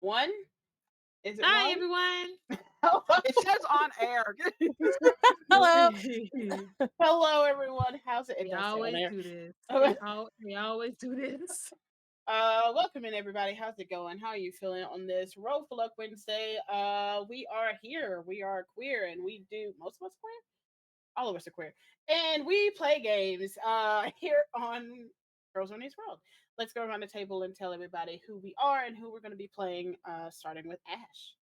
One? Is it Hi, one? everyone. It says on air. Hello. we Hello, everyone. How's it? It does say on always there. do this. Okay. We always do this. Welcome in, everybody. How's it going? How are you feeling on this Roll4Luck Wednesday? We are here. We are queer, and we do most of us queer. All of us are queer, and we play games. Here on Girls on East World. Let's go around the table and tell everybody who we are and who we're going to be playing. Starting with Ash.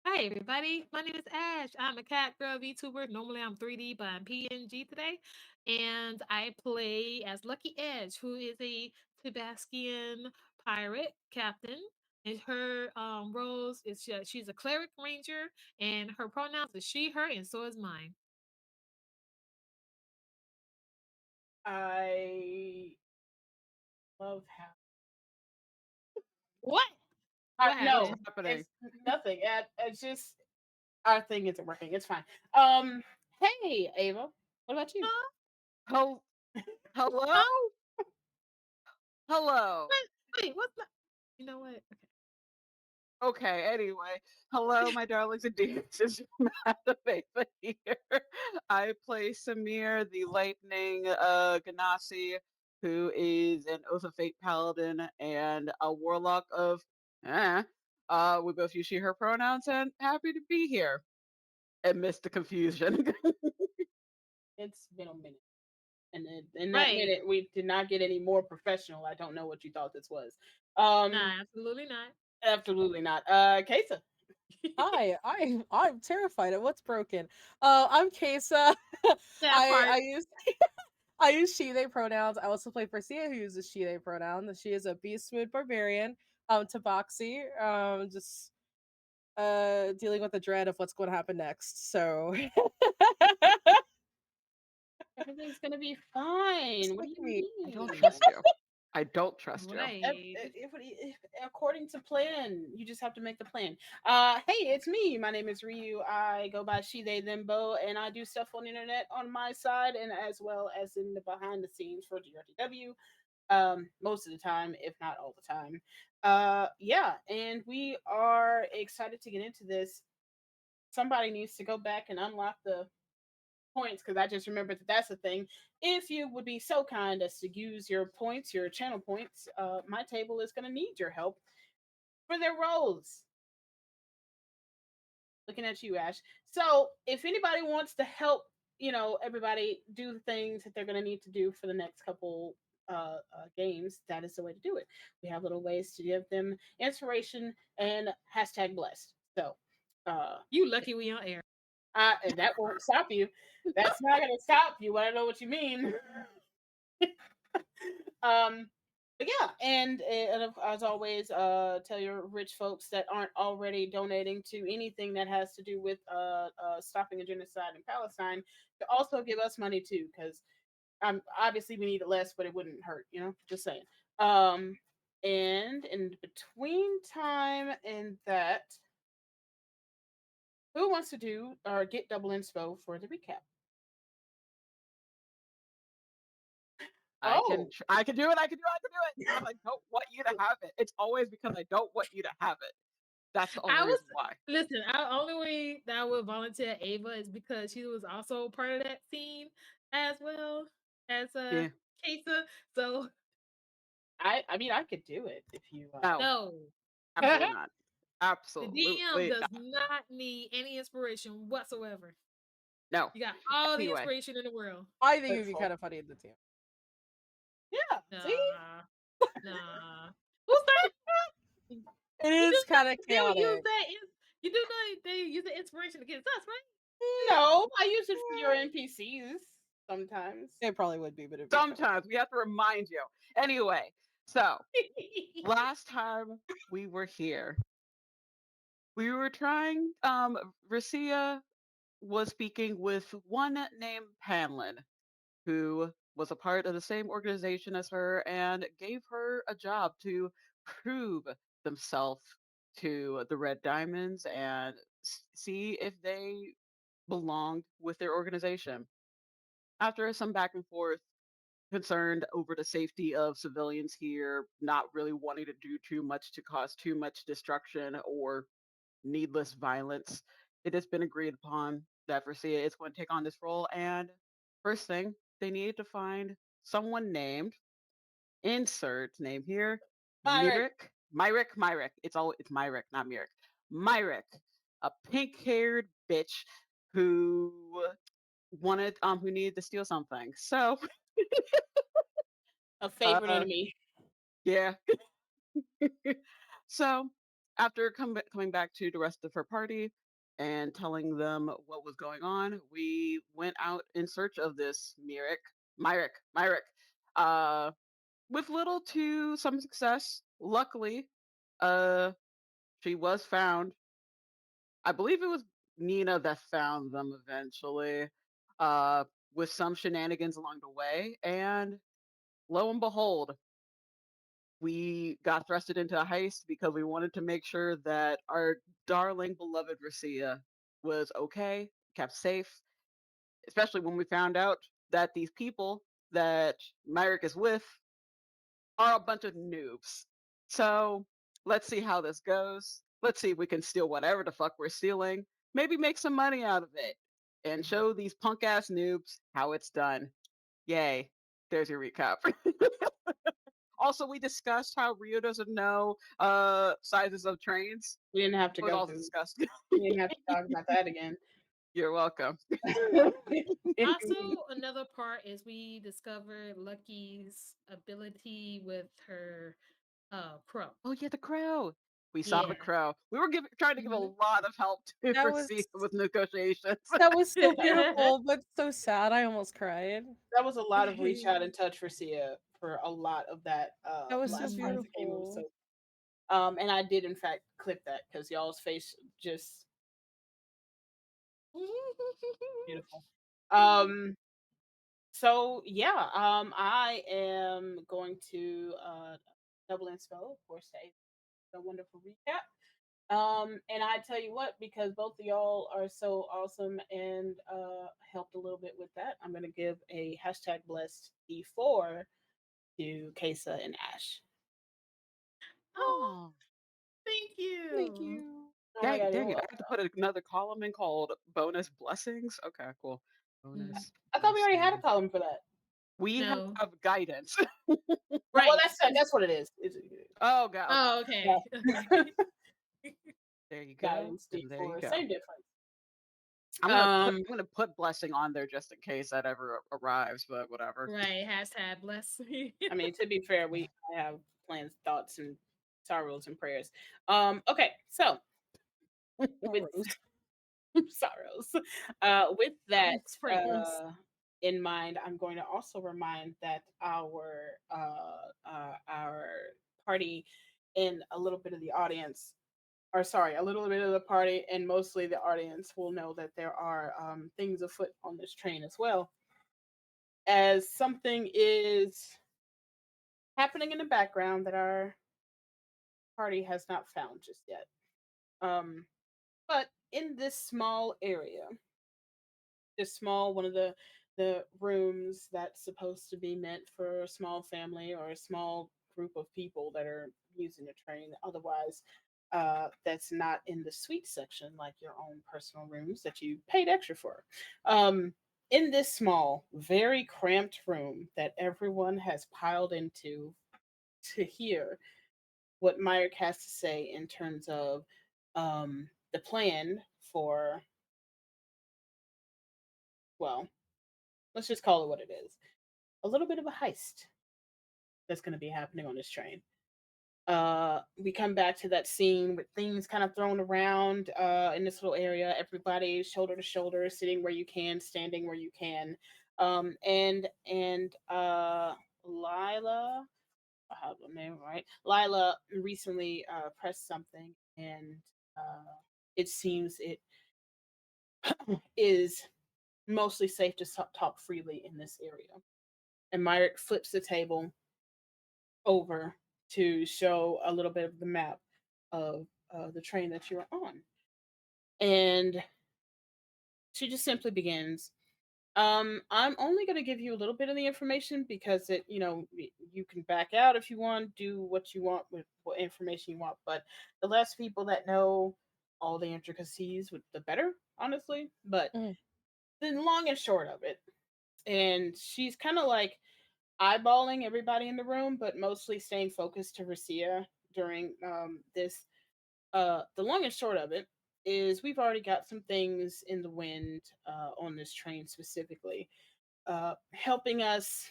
Hi, everybody. My name is Ash. I'm a cat girl VTuber. Normally, I'm 3D, but I'm PNG today. And I play as Lucky Edge, who is a Tabascan pirate captain. And her roles is she's a cleric ranger, and her pronouns is she, her, and so is mine. I love how. What? What No, What's happened? happening? it's nothing. It's just our thing isn't working. It's fine. Hey, Ava. What about you? Huh? Hel- Hello? Huh? Hello. Wait, what's that? You know what? Okay. Okay, anyway. Hello, my darlings and dears. It's Ep5 here. I play Samir, the lightning Ganassi, who is an Oath of Fate paladin and a warlock of we both use she her pronouns and happy to be here. Amidst the confusion. It's been a minute. And in that Right. minute, we did not get any more professional. I don't know what you thought this was. Nah, absolutely not. Absolutely not. Kesa. Hi, I'm terrified at what's broken. I'm Kesa. That I part. use I use she/they pronouns. I also play Persia, who uses she/they pronoun. She is a beast mood barbarian. Tabaxi. Just dealing with the dread of what's going to happen next. So Everything's gonna be fine. just What do like you me. I don't mean? trust you. I don't trust you. Right. According to plan, you just have to make the plan. Hey, it's me. My name is Ryu. I go by she, they, them, bo, and I do stuff on the internet on my side and as well as in the behind the scenes for GRTW. Most of the time, if not all the time. Yeah, and we are excited to get into this. Somebody needs to go back and unlock the points because I just remembered that that's a thing. If you would be so kind as to use your points, your channel points, my table is going to need your help for their roles. Looking at you, Ash. So if anybody wants to help, everybody do the things that they're going to need to do for the next couple games, that is the way to do it. We have little ways to give them inspiration and hashtag blessed. So, You lucky we on air. and that won't stop you. That's not going to stop you. I don't know what you mean. um, but yeah, and as always, tell your rich folks that aren't already donating to anything that has to do with stopping a genocide in Palestine to also give us money too, because obviously we need it less, but it wouldn't hurt, Just saying. Um, and in between time and that, who wants to do or get double inspo for the recap? I can Oh, I can do it. I can do it. I can do it. Because I don't want you to have it. It's always because I don't want you to have it. That's the only I was reason why. listen. The only way that I would volunteer Ava is because she was also part of that scene as well as Yeah. Kesa. So I mean I could do it if you. No, no, absolutely not. the DM Absolutely does not. not need any inspiration whatsoever. No. You got all the Anyway, inspiration in the world. I think it'd be Hurtful. kind of funny in the team. Yeah. See. Nah, nah. Who's that? It You is do know kind of they would use chaotic. that. You do know they use the inspiration against us, right? No, I use it for your NPCs sometimes. It probably would be, but it'd be fun. sometimes we have to remind you. Anyway, so last time we were here, we were trying. Racia was speaking with one named Panlin, who was a part of the same organization as her and gave her a job to prove themselves to the Red Diamonds and see if they belonged with their organization. After some back and forth, concerned over the safety of civilians here, not really wanting to do too much to cause too much destruction or needless violence. It has been agreed upon that Versia is going to take on this role, and first thing, they need to find someone named, insert name here, Myrick. Myrick. It's Myrick, not Myrick. Myrick, a pink-haired bitch who who needed to steal something. So A favorite uh enemy. yeah. So after coming back to the rest of her party and telling them what was going on, we went out in search of this Myrick, uh, with little to some success. Luckily, uh, she was found. I believe it was Nina that found them eventually, uh, with some shenanigans along the way, and lo and behold, we got thrusted into a heist because we wanted to make sure that our darling beloved Racia was okay, kept safe, especially when we found out that these people that Myrick is with are a bunch of noobs. So let's see how this goes. Let's see if we can steal whatever the fuck we're stealing, maybe make some money out of it, and show these punk ass noobs how it's done. Yay. There's your recap. Also, we discussed how Rio doesn't know sizes of trains. We didn't have to It was go all through. discussed. We didn't have to talk about that again. You're welcome. Also, another part is we discovered Lucky's ability with her crow. Oh yeah, the crow. We saw the Yeah. crow. We were trying to give a Mhm. lot of help to That was proceed with negotiations. that was so beautiful, but so sad. I almost cried. That was a lot of reach out and touch for Sia for a lot of that That was so last part of the game. It was beautiful. so and I did in fact clip that because y'all's face just beautiful. So yeah, I am going to double in spell, of course, say a wonderful recap. And I tell you what, because both of y'all are so awesome and helped a little bit with that, I'm gonna give a hashtag blessed D4 to Kesa and Ash. Oh, Oh, thank Thank you. you. Oh my god, you're dang it! I welcome. have to put another column in called bonus blessings. Okay, cool. Mhm. Bonus I thought we already had a blessings. column for that. We No. have guidance. Well, Right. that's what it is. Oh god. Okay. Oh, okay. Okay. There you go. Guidance And there you D4, go. same difference. I'm gonna put blessing on there just in case that ever arrives, but whatever. Right. Hashtag bless. I mean, to be fair, I have plans, thoughts, and sorrows and prayers. Okay, so with sorrows, with that Prayers. in mind, I'm going to also remind that our party and a little bit of the audience, or sorry, a little bit of the party and mostly the audience will know that there are things afoot on this train as well, as something is happening in the background that our party has not found just yet. Um, but in this small area, this small one of the rooms that's supposed to be meant for a small family or a small group of people that are using the train. Otherwise, that's not in the suite section, like your own personal rooms that you paid extra for. In this small, very cramped room that everyone has piled into to hear what Myrick has to say in terms of the plan for, well, let's just call it what it is, a little bit of a heist that's going to be happening on this train. We come back to that scene with things kind of thrown around in this little area, everybody shoulder to shoulder, sitting where you can, standing where you can. And Lila, I have the name right. Lila recently pressed something, and it seems it is mostly safe to talk freely in this area. And Myrick flips the table over to show a little bit of the map of the train that you're on. And she just simply begins. I'm only going to give you a little bit of the information because you can back out if you want, do what you want with what information you want. But the less people that know all the intricacies, the better, honestly. But Mhm. the long and short of it, and she's kind of like eyeballing everybody in the room, but mostly staying focused to Racia during this. The long and short of it is we've already got some things in the wind on this train specifically, helping us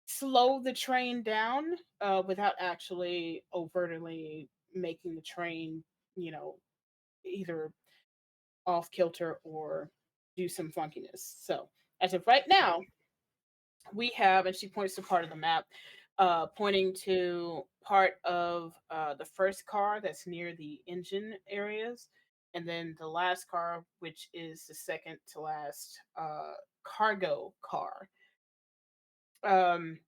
slow the train down without actually overtly making the train, you know, either off kilter or do some funkiness. So, as of right now, we have, and she points to part of the map, pointing to part of the first car that's near the engine areas, and then the last car, which is the second to last cargo car. Um,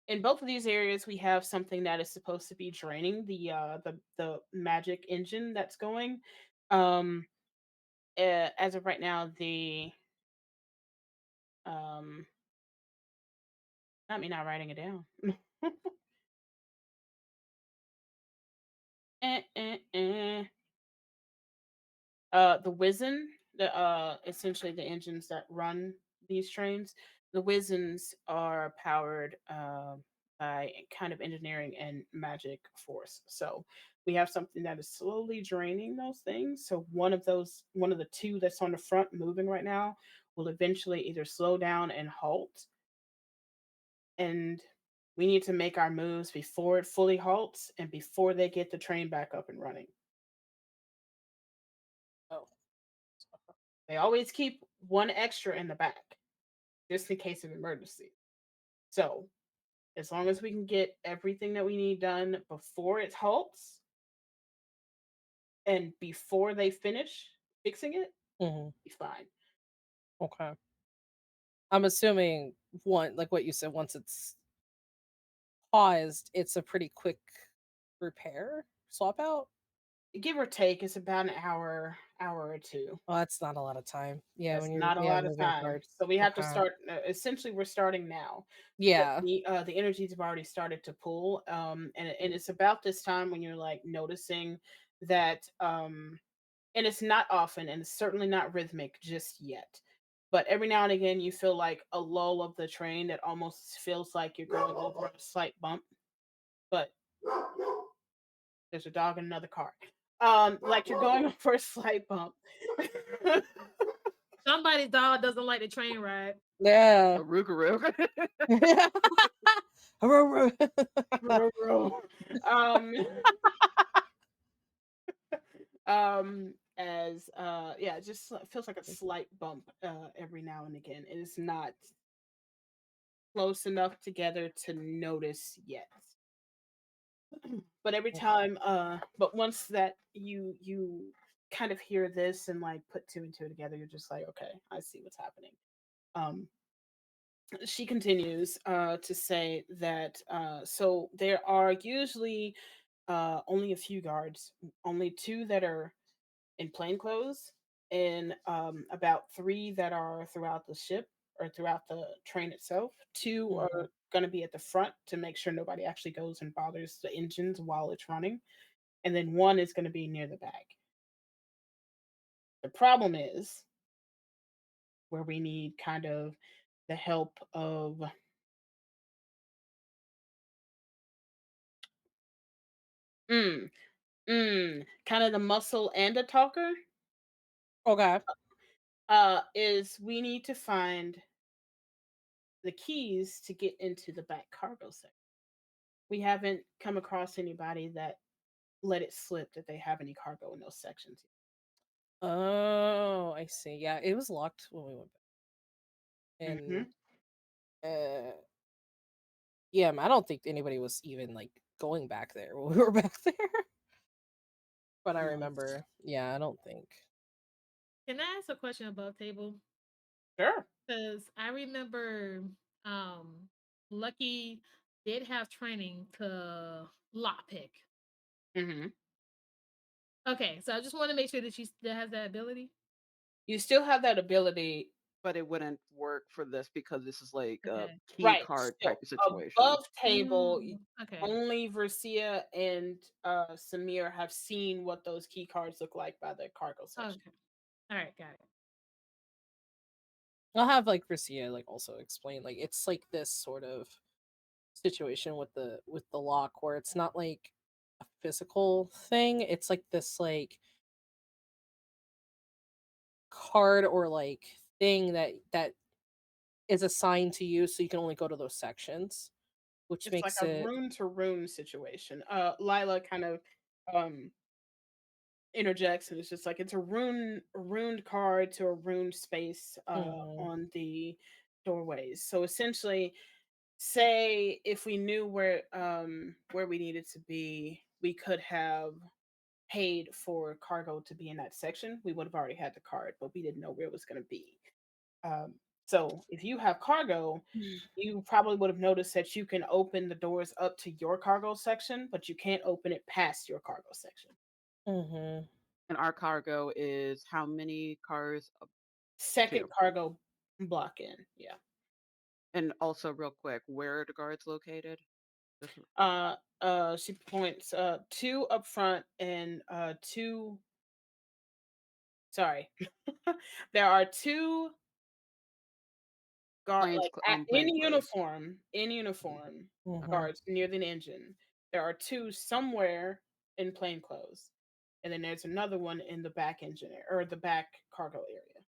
in both of these areas, we have something that is supposed to be draining the magic engine that's going. Um, as of right now, the um, not me not writing it down. Eh. The Wizen, essentially the engines that run these trains, the Wizens are powered by kind of engineering and magic force. So we have something that is slowly draining those things. So one of the two that's on the front moving right now will eventually either slow down and halt. And we need to make our moves before it fully halts and before they get the train back up and running. Oh. They always keep one extra in the back, just in case of emergency. So, as long as we can get everything that we need done before it halts and before they finish fixing it, Mhm. be fine. Okay. I'm assuming like what you said, once it's paused, it's a pretty quick repair swap out. Give or take, it's about an hour or two. Well, that's not a lot of time. Yeah, That's when you're not a lot of moving time. parts. So we have to Okay. start. Essentially, we're starting now. Yeah. The energies have already started to pull, and it's about this time when you're like noticing that and it's not often and it's certainly not rhythmic just yet, but every now and again you feel like a lull of the train that almost feels like you're going over a slight bump, but there's a dog in another car, like you're going over a slight bump. Somebody's dog doesn't like the train ride. Yeah. Arugaru. um as yeah, it just feels like a slight bump every now and again. It is not close enough together to notice yet. But every time but once that you kind of hear this and like put two and two together, you're just like, okay, I see what's happening. um she continues to say that so there are usually only a few guards, only two that are in plain clothes, and about three that are throughout the ship or throughout the train itself. Two Mhm. are going to be at the front to make sure nobody actually goes and bothers the engines while it's running, and then one is going to be near the back. The problem is where we need kind of the help of mm, kind of the muscle and a talker, Okay. is we need to find the keys to get into the back cargo section. We haven't come across anybody that let it slip that they have any cargo in those sections. Oh, I see. Yeah, it was locked when we went back. And Hmm. uh yeah, I don't think anybody was even like going back there when we were back there. But I Nice. remember, yeah, I don't think. Can I ask a question above table? Sure. Because I remember um Lucky did have training to lockpick. Hmm. Okay, so I just want to make sure that she still has that ability. You still have that ability. But it wouldn't work for this because this is like a Okay. key Right. card So type of situation. above table, Okay. only Versia and Samir have seen what those key cards look like by the cargo section. Okay. All right. Got it. I'll have like Ricia like also explain like it's like this sort of situation with the lock where it's not like a physical thing. It's like this like card or like thing that is assigned to you so you can only go to those sections, which It's like makes a it rune to rune situation. Lila kind of um interjects and it's just like it's a runed card to a runed space mhm, on the doorways. So essentially, say if we knew where we needed to be, we could have paid for cargo to be in that section. We would have already had the card, but we didn't know where it was going to be. Um, so if you have cargo, you probably would have noticed that you can open the doors up to your cargo section, but you can't open it past your cargo section. mhm. And our cargo is how many cars? Second Two. cargo block in, yeah. And also, real quick, where are the guards located? Just She points two up front and two. Sorry, there are two guard like plain clothes. in Mhm. uniform Mhm. guards near the engine. There are two somewhere in plain clothes, and then there's another one in the back engine or the back cargo area.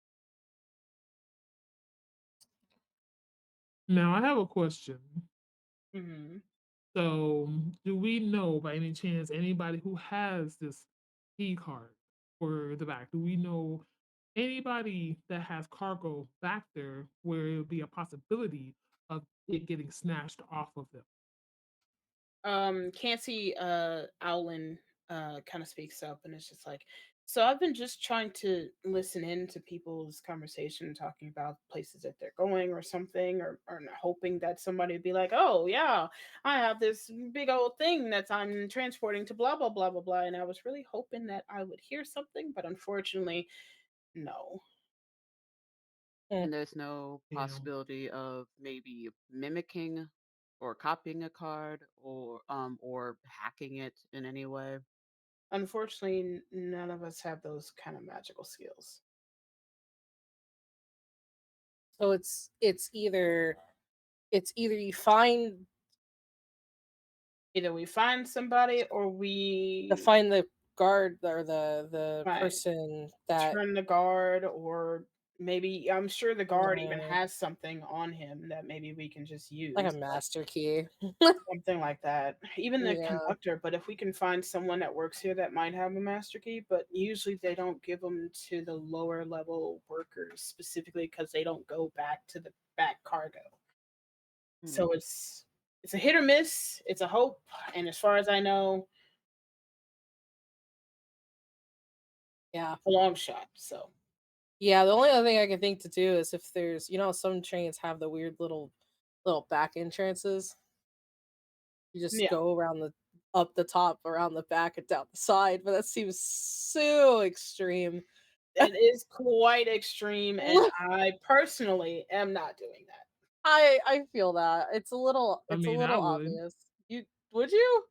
Now I have a question. Hmm. So, do we know by any chance anybody who has this key card for the back? Do we know anybody that has cargo back there where it would be a possibility of it getting snatched off of them? Cancy Owlin kind of speaks up and it's just like, so I've been just trying to listen in to people's conversation talking about places that they're going or something, or hoping that somebody would be like, oh yeah, I have this big old thing that I'm transporting to blah blah blah blah blah. And I was really hoping that I would hear something, but unfortunately, no. Mm. And there's no Yeah. possibility of maybe mimicking or copying a card or hacking it in any way. Unfortunately, none of us have those kind of magical skills. So it's either you find Either we find somebody or to we find the guard or the right, person that turn the guard, or maybe I'm sure the guard even uh, has something on him that maybe we can just like a use, like master key. something like that. Even the Yeah. conductor, but if we can find someone that works here that might have a master key, but usually they don't give them to the lower level workers specifically because they don't go back to the back cargo. Hmm. So it's a hit or miss. It's a hope, and as far as I know, Yeah. a long shot. So Yeah, the only other thing I can think to do is if there's some trains have the weird little back entrances. You just yeah, go around the up the top, around the back, and down the side, but that seems so extreme. it is quite extreme, and I personally am not doing that. I feel that. It's a little I it's a mean, I little would. obvious. You would you?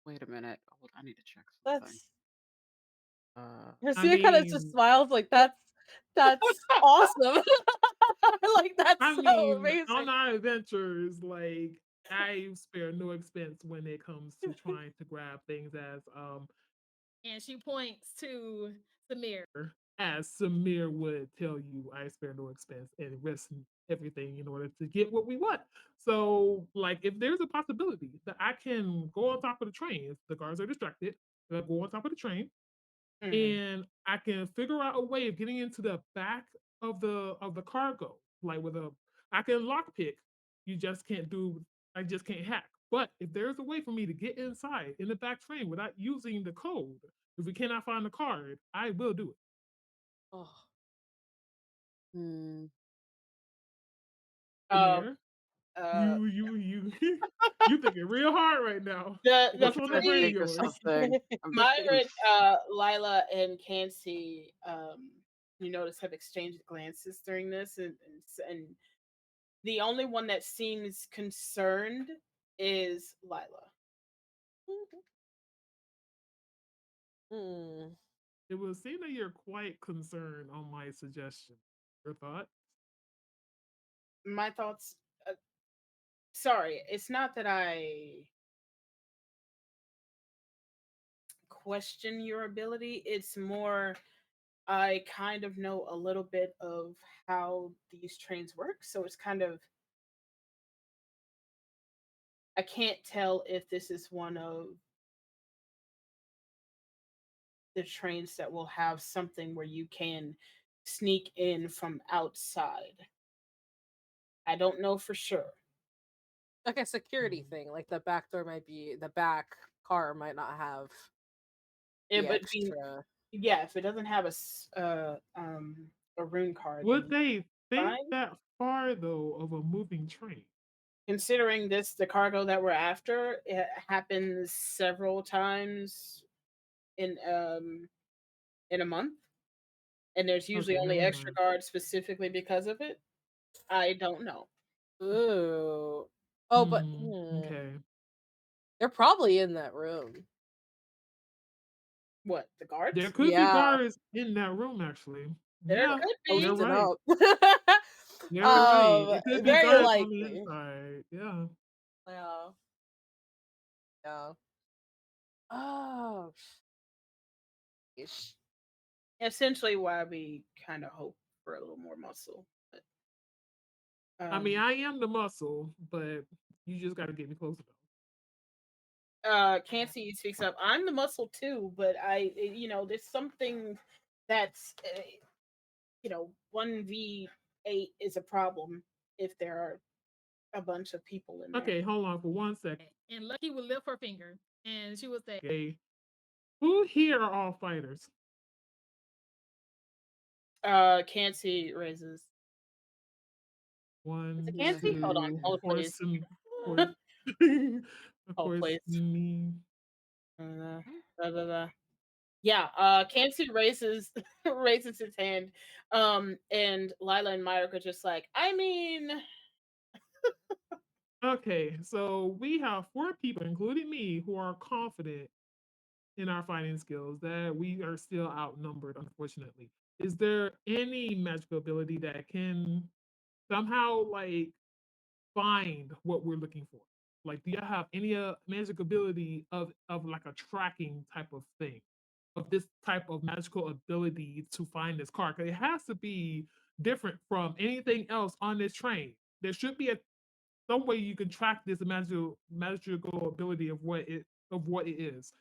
Wait a minute. Hold, I need to check something. That's Uh, I Marcia kind of just mean, smiles like that's awesome. Like that's I so mean, amazing. on our adventures, like I spare no expense when it comes to trying to grab things And she points to Samir. as Samir would tell you, I spare no expense and risk everything in order to get what we want. So, like, if there's a possibility that I can go on top of the train, if the guards are distracted, if I go on top of the train Mhm. and I can figure out a way of getting into the back of the cargo, like with a I can lockpick. You just can't do. I just can't hack. But if there's a way for me to get inside in the back train without using the code, if we cannot find the card, I will do it. Oh, hmm. Um, Samir, You you thinking real hard right now. the I'm the What's on the trying to brain of three, think of yours? something. Myra, Lila, and Kansi, you notice have exchanged glances during this, and the only one that seems concerned is Lila. Hmm. It would seem that you're quite concerned on my suggestion. Your thought? My thoughts. Uh, Sorry, it's not that I question your ability. It's more I kind of know a little bit of how these trains work, so it's kind of I can't tell if this is one of the trains that will have something where you can sneak in from outside. I don't know for sure. Like a security Mm. thing, like the back door might be the back car might not have It the would be extra. yeah, if it doesn't have a rune card, Would then they think fine. that far though of a moving train? Considering this the cargo that we're after, it happens several times in a month, and there's usually Okay, only never extra mind. guards specifically because of it. I don't know. Ooh. Oh, but Okay. they're probably in that room. What, the There guards? could be Yeah, guards in that room actually. There Yeah, could you're be. posted right. up. You're right. It could be Very guards on the likely. inside. Yeah. Yeah. Yeah. Oh, sheesh. Essentially why we kind of hope for a little more muscle. But, I mean, um I am the muscle, but you just got to get me close enough. Cancy speaks up. I'm the muscle too, but there's something that's 1v8 is a problem if there are a bunch of people in there. Okay, hold on for 1 second. And Lucky would lift her finger and she would say, Okay. Who here are all fighters? Cancy raises. Is it One, Cancy? Hold on, two, hold please. horse, of Hold course, please. me. Da, da, da. Yeah, Kansu raises raises his hand, and Lila and Myrick are just like, I mean, Okay, so we have 4 people, including me, who are confident in our fighting skills that we are still outnumbered, unfortunately. Is there any magical ability that can somehow like find what we're looking for? Like, do you have any magic ability of like a tracking type of thing, of this type of magical ability to find this car? 'Cause it has to be different from anything else on this train. There should be some way you can track this magical ability of what it is.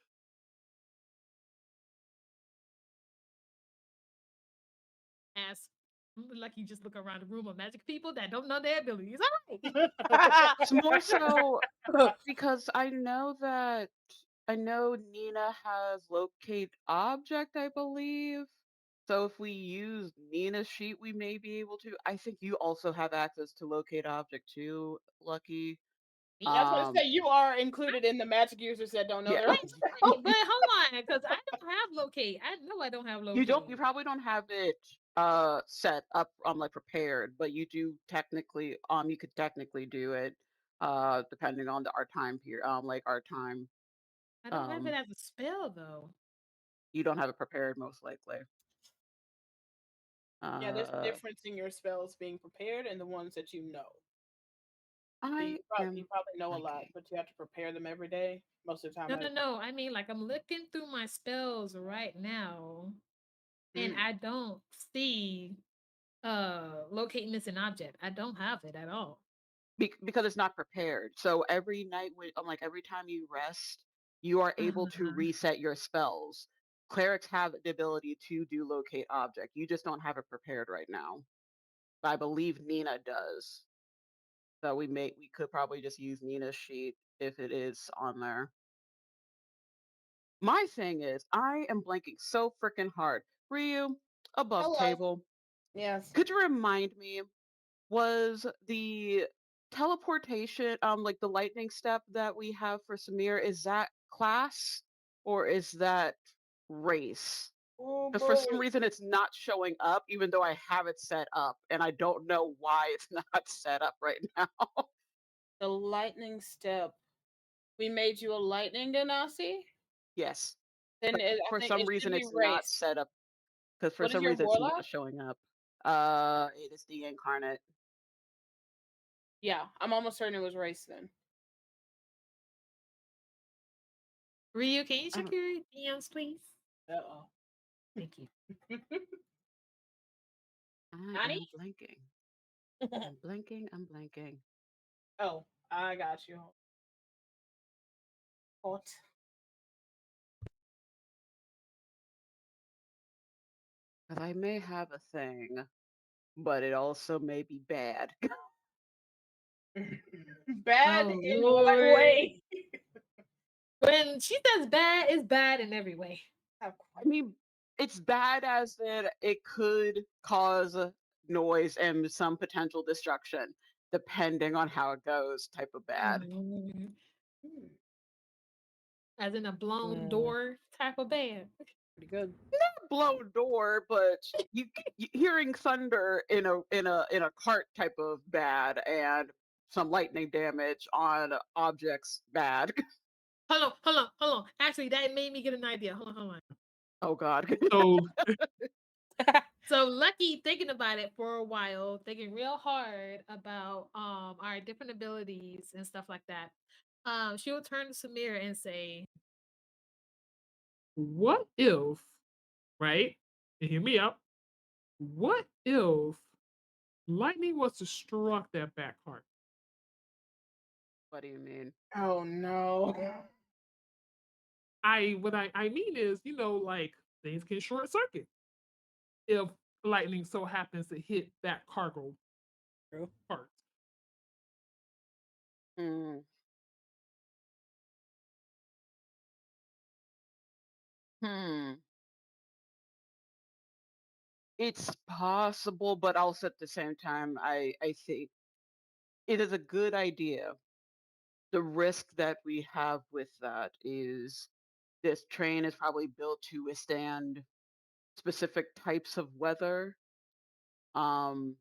ask Lucky just look around the room of magic people that don't know their abilities. All It's more so because I know Nina has locate object, I believe. So if we use Nina's sheet, we may be able to. I think you also have access to locate object too, Lucky. I was going to Um, say you are included in the magic users that don't know yeah. their right, own right. But spells. hold on, because I don't have locate. I know I don't have You locate. probably don't have it set up like prepared, but you do technically you could technically do it depending on our time period, like our time. I don't have it Um as a spell though. you don't have it prepared most likely. Yeah, there's a Uh difference in your spells being prepared and the ones that you know. So I you am probably know a lot, blanking. but you have to prepare them every day. Most of the time, No, no, no. I mean, like I'm looking through my spells right now, and Mm. I don't see locate missing object. I don't have it at all. Because it's not prepared. So every night when like every time you rest, you are able to Uh, reset your spells. Clerics have the ability to do locate object. You just don't have it prepared right now. I believe Nina does. So we could probably just use Nina's sheet if it is on there. My thing is, I am blanking so freaking hard. Ryu, above Hello. table. Yes. Could you remind me, was the teleportation, like the lightning step that we have for Samir, is that class or is that race? Oh Because for boy. some reason it's not showing up, even though I have it set up, and I don't know why it's not set up right now. The lightning step. We made you a lightning Ganassi? Yes, Then I for think some it should reason be it's not race. set up. Because for What is some your reason it's warlock? not showing up. It is the incarnate. Yeah, I'm almost certain it was race then. Ryu, can you I check don't. your DMs, please? Uh-oh. Thank you. I Nani? am blanking. I'm blanking. I'm blanking. Oh, I got you. What? Because I may have a thing, but it also may be bad. Bad Oh in what Lord. way? When she says bad, it's bad in every way. I mean, it's bad as that it could cause noise and some potential destruction, depending on how it goes. Type of bad. Mhm. Hmm. As in a blown Mm, door type of bad. pretty good. Blown door, but you hearing thunder in a cart type of bad, and some lightning damage on objects bad. Hold on. Actually, that made me get an idea. Hold on. Oh God. So So Lucky thinking about it for a while, thinking real hard about our different abilities and stuff like that. She will turn to Samir and say, what if, right? And hear me out. What if lightning was to struck that back heart? What do you mean? Oh no. What I mean is, like things can short circuit if lightning so happens to hit that cargo True. part. Hmm. Hmm. It's possible, but also at the same time, I think it is a good idea. The risk that we have with that is this train is probably built to withstand specific types of weather. Um,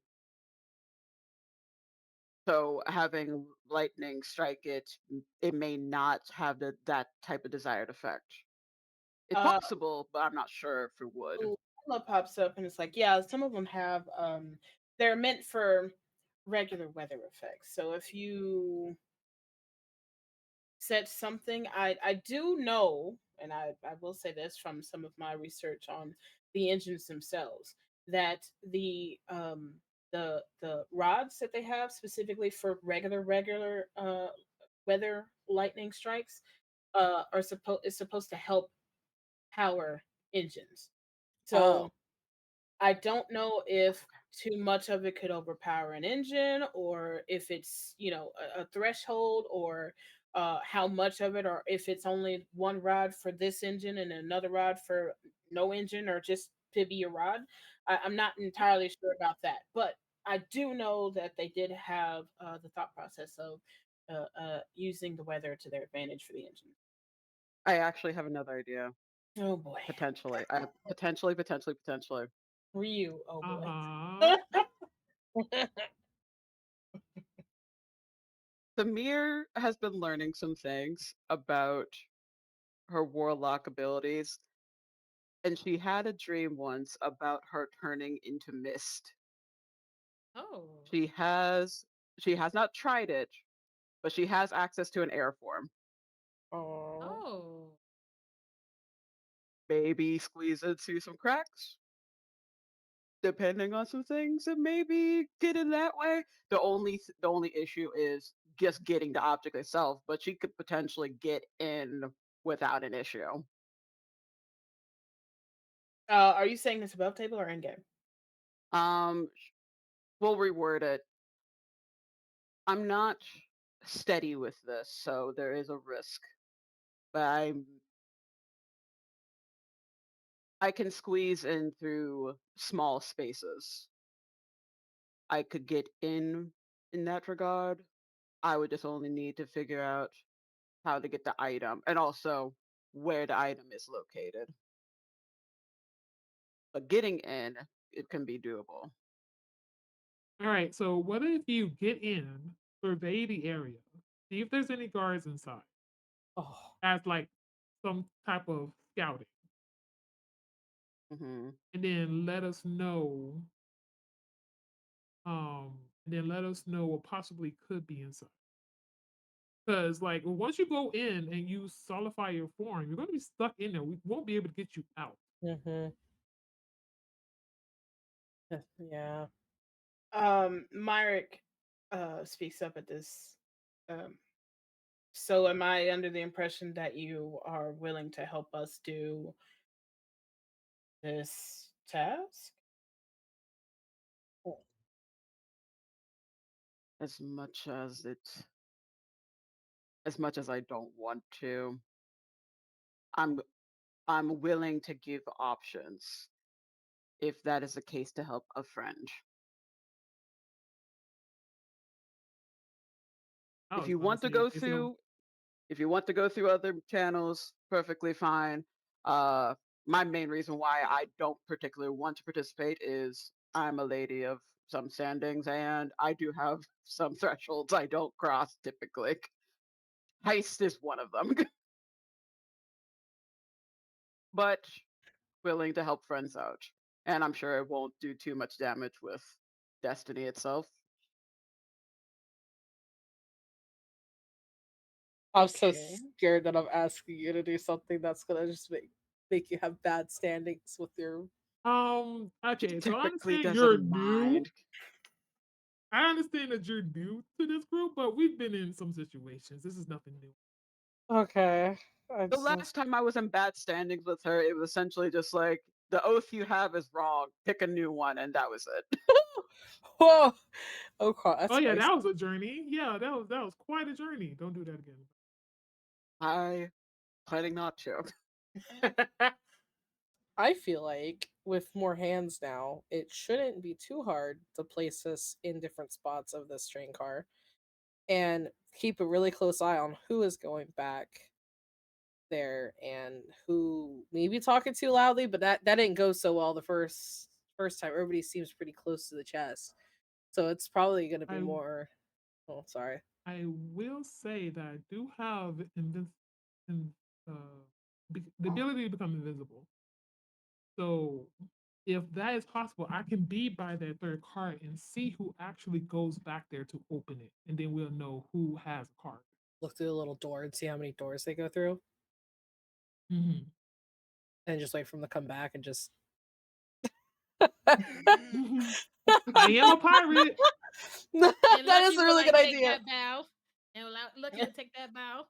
so having lightning strike it, it may not have that type of desired effect. It's Uh, possible, but I'm not sure if it would. Love pops up and it's like, yeah, some of them have they're meant for regular weather effects. So if you said something, I do know, and I will say this from some of my research on the engines themselves, that the rods that they have specifically for regular weather lightning strikes are supposed to help power engines. So Oh, I don't know if too much of it could overpower an engine, or if it's a threshold, or how much of it, or if it's only one rod for this engine and another rod for no engine, or just to be a rod. I'm not entirely sure about that, but I do know that they did have the thought process of using the weather to their advantage for the engine. I actually have another idea. Oh boy, Potentially. Potentially. Ryu. Oh Uh boy. huh. Samir has been learning some things about her warlock abilities, and she had a dream once about her turning into mist. "Oh, She has she has not tried it, but she has access to an air form. Oh. oh." Maybe squeeze into some cracks, depending on some things, and maybe get in that way. The only issue is just getting the object itself, but she could potentially get in without an issue. Are you saying this above table or in game? Um, we'll reword it. I'm not steady with this, so there is a risk. But I can squeeze in through small spaces. I could get in that regard. I would just only need to figure out how to get the item and also where the item is located. But getting in, it can be doable. All right, so what if you get in, survey the area, see if there's any guards inside, Oh, as like some type of scouting, Hmm. and then let us know. And then let us know what possibly could be inside. Because like once you go in and you solidify your form, you're going to be stuck in there. We won't be able to get you out. mm-hmm. Yeah. Myrick speaks up at this. Um, so, am I under the impression that you are willing to help us do this task? As much as as much as I don't want to, I'm I'm willing to give options if that is the case to help a friend. I If was you about to want to say, go is it a through if you want to go through other channels, perfectly fine. Uh, my main reason why I don't particularly want to participate is I'm a lady of some standings and I do have some thresholds I don't cross typically. Heist is one of them, but willing to help friends out. And I'm sure it won't do too much damage with Destiny itself. I'm so Okay. scared that I'm asking you to do something that's gonna just make you have bad standings with your. okay, so I Typically understand you're doesn't new. mind. I understand that you're new to this group, but we've been in some situations. This is nothing new. Okay. I The just. last time I was in bad standings with her, it was essentially just like the oath you have is wrong. Pick a new one, and that was it. Whoa. Okay, that's Oh yeah, spicy. that was a journey. Yeah, that was quite a journey. Don't do that again. I planning not to. I feel like with more hands now, it shouldn't be too hard to place us in different spots of this train car and keep a really close eye on who is going back there and who maybe talking too loudly, but that didn't go so well the first time. Everybody seems pretty close to the chest. So it's probably gonna be I more. Oh, sorry. I will say that I do have in, the ability to become invisible. So if that is possible, I can be by that third card and see who actually goes back there to open it, and then we'll know who has a card. Look through the little door and see how many doors they go through, Mhm. and just wait for them to come back and just. I am a pirate. That And is Lucky a will really good like take idea. that bow, and allow Lucky to take that bow.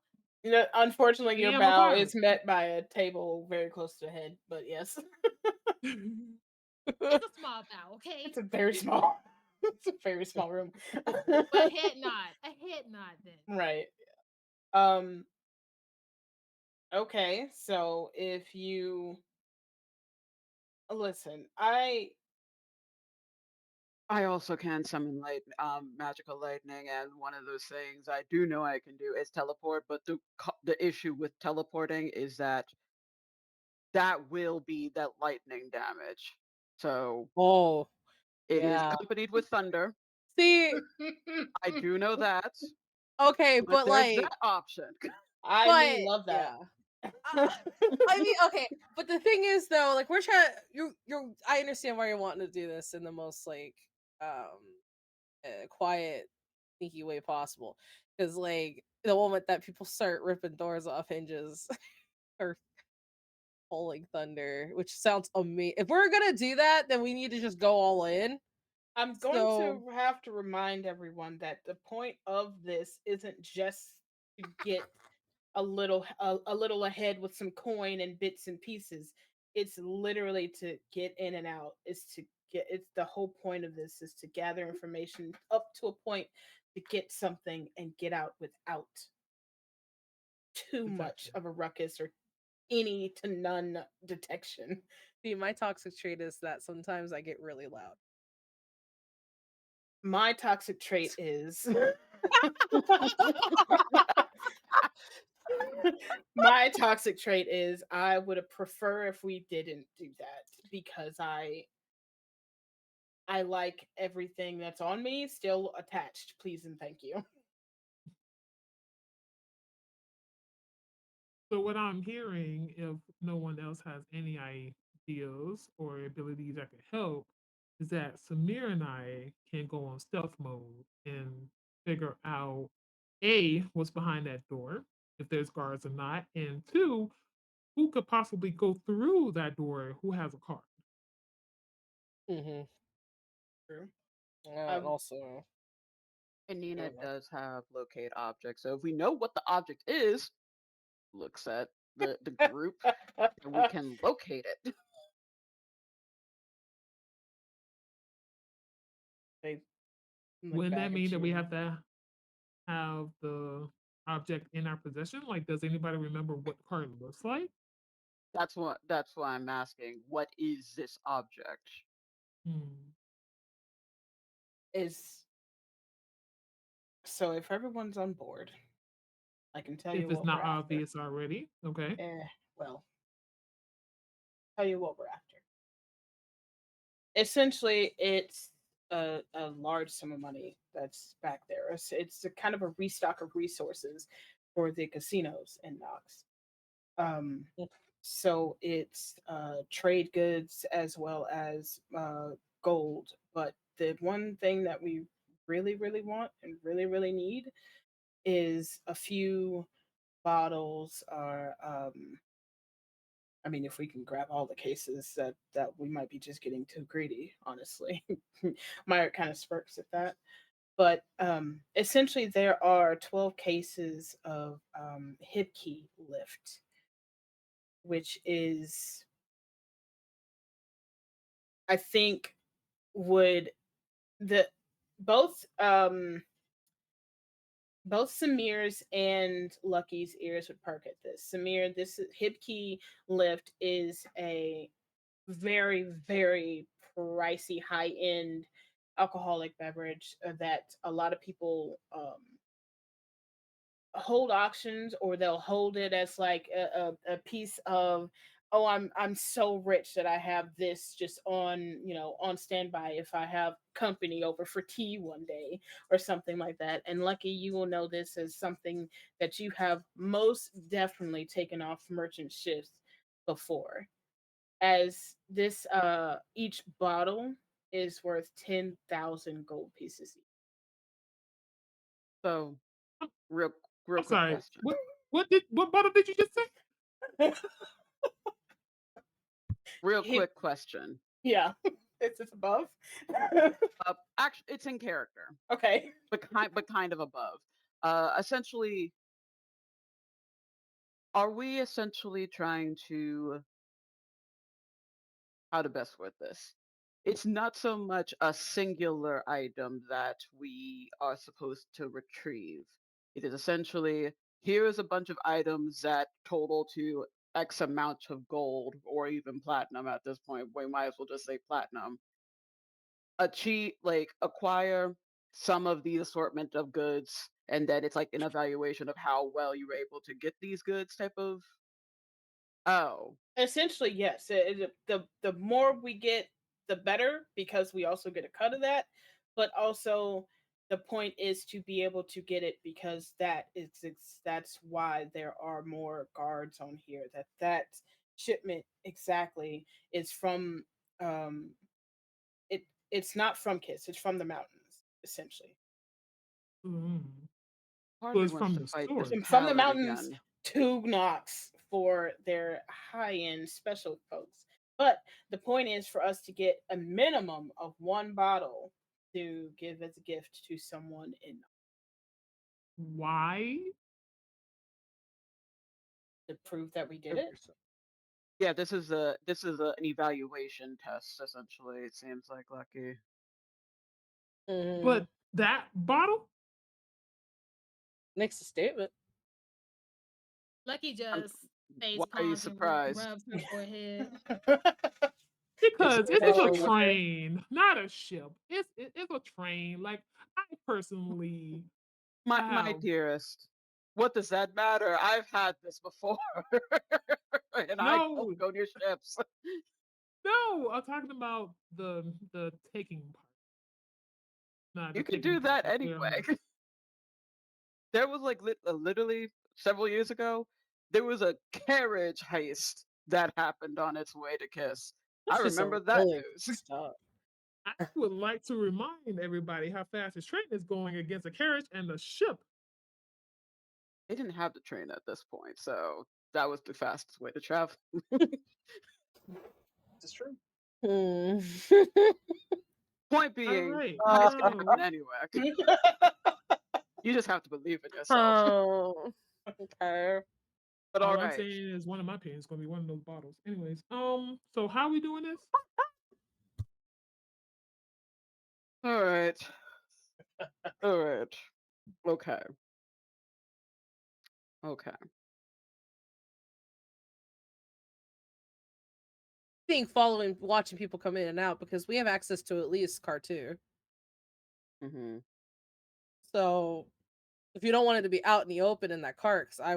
You know, unfortunately, I your am a bow is pirate. met by a table very close to the head, but yes, It's a small bow, okay? it's a very small, it's a very small room. But a head nod, then. Right. Um. Okay. So if you listen, I also can summon magical lightning, and one of those things I do know I can do is teleport. But the issue with teleporting is that that will be that lightning damage. So Oh, it is yeah. accompanied with thunder. See, I do know that, okay, but but there's like, that option. I but mean, love that. yeah. I mean, okay, but the thing is, though, like we're trying. You're. I understand why you're wanting to do this in the most like, um, quiet, sneaky way possible. Because like the moment that people start ripping doors off hinges or pulling thunder, which sounds amazing. If we're gonna do that, then we need to just go all in. I'm going So, to have to remind everyone that the point of this isn't just to get a little ahead with some coin and bits and pieces. It's literally to get in and out. It's the whole point of this is to gather information up to a point to get something and get out without too much Detection. of a ruckus or any to none detection. see, my toxic trait is that sometimes I get really loud. My toxic trait is My toxic trait is I would prefer if we didn't do that because I like everything that's on me still attached. Please and thank you. So what I'm hearing, if no one else has any ideas or abilities that could help, is that Samir and I can go on stealth mode and figure out A, what's behind that door, if there's guards or not, and two, who could possibly go through that door who has a card. Mm-hmm. True. And also, And Nina don't know. does have locate object. So if we know what the object is, looks at the group, and we can locate it. They look Wouldn't back that at mean that we you. have to have the object in our possession? Like, does anybody remember what the card looks like? That's why I'm asking, what is this object? Hmm. Is so if everyone's on board, I can tell you If it's what we're not after. obvious already. Okay. Well, tell you what we're after. Essentially, it's a large sum of money that's back there. It's a kind of a restock of resources for the casinos in Knox. Um, Mm. so it's trade goods as well as gold. But the one thing that we really, really want and really, really need is a few bottles or I mean, if we can grab all the cases, that we might be just getting too greedy, honestly. Meyer kind of smirks at that. But essentially, there are 12 cases of hip key lift, which is, I think, would the both both Samir's and Lucky's ears would perk at this. Samir, this hip key lift is a very, very pricey, high end alcoholic beverage that a lot of people hold auctions or they'll hold it as like a piece of, oh, I'm so rich that I have this just on, on standby if I have company over for tea one day or something like that. And Lucky, you will know this as something that you have most definitely taken off merchant shifts before, as this each bottle is worth 10,000 gold pieces. So I'm, real I'm quick sorry. question. What bottle did you just say? Real Hip, quick question. yeah. Is this above? Actually, it's in character, Okay. but kind of above. Essentially, are we essentially trying to, how to best word this? It's not so much a singular item that we are supposed to retrieve. It is essentially, here is a bunch of items that total to X amount of gold or even platinum at this point. We might as well just say platinum. Like acquire some of the assortment of goods, and then it's like an evaluation of how well you were able to get these goods type of. Oh, Essentially, yes. The more we get, the better, because we also get a cut of that. But also, the point is to be able to get it because that's why there are more guards on here. That shipment exactly is from um it's not from Kiss. It's from the mountains, essentially. Mm. part So of me it's wants from to the fight this source. From the palette mountains again. to Knox for their high end special folks. But the point is for us to get a minimum of one bottle to give as a gift to someone in Why? to prove that we did it. Yeah, this is an evaluation test essentially. It seems like Lucky. Mm-hmm. But that bottle? Makes a statement. Lucky I'm, just face why are you palms and surprised? rubs her forehead. It's Because it's this is a actually worth it. train, not a ship. It's a train. Like I personally My dearest, what does that matter? I've had this before, and I No, don't go near ships. no, I'm talking about the taking part. Not the You can taking do part. that The clear on anyway. the- There was like literally several years ago, there was a carriage heist that happened on its way to Kiss. I That's just remember some that really news. stuff. I would like to remind everybody how fast this train is going against a carriage and the ship. They didn't have the train at this point, so that was the fastest way to travel. It's true. Hmm. Point All being, right. heist can happen anywhere. You just have to believe in yourself. Oh, okay. But All all I'm right. saying is one of my pins is gonna be one of those bottles. Anyways, so how are we doing this? All right. All right. Okay. Okay. I think watching people come in and out because we have access to at least car 2. Mm-hmm. So if you don't want it to be out in the open in that cart, because I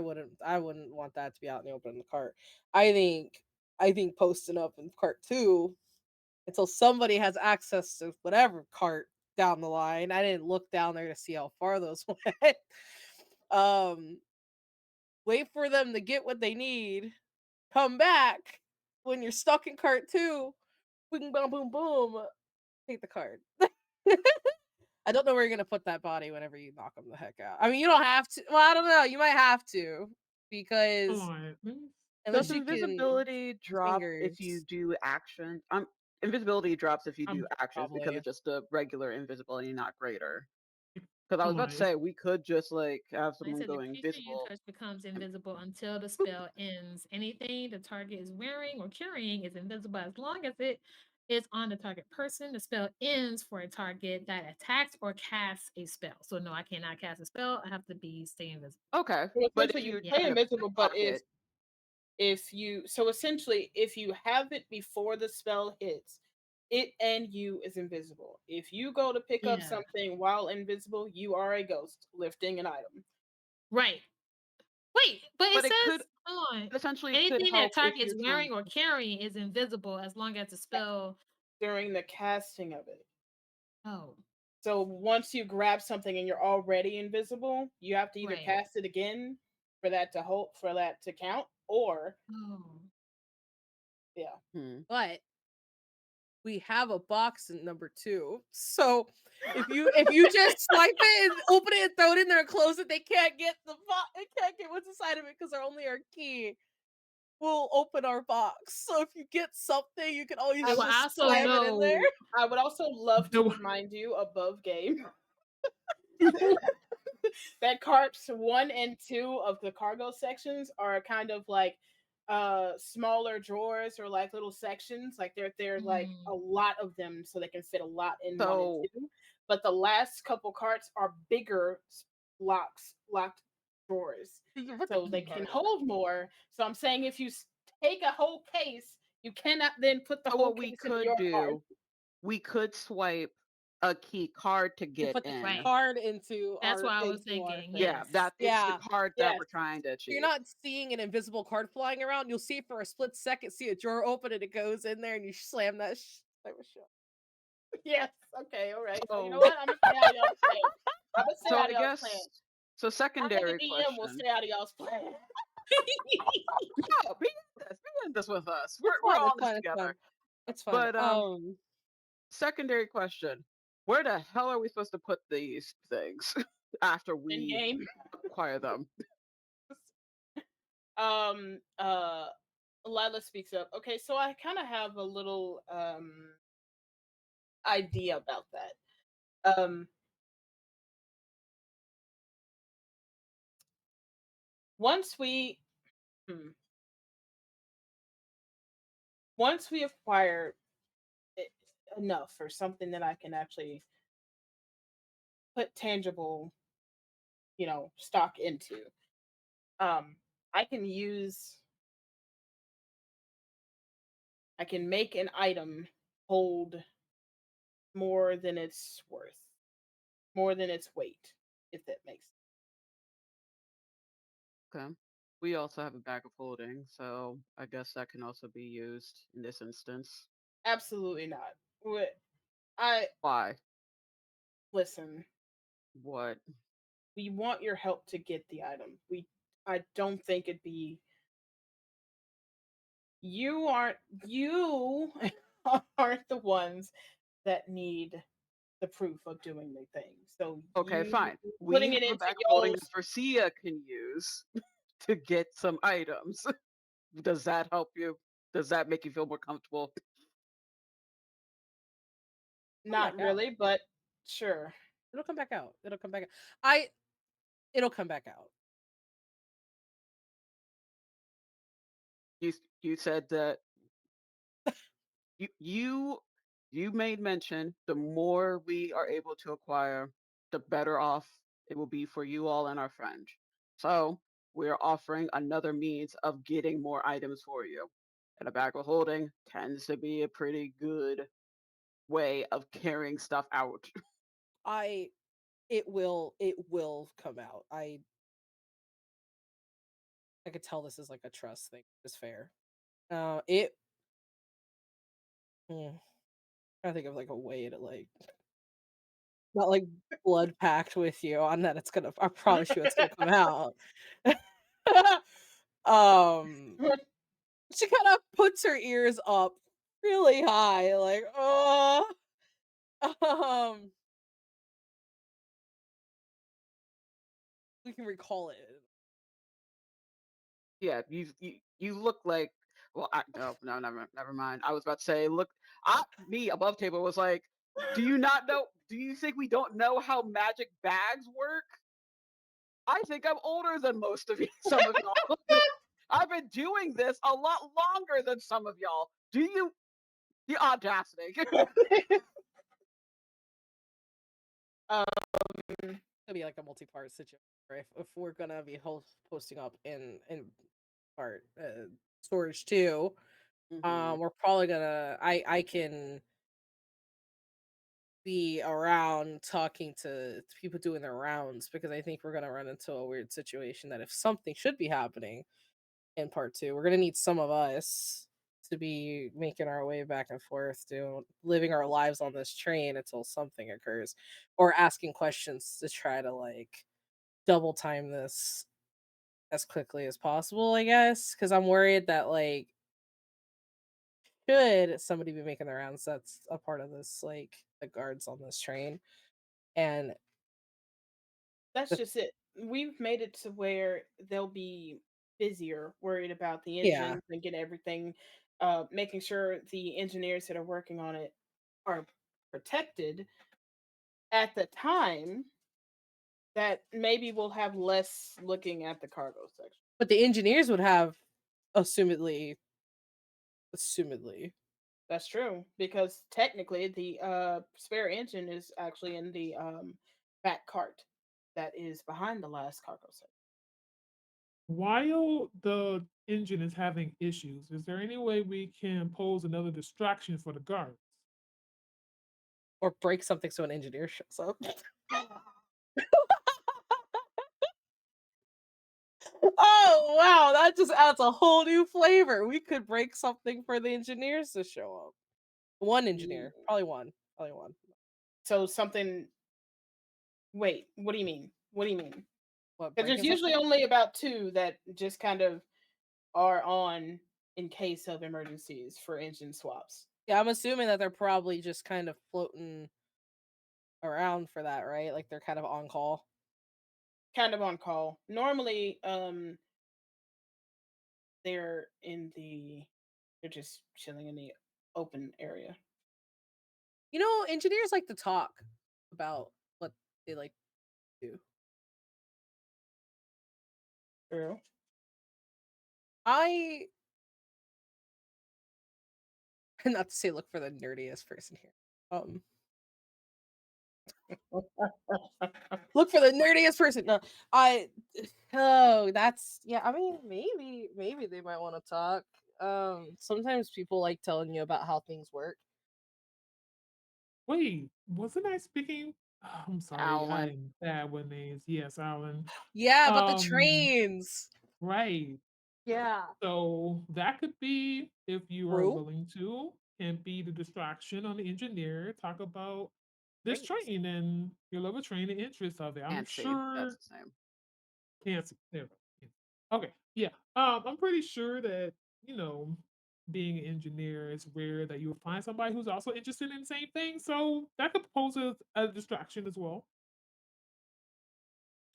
wouldn't want that to be out in the open in the cart. I think posting up in cart 2 until somebody has access to whatever cart down the line. I didn't look down there to see how far those went. Wait for them to get what they need, come back when you're stuck in cart 2, boom boom boom boom, take the card. I don't know where you're gonna put that body whenever you knock them the heck out. I mean, you don't have to. Well, I don't know. You might have to Come because on. unless Does you can invisibility drop if you fingers, do action? Invisibility drops if you do I'm actions because probably. it's just the regular invisibility, not greater. Because I was come about to on. say we could just like have Like I someone said, the go creature you invisible. touch becomes invisible until the spell ends. Anything the target is wearing or carrying is invisible as long as it is on the target person. The spell ends for a target that attacks or casts a spell. So no, I cannot cast a spell. I have to stay invisible. Okay, Well, but essentially, if you you Yeah. stay try to invisible, but pickpocket, if you so essentially if you have it before the spell hits, it and you is invisible. If you go to pick up Yeah. something while invisible, you are a ghost lifting an item. Right. Wait, but it but it could says hold on. essentially it could Anything that help if target is you're trying. wearing or carrying is invisible as long as the spell. During the casting of it. Oh, So once you grab something and you're already invisible, you have to either right. cast it again for that to count, or Oh. yeah. Hmm. but we have a box in number 2. So if you just swipe it and open it and throw it in there and close it, they can't get they can't get what's inside of it because they're only our key. Will open our box. So if you get something, you can always I will just also slam it in there. know. I would also love to No. remind you above game that carts 1 and 2 of the cargo sections are kind of like smaller drawers or like little sections. Like they're like a Mm, lot of them so they can fit a lot in 1 and So 2. But the last couple carts are bigger locked drawers. So they can hold more. So I'm saying if you take a whole case, you cannot then put the whole what we case into could your cart. do, we could swipe a key card to And get put the in. right. card into That's what I was our thinking. thing. Yeah, Yes. it's the Yeah. card that Yes. we're trying to So you're achieve. not seeing an invisible card flying around. You'll see for a split second, see a drawer open and it goes in there and you slam that shut. Yes. Okay. All right. So you know So what? I'm gonna stay out of y'all's plan. I'm gonna stay so out I of y'all's plan. guess so I think a secondary DM will question. stay out of y'all's plan. Yeah, be in this with us. It's We're fun. all It's in this fun. It's fun. together. It's fun. But secondary question. Where the hell are we supposed to put these things after In we game. acquire them? Um. Lila speaks up. Okay, so I kind of have a little idea about that. Once we hmm, once we acquire it, enough or something that I can actually put tangible, stock into, um, I can use I can make an item hold more than it's worth, more than its weight, if that makes sense. Okay. We also have a bag of holding, so I guess that can also be used in this instance. Absolutely not. I Why? listen. What? We want your help to get the item. I don't think it'd be you aren't you aren't the ones that need the proof of doing the thing. So Okay, you fine. We putting it have a into bag of holding that y'all's Versia can use to get some items. Does that help you? Does that make you feel more comfortable? Come back not out. really, but sure. It'll come back out. It'll come back out. I. It'll come back out. You said that you you you made mention the more we are able to acquire, the better off it will be for you all and our friend. So we're offering another means of getting more items for you. And a bag of holding tends to be a pretty good way of carrying stuff out. I. It will. It will come out. I could tell this is like a trust thing. It's fair. It. I think of like a way to like not like blood pact with you on that. It's gonna. I promise you, it's gonna come out. um, she kind of puts her ears up really high, like oh. Um, we can recall it. Yeah, you look like well, no, never mind. I was about to say, look, me above table was like, do you not know? Do you think we don't know how magic bags work? I think I'm older than most of you, some of y'all. I've been doing this a lot longer than some of y'all. Do you? The audacity. um It'll be like a multi-part situation. Right? If we're gonna be posting up in part storage too, Mhm. we're probably gonna. I can be around talking to people doing their rounds because I think we're gonna run into a weird situation that if something should be happening in part two, we're gonna need some of us to be making our way back and forth, living our lives on this train until something occurs, or asking questions to try to like double time this as quickly as possible, I guess, because I'm worried that like should somebody be making the rounds that's a part of this, like the guards on this train, and that's the, just it. We've made it to where they'll be busier, worried about the yeah, engines and get everything, making sure the engineers that are working on it are protected at the time that maybe we'll have less looking at the cargo section. but the engineers would have assumedly That's true because technically the spare engine is actually in the back cart that is behind the last cargo section. While the engine is having issues, is there any way we can pose another distraction for the guards? or break something so an engineer shows up. Oh wow, that just adds a whole new flavor. We could break something for the engineers to show up. One Mm. engineer, probably one, probably one. So something. Wait, what do you mean? What do you mean? What, Because there's breaking usually something? only about two that just kind of are on in case of emergencies for engine swaps. Yeah, I'm assuming that they're probably just kind of floating around for that, right? Like they're kind of on call. Kind of on call. Normally, they're in the they're just chilling in the open area. You know, engineers like to talk about what they like to do. True. I not to say look for the nerdiest person here. Look for the nerdiest person. No, I. Oh, that's yeah. I mean, maybe they might want to talk. Sometimes people like telling you about how things work. Wait, wasn't I speaking? I'm sorry, I Alan. am bad with names. Yes, Alan. Yeah, about the Um, trains. Right. Yeah. So that could be, if you are True. willing to, can be the distraction on the engineer. Talk about this Great. train and your level training interest of it. I'm Can't see. That's sure the same. can't see. There we go. Yeah. Okay. Yeah. I'm pretty sure that, being an engineer, it's rare that you'll find somebody who's also interested in the same thing. So that could pose a distraction as well.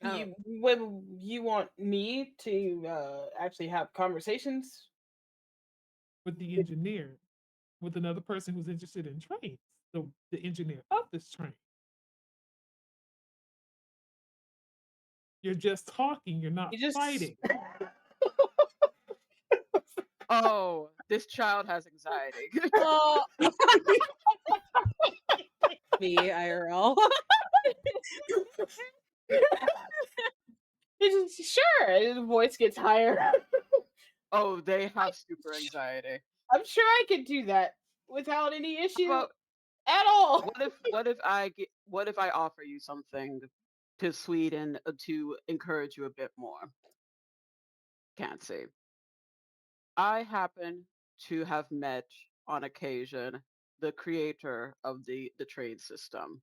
You want me to actually have conversations? With the engineer, with another person who's interested in trains, the engineer of this train. You're just talking, you're not You just fighting. Oh, this child has anxiety. Oh, me IRL. It's just, sure, the voice gets higher. Oh, they have super anxiety. I'm sure I could do that without any issue But at all. what if I offer you something to sweeten to encourage you a bit more? Can't see. I happen to have met on occasion the creator of the trade system.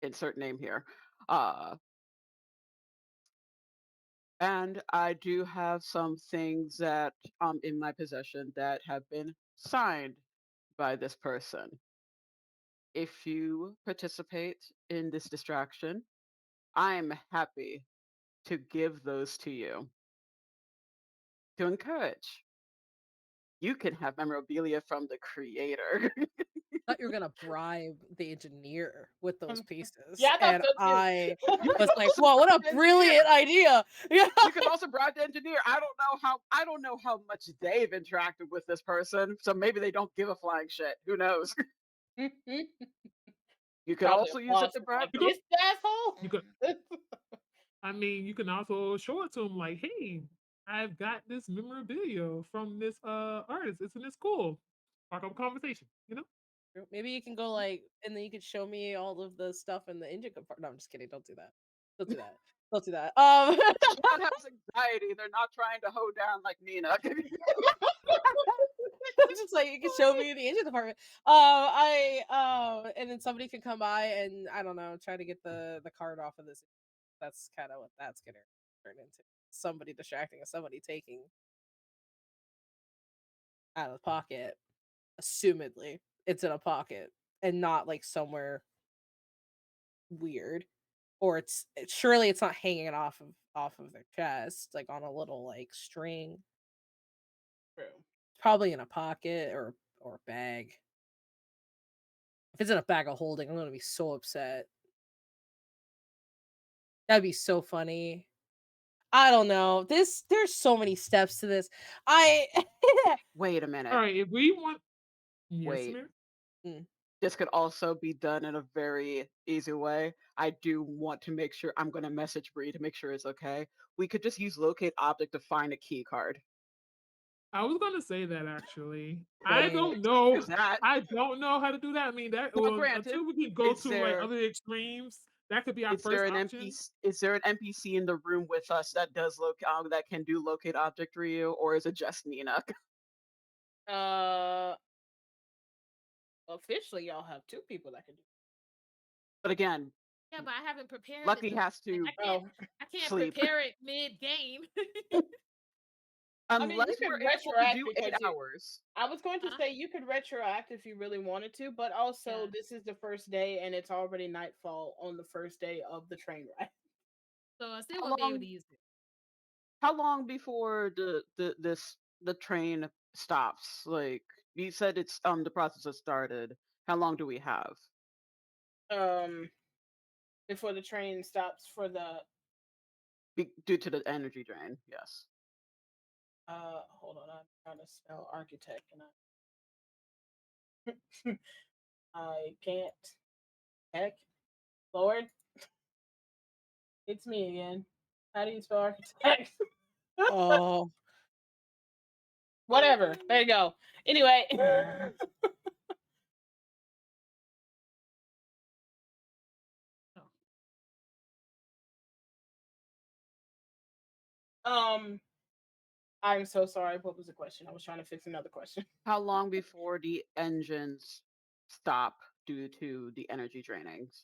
Insert name here. Uh, and I do have some things that in my possession that have been signed by this person. If you participate in this distraction, I'm happy to give those to you to encourage. You can have memorabilia from the creator. Thought you were gonna bribe the engineer with those pieces, Yeah, I thought and so too. I You was can like, also "Whoa, what a bribe the brilliant engineer. idea!" Yeah. You can also bribe the engineer. I don't know how much they've interacted with this person, so maybe they don't give a flying shit. Who knows? You could Probably a also use it boss to was bribe like, them. this asshole. You could, I mean, you can also show it to them like, hey, I've got this memorabilia from this artist. Isn't this cool? Spark up a conversation, Maybe you can go like, and then you could show me all of the stuff in the engine compartment. No, I'm just kidding. Don't do that. Don't do that. Don't do that. Child has anxiety. They're not trying to hoe down like Nina. just like you can show me the engine department. And then somebody can come by and I don't know, try to get the card off of this. That's kind of what that's gonna turn into. Somebody distracting us, somebody taking out of the pocket. Assumedly, it's in a pocket and not like somewhere weird. Or surely it's not hanging off of their chest, like on a little like string. True. Probably in a pocket or a bag. If it's in a bag of holding, I'm gonna be so upset. That'd be so funny. I don't know. There's so many steps to this. I Wait a All minute. right, if we want, yes, Wait. ma'am. This could also be done in a very easy way. I do want to make sure I'm going to message Bree to make sure it's okay. We could just use locate object to find a key card. I was gonna say that actually. I Right. don't know. Use that. I don't know how to do that. I mean, that Now, granted, until we can go is to like other extremes, that could be our is there first an option. NPC is there an NPC in the room with us that does that can do locate object Ryu, or is it just Nina? uh, officially, y'all have two people that can do. But again, Yeah, but I haven't prepared it. Lucky has Like, to I can't sleep. prepare it mid game. I mean, you Unless could we're able to retroact do because 8 hours. I was going to Huh? say you could retroact if you really wanted to, but also Yeah. this is the first day and it's already nightfall on the first day of the train ride. So I still How won't be able to long use it. how long before the train stops? Like you said it's the process has started. How long do we have? Um, before the train stops for the Due to the energy drain, yes. hold on, I'm trying to spell architect and I can't. Heck, Lord, it's me again. How do you spell architect? Oh, Whatever. There you go. Anyway, Oh. um, I'm so sorry. What was the question? I was trying to fix another question. How long before the engines stop due to the energy drainings?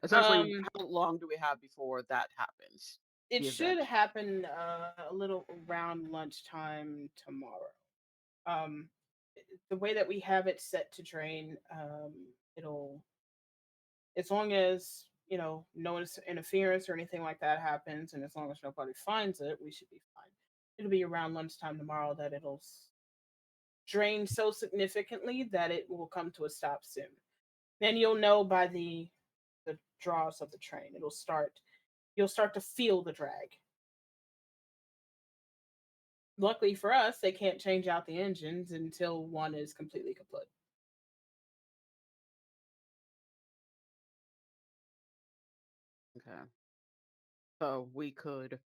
Essentially, Um, how long do we have before that happens? it The should event. happen a little around lunchtime tomorrow. Um, the way that we have it set to drain, it'll as long as no interference or anything like that happens, and as long as nobody finds it, we should be fine. It'll be around lunchtime tomorrow that it'll drain so significantly that it will come to a stop soon. Then you'll know by the draws of the train. You'll start to feel the drag. Luckily for us, they can't change out the engines until one is completely kaput. Okay. So we could.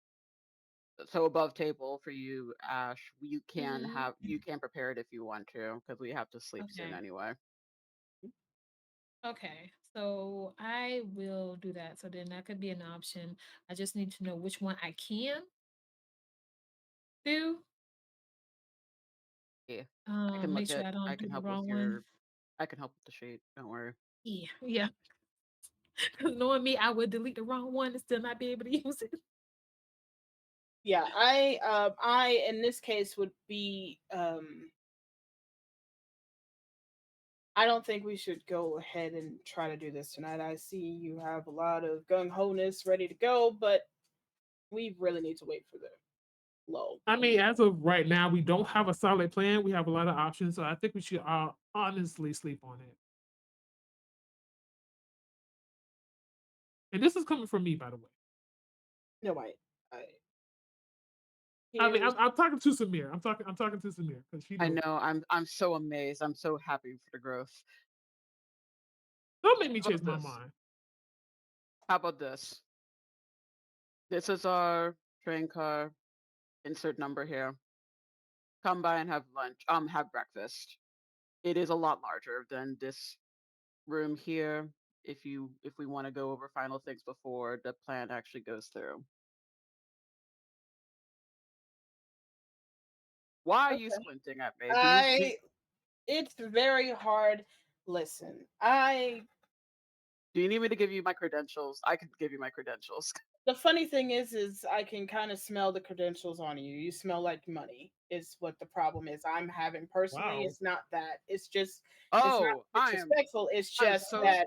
So above table for you, Ash, Hmm. you can prepare it if you want to, because we have to sleep soon Okay. anyway. Okay. So I will do that. So then that could be an option. I just need to know which one I can do. Yeah. I can Make look sure at I I don't do can the help with wrong one. your I can help with the sheet. Don't worry. Yeah, yeah. 'Cause knowing me, I would delete the wrong one and still not be able to use it. Yeah, I in this case would be I don't think we should go ahead and try to do this tonight. I see you have a lot of gung ho ness ready to go, but we really need to wait for the lull. I mean, as of right now, we don't have a solid plan. We have a lot of options, so I think we should honestly sleep on it. And this is coming from me, by the way. No, wait. I I mean, here's I'm talking to Samir. I'm talking to Samir because she I knows. know. I'm so amazed. I'm so happy for the growth. Don't make me How change about my this? mind. How about this? This is our train car. Insert number here. Come by and have lunch. Have breakfast. It is a lot larger than this room here. If we want to go over final things before the plan actually goes through. Why are you okay. squinting at me? I It's very hard. Listen, I Do you need me to give you my credentials? I could give you my credentials. the funny thing is I can kind of smell the credentials on you. You smell like money. Is what the problem is I'm having personally. Wow. It's not that. It's not Oh, disrespectful. It's I'm just so that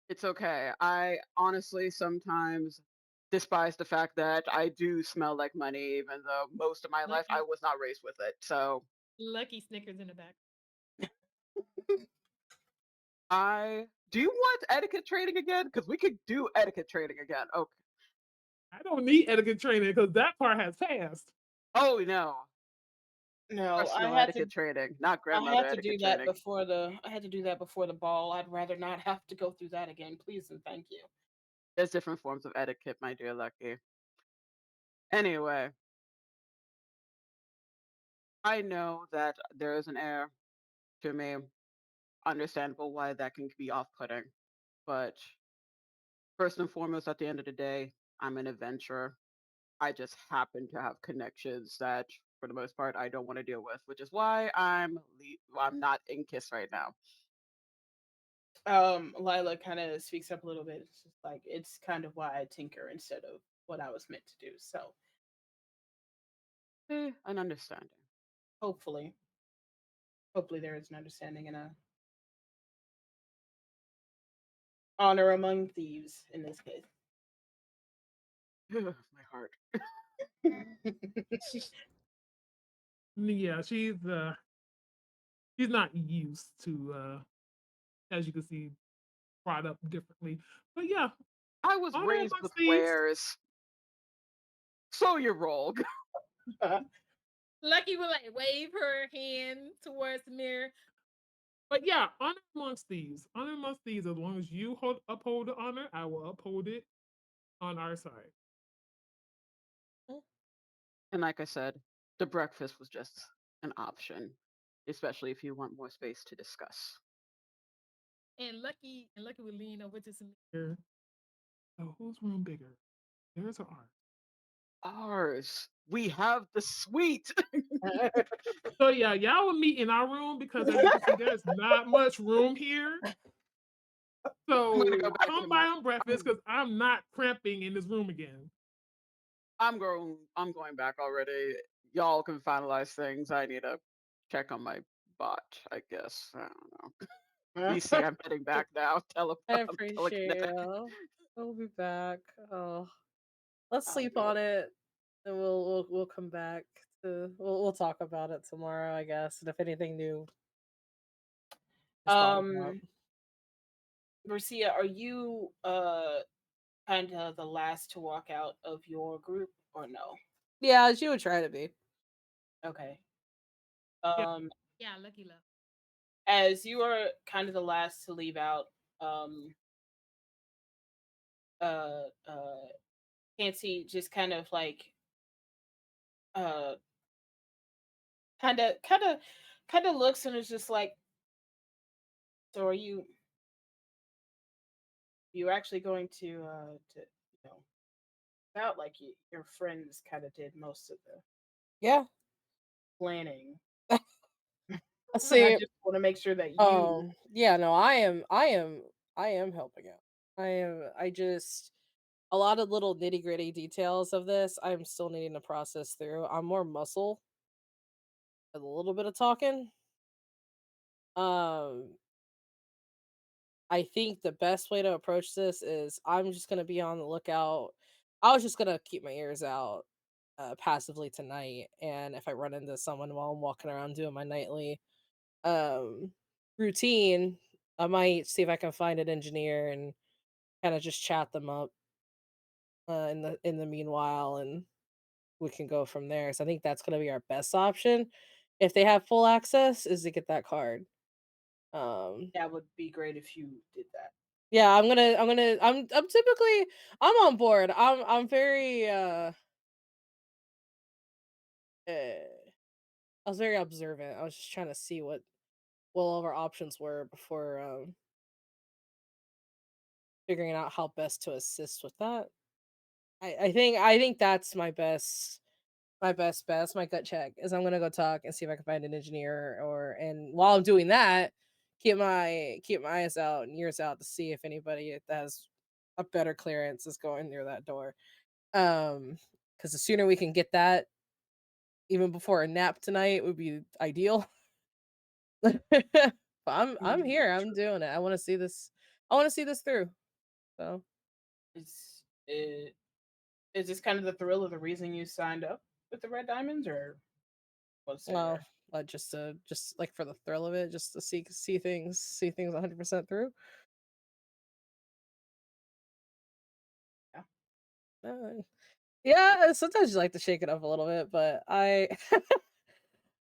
it's okay. I honestly sometimes despise the fact that I do smell like money, even though most of my life I Lucky, was not raised with it. So lucky Snickers in the back. I do you want etiquette training again? Because we could do etiquette training again. Okay. I don't need etiquette training because that part has passed. Oh no. no, Personal etiquette training, not I grandmother had to do etiquette that training. before the ball. I'd rather not have to go through that again. Please and thank you. There's different forms of etiquette, my dear Lucky. Anyway, I know that there is an air to me. Understandable why that can be off putting. But first and foremost, at the end of the day, I'm an adventurer. I just happen to have connections that, for the most part, I don't want to deal with, which is why I'm not in Kiss right now. Lila kind of speaks up a little bit. It's just like it's kind of why I tinker instead of what I was meant to do. So An understanding. hopefully, hopefully there is an understanding and a honor among thieves in this case. My heart. Yeah, she's not used to as you can see brought up differently. But yeah, I was honor raised with amongst thieves. wares. So you rogue. Lucky will like wave her hand towards the mirror. But yeah, honor amongst thieves. Honor amongst thieves. As long as you uphold the honor, I will uphold it on our side. And like I said, the breakfast was just an option, especially if you want more space to discuss. And Lucky will lean over to some. Here. So whose room bigger? Theirs or ours? Ours. We have the suite. So yeah, y'all will meet in our room because as you can see, there's not much room here. I'm gonna So go back to come my. by on breakfast because I'm not cramping in this room again. I'm going back already. Y'all can finalize things. I need to check on my bot. I guess I don't know. DC, I'm heading back now. I I'm appreciate telekinetic. you. We'll be back. Oh, let's I'll sleep do on it, and we'll come back to we'll talk about it tomorrow, I guess. And if anything new is thought about. Marcia, are you kind of the last to walk out of your group or no? Yeah, she would try to be. Okay. Yeah. Yeah, Lucky love. As you are kind of the last to leave out, um uh uh Nancy just kind of like uh kind of looks and is just like, so are you actually going to out like your friends kind of did most of the Yeah. planning. Let's I see. just want to make sure that you Yeah, no, I am helping out. I just a lot of little nitty-gritty details of this I'm still needing to process through. I'm more muscle with a little bit of talking. Um I think the best way to approach this is I'm just gonna be on the lookout. I was just gonna keep my ears out passively tonight, and if I run into someone while I'm walking around doing my nightly um routine, I might see if I can find an engineer and kind of just chat them up in the meanwhile, and we can go from there. So I think that's gonna be our best option if they have full access is to get that card. Um that would be great if you did that. Yeah, I'm typically I'm on board. I'm very I was very observant. I was just trying to see what all of our options were before figuring out how best to assist with that. I think that's my best bet. That's my gut check is I'm gonna go talk and see if I can find an engineer or and while I'm doing that, keep my eyes out and ears out to see if anybody that has a better clearance is going near that door. Because the sooner we can get that, even before a nap tonight, would be ideal. But I'm here. I'm doing it. I want to see this. I want to see this through. So Is it is this kind of the thrill of the reason you signed up with the Red Diamonds, or was well, there? just like for the thrill of it, just to see things 100% through. Yeah. Uh, yeah, sometimes you like to shake it up a little bit, but I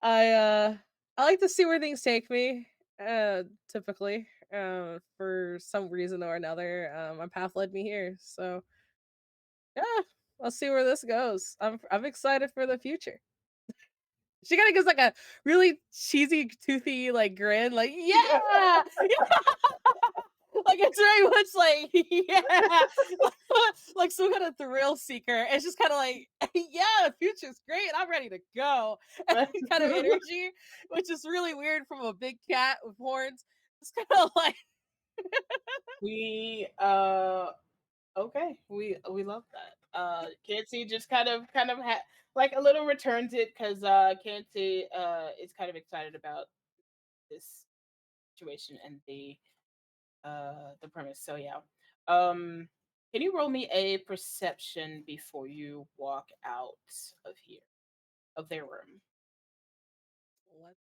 I like to see where things take me. Typically, for some reason or another, my path led me here. So yeah, I'll see where this goes. I'm excited for the future. She kind of gives like a really cheesy, toothy like grin, like yeah, like it's very much like yeah, like some kind of thrill seeker. It's just kind of like yeah, the future's great. I'm ready to go, kind of energy, which is really weird from a big cat with horns. It's kind of like we okay, we love that. Kansi just like a little returns it because Kansi is kind of excited about this situation and the premise. So yeah. Um can you roll me a perception before you walk out of here, of their room? let,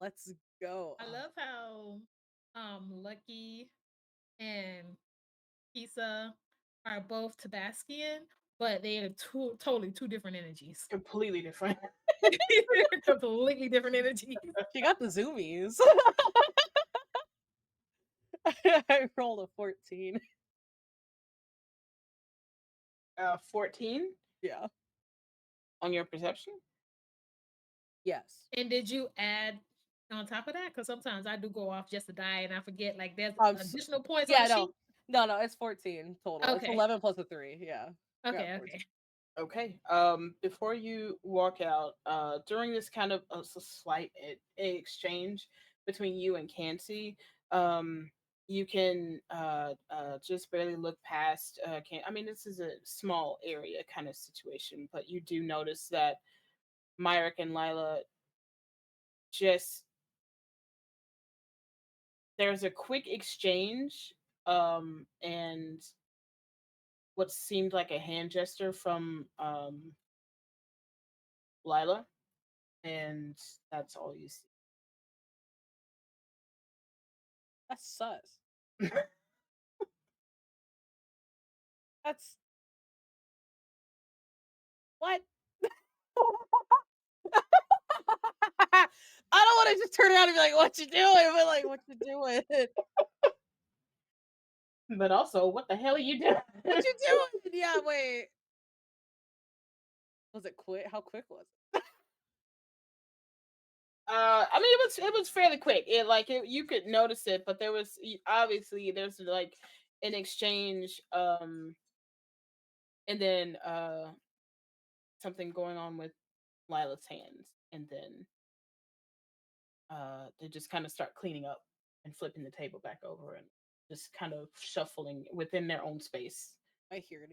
let's go. I love how Lucky and Kisa are both Tabascan, but they are totally two different energies. Completely different. Completely different energies. She got the zoomies. I rolled a 14. 14 Yeah. on your perception. Yes. And did you add on top of that? Because sometimes I do go off just to die and I forget like there's S additional points on Yeah, the sheet. no. No, it's 14 total. It's Okay. 11 plus a 3. Yeah. I got Okay. 14. Okay. Okay. Before you walk out, during this kind of slight exchange between you and Kansi, you can just barely look past. I mean, this is a small area kind of situation, but you do notice that Myrick and Lila just there's a quick exchange, and what seemed like a hand gesture from Lila, and that's all you see. That's sus. That's what? I don't want to just turn around and be like, "What you doing?" But like, "What you doing? But also, what the hell are you doing? What you doing?" Yeah, wait. Was it quick? How quick was it? I mean, it was fairly quick. You could notice it, but obviously there's like an exchange, and then something going on with Lila's hands, and then they just kind of start cleaning up and flipping the table back over and just kind of shuffling within their own space. I hear it.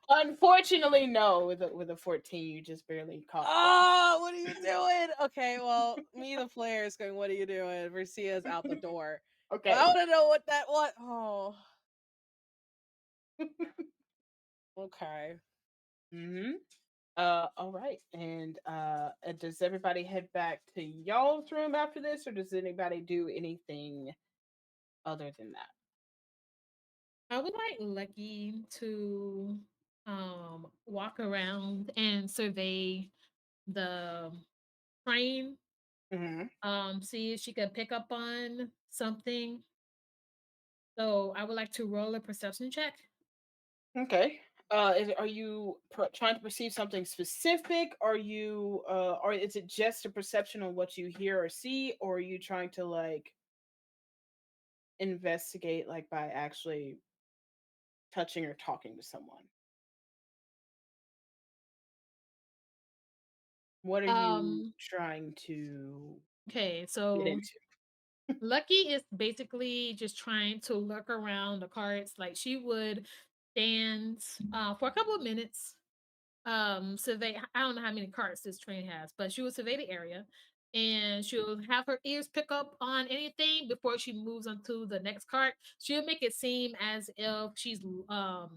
Unfortunately, no. With a 14, you just barely caught. Oh, what are you doing? Okay, well, me, the player, is going, "What are you doing?" Versia's out the door. Okay. I want to know what. Oh. Okay. Mm-hmm. All right. And does everybody head back to y'all's room after this, or does anybody do anything other than that? I would like Lucky to walk around and survey the train, Mm-hmm. see if she could pick up on something. So I would like to roll a perception check. Okay. Are you trying to perceive something specific? Or is it just a perception on what you hear or see, or are you trying to like investigate like by actually touching or talking to someone? What are you Um trying to okay, get so into? Lucky is basically just trying to look around the carts. Like she would stand for a couple of minutes, survey. I don't know how many carts this train has, but she will survey the area and she'll have her ears pick up on anything before she moves on to the next cart. She'll make it seem as if um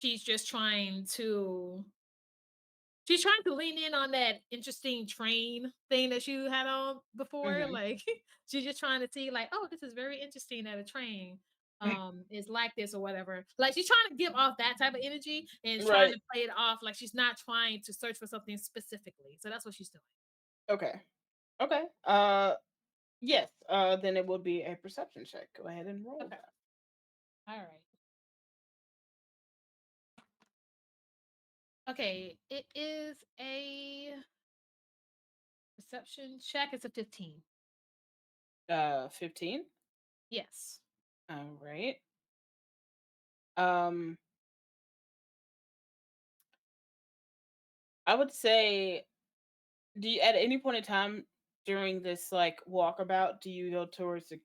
she's just trying to lean in on that interesting train thing that you had on before. Mm-hmm. Like she's just trying to see, like, oh, this is very interesting that a train is like this or whatever. Like she's trying to give off that type of energy and trying Right. to play it off like she's not trying to search for something specifically. So that's what she's doing. Okay. Okay. Yes. Then it will be a perception check. Go ahead and roll Okay. that. All right. Okay. It is a perception check. It's a 15. 15. Yes. All right. Um, I would say, do you at any point in time during this like walkabout, do you go towards the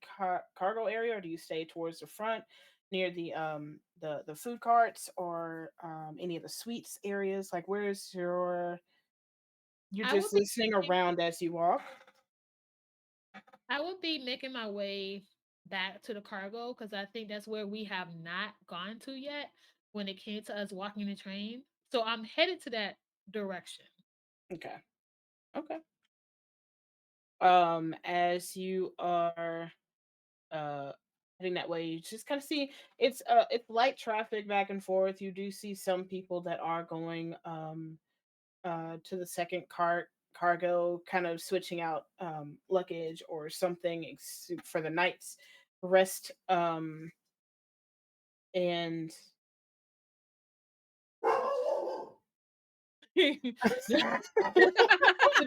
cargo area, or do you stay towards the front near the food carts, or any of the sweets areas? Like, where's you're I would just be listening around as you walk? I would be making my way back to the cargo because I think that's where we have not gone to yet when it came to us walking the train. So I'm headed to that direction. Okay. Okay. As you are uh heading that way, you just kind of see it's light traffic back and forth. You do see some people that are going to the second cargo, kind of switching out luggage or something for the night's rest, and The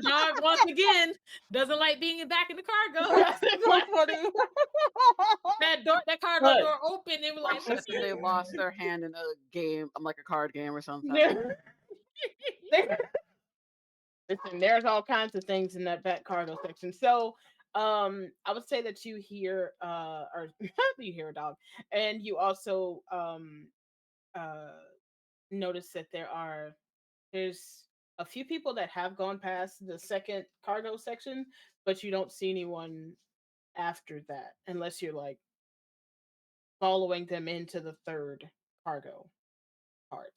dog once again doesn't like being back in the cargo. That's so funny. That car cargo Look. door open. They were I'm like, guessing they lost their hand in a game, like a card game or something. Listen, there's all kinds of things in that back cargo section. So, I would say that you hear, or you hear a dog, and you also uh notice that there's a few people that have gone past the second cargo section, but you don't see anyone after that unless you're like following them into the third cargo part.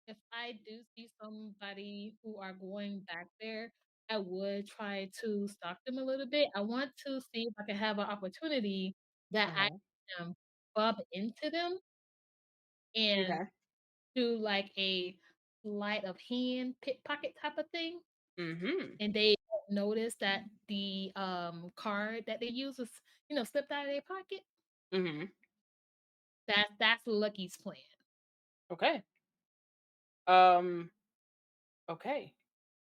if I do see somebody who are going back there, I would try to stalk them a little bit. I want to see if I can have an opportunity that I Uh-huh. can bump into them and Okay. do like a sleight of hand pickpocket type of thing. Mm-hmm. And they don't notice that the card that they use is, slipped out of their pocket. Mm-hmm. That's Lucky's plan. Okay. Um, okay.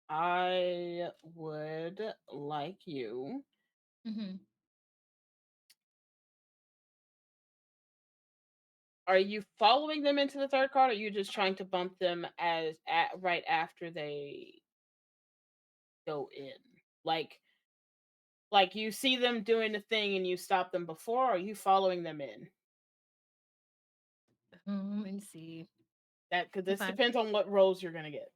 I would like you. Hmm. Are you following them into the third card, or are you just trying to bump them right after they go in? Like like you see them doing the thing and you stop them before, or are you following them in? Let me see. That because If this I depends on what roles you're gonna get.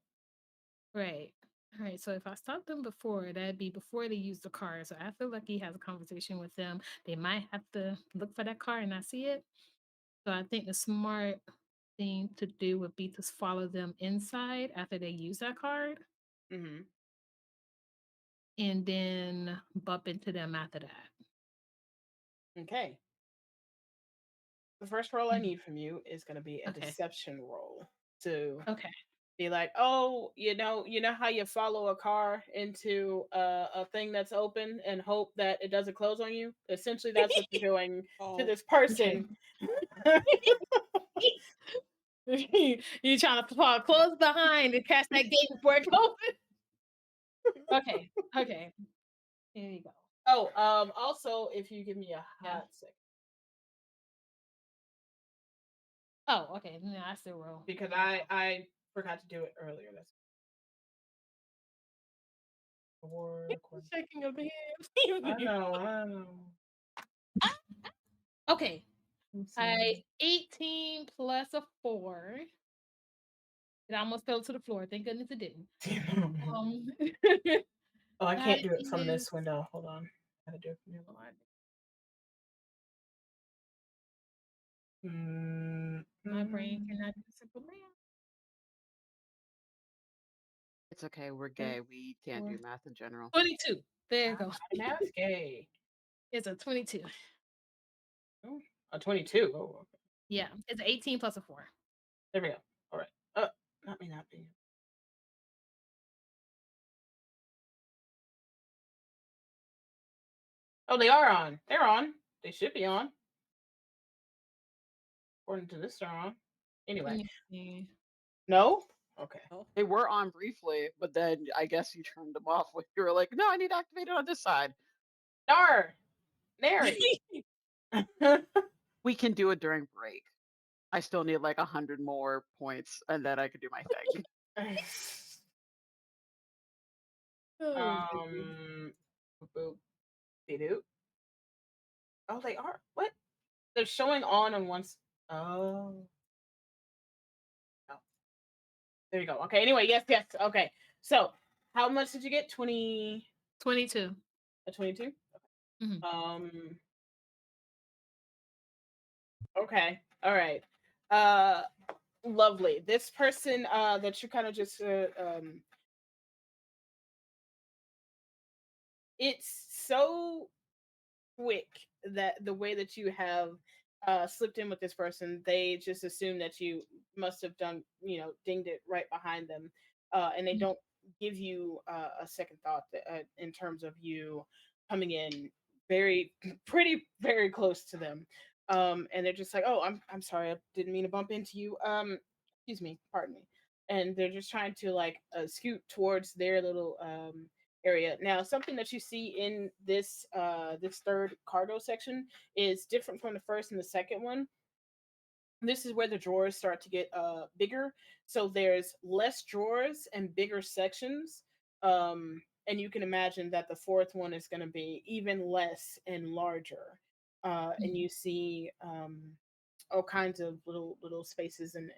Right. All right. So if I stop them before, that'd be before they use the car. So after Lucky has a conversation with them, they might have to look for that car and not see it. So I think the smart thing to do would be to follow them inside after they use that card Mm-hmm. and then bump into them after that. Okay. The first roll I Mhm. need from you is gonna be a Okay. deception roll to Okay. be like, oh, you know how you follow a car into a thing that's open and hope that it doesn't close on you. Essentially, that's what you're doing to Oh, this Okay. person. You trying to close behind and catch that gate before it opens? Okay. Okay. Here you go. Oh, also, if you give me a Yeah. hot second, Oh, okay. Yeah, I still roll. because No I forgot to do it earlier. That's four. problem. Shaking of I hands. know, I know. Okay. Let's I see. 18 plus a 4. It almost fell to the floor. Thank goodness it didn't. Um, Oh, I that can't do it from is this window. Hold on. Gotta do it from here. my brain Mm. cannot do simple math. It's okay. We're Eight, gay. We can't four, do math in general. 22. There you I'm go. not gay. It's a 22. Oh, a 22. Oh, okay. Yeah, it's 18 plus a 4. There we go. All right. Not me, not me. Oh, they are on. They're on. They should be on. According to this, they're on. Let Anyway, me see. no. Okay. oh. They were on briefly, but then I guess you turned them off when you were like, no, I need to activate it on this side. Dar. Nary. We can do it during break. I still need like 100 more points and then I could do my thing. Oh, goodness. Boop. They do. Oh, they are. What? They're showing on once. Oh. Oh. There you go. Okay. Anyway, yes, yes. Okay. So, how much did you get? 20. 22. A 22. Mhm. Um. Okay. All right. Uh. Lovely. This person. That you kind of just. It's so quick that the way that you have slipped in with this person, they just assume that you must have done, dinged it right behind them, and they Mhm. don't give you a second thought in terms of you coming in very, pretty, very close to them, and they're just like, "Oh, I'm sorry, I didn't mean to bump into you. Excuse me, pardon me," and they're just trying to like scoot towards their little area. Now, something that you see in this third cargo section is different from the first and the second one. This is where the drawers start to get bigger. So there's less drawers and bigger sections. And you can imagine that the fourth one is going to be even less and larger. And you see all kinds of little spaces and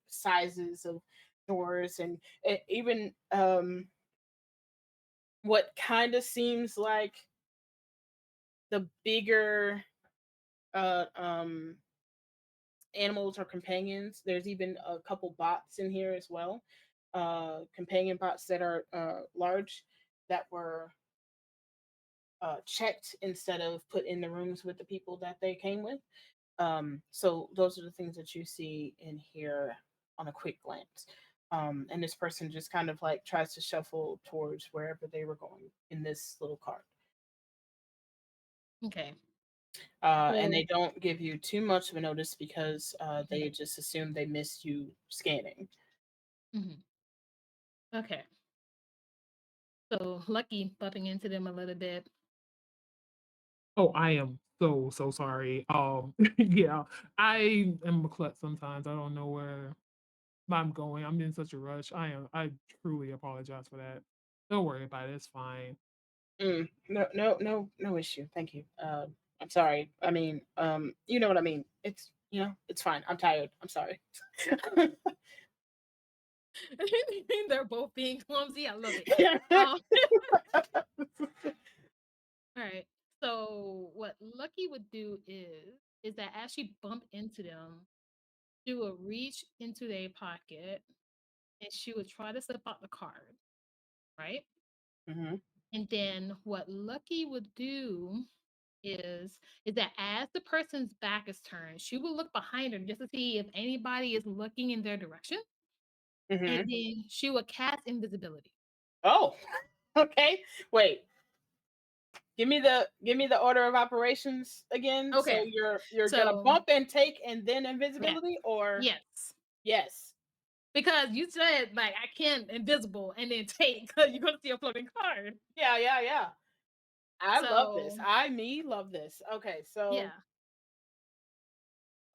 sizes of doors, and even what kind of seems like the bigger uh um animals or companions. There's even a couple bots in here as well, companion bots that are large, that were checked instead of put in the rooms with the people that they came with. So those are the things that you see in here on a quick glance. And this person just kind of like tries to shuffle towards wherever they were going in this little cart. Okay. And they Cool. don't give you too much of a notice because they just assume they missed you scanning. Mhm. Okay. So Lucky bumping into them a little bit. Oh, I am so sorry. Yeah, I am a klutz sometimes. I don't know where I'm going. I'm in such a rush. I truly apologize for that. Don't worry about it. It's fine. No issue. Thank you. I'm sorry. I mean, you know what I mean. It's it's fine. I'm tired. I'm sorry. They're both being clumsy. I love it. Um, all right. So what Lucky would do is that as she bumped into them, she would reach into their pocket and she would try to slip out the card, right? hmm And then what Lucky would do is that as the person's back is turned, she will look behind her just to see if anybody is looking in their direction, and hmm then she would cast invisibility. Oh, okay. Wait. Give me the order of operations again. So Okay, you're gonna so bump and take and then yeah, invisibility, or yes, yes. because you said like I can't invisible and then take because you're gonna see a floating card. Yeah. I love this. So I love this. Okay, so yeah,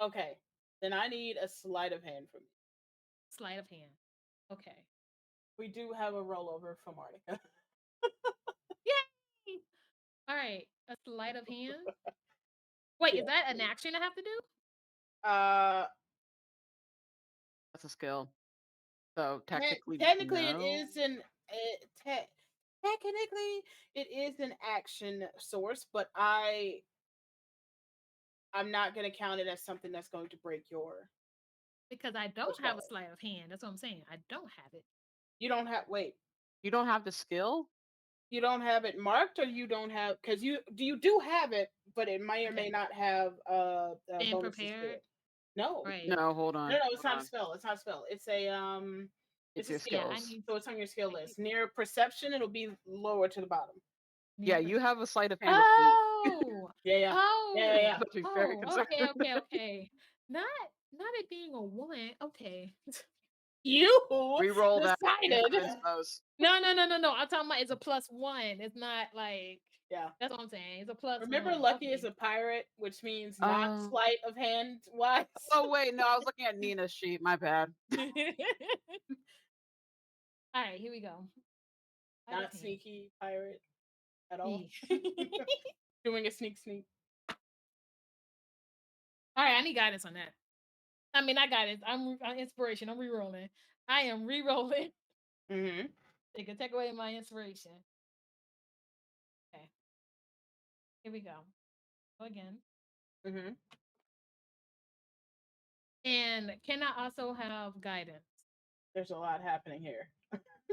okay. Then I need a sleight of hand from you. sleight of hand. Okay, We do have a rollover from Arnica. yay! All right, a sleight of hand. Wait, is Yeah. that an action I have to do? Uh That's a skill. So technically, technically it no. is an technically it is an action source, but I'm not going to count it as something that's going to break your Because I what don't you have call a it. sleight of hand. That's what I'm saying. I don't have it. You don't have wait. You don't have the skill? You don't have it marked, or you don't have, because you do have it, but it may or may Okay. not have Been bonuses to prepared. it. No. Right. No, hold No, on. no, it's Hold not a on. spell. It's not a spell. It's It's a your Yeah, skill. I skills. need So it's on your skill I need list. Near perception, it'll be lower to the bottom. Yeah, near you have a sleight of hand of 8. Oh. Yeah. Oh. Gotta be very Oh, concerned. okay. Not it being a one. Okay. You Reroll that. You decided. have inspos. No. I'm talking about it's a +1. It's not like Yeah. that's what I'm saying. It's a +1. Remember, Lucky is Okay. a pirate, which means not Oh. sleight of hand wise. Oh wait, no, I was looking at Nina's sheet. My bad. All right, here we go. Sleight of Not hand. sneaky pirate at all. Yeah. Doing a sneak. All right, I need guidance on that. I mean, not guidance. I'm inspiration. I'm re-rolling. I am re-rolling. Mm-hmm. They can take away my inspiration. Okay, here we go. Go again. Mm-hmm. And can I also have guidance? There's a lot happening here.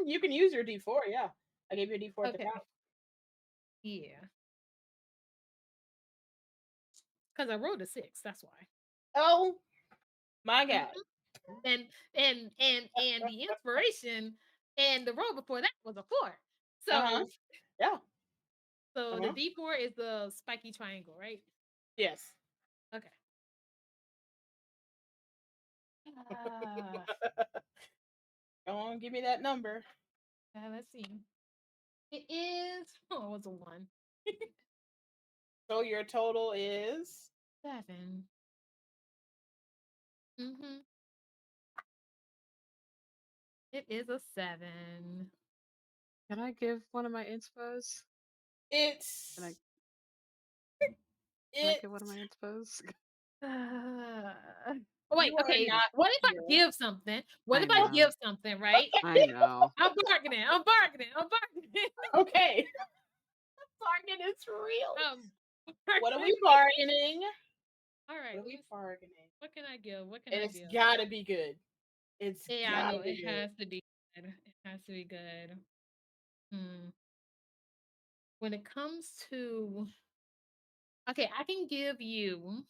You can use your D4, yeah. I gave you a D4 at the Okay. top. Yeah. Because I rolled a 6. That's why. Oh my god. Mhm. And the inspiration and the roll before that was a 4. Uh-huh. So Yeah. so the Uh-huh. D4 is the spiky triangle, right? Yes. Okay. Ah, Go on, give me that number. let's see. It is. Oh, it was a 1. So your total is 7. Mm-hmm. It is a 7. Can I give one of my inspos? it's Can I it's give one of my inspos? Oh, wait, you are okay. not What if I here. give something? What I if I know. give something, right? I know. I'm bargaining. I'm bargaining. I'm bargaining. Okay. Bargain is real. Um, What are we bargaining? All right. What are we bargaining? What can I give? What can And I it's give? gotta be good. It's Yeah, I gotta know. be It good. has to be good. It has to be good. Hmm. When it comes to okay, I can give you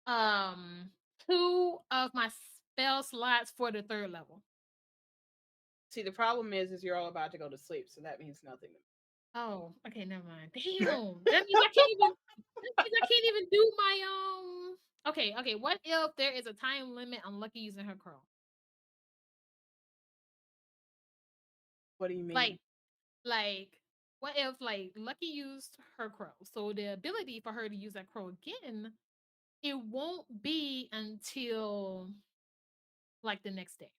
2 of my spell slots for the 3rd level. See, the problem is you're all about to go to sleep, so that means nothing to me. Oh, okay, never mind. Damn. That means I can't even do my okay, what if there is a time limit on Lucky using her crow? What do you mean? Like what if like Lucky used her crow? So the ability for her to use that crow again, it won't be until like the next day.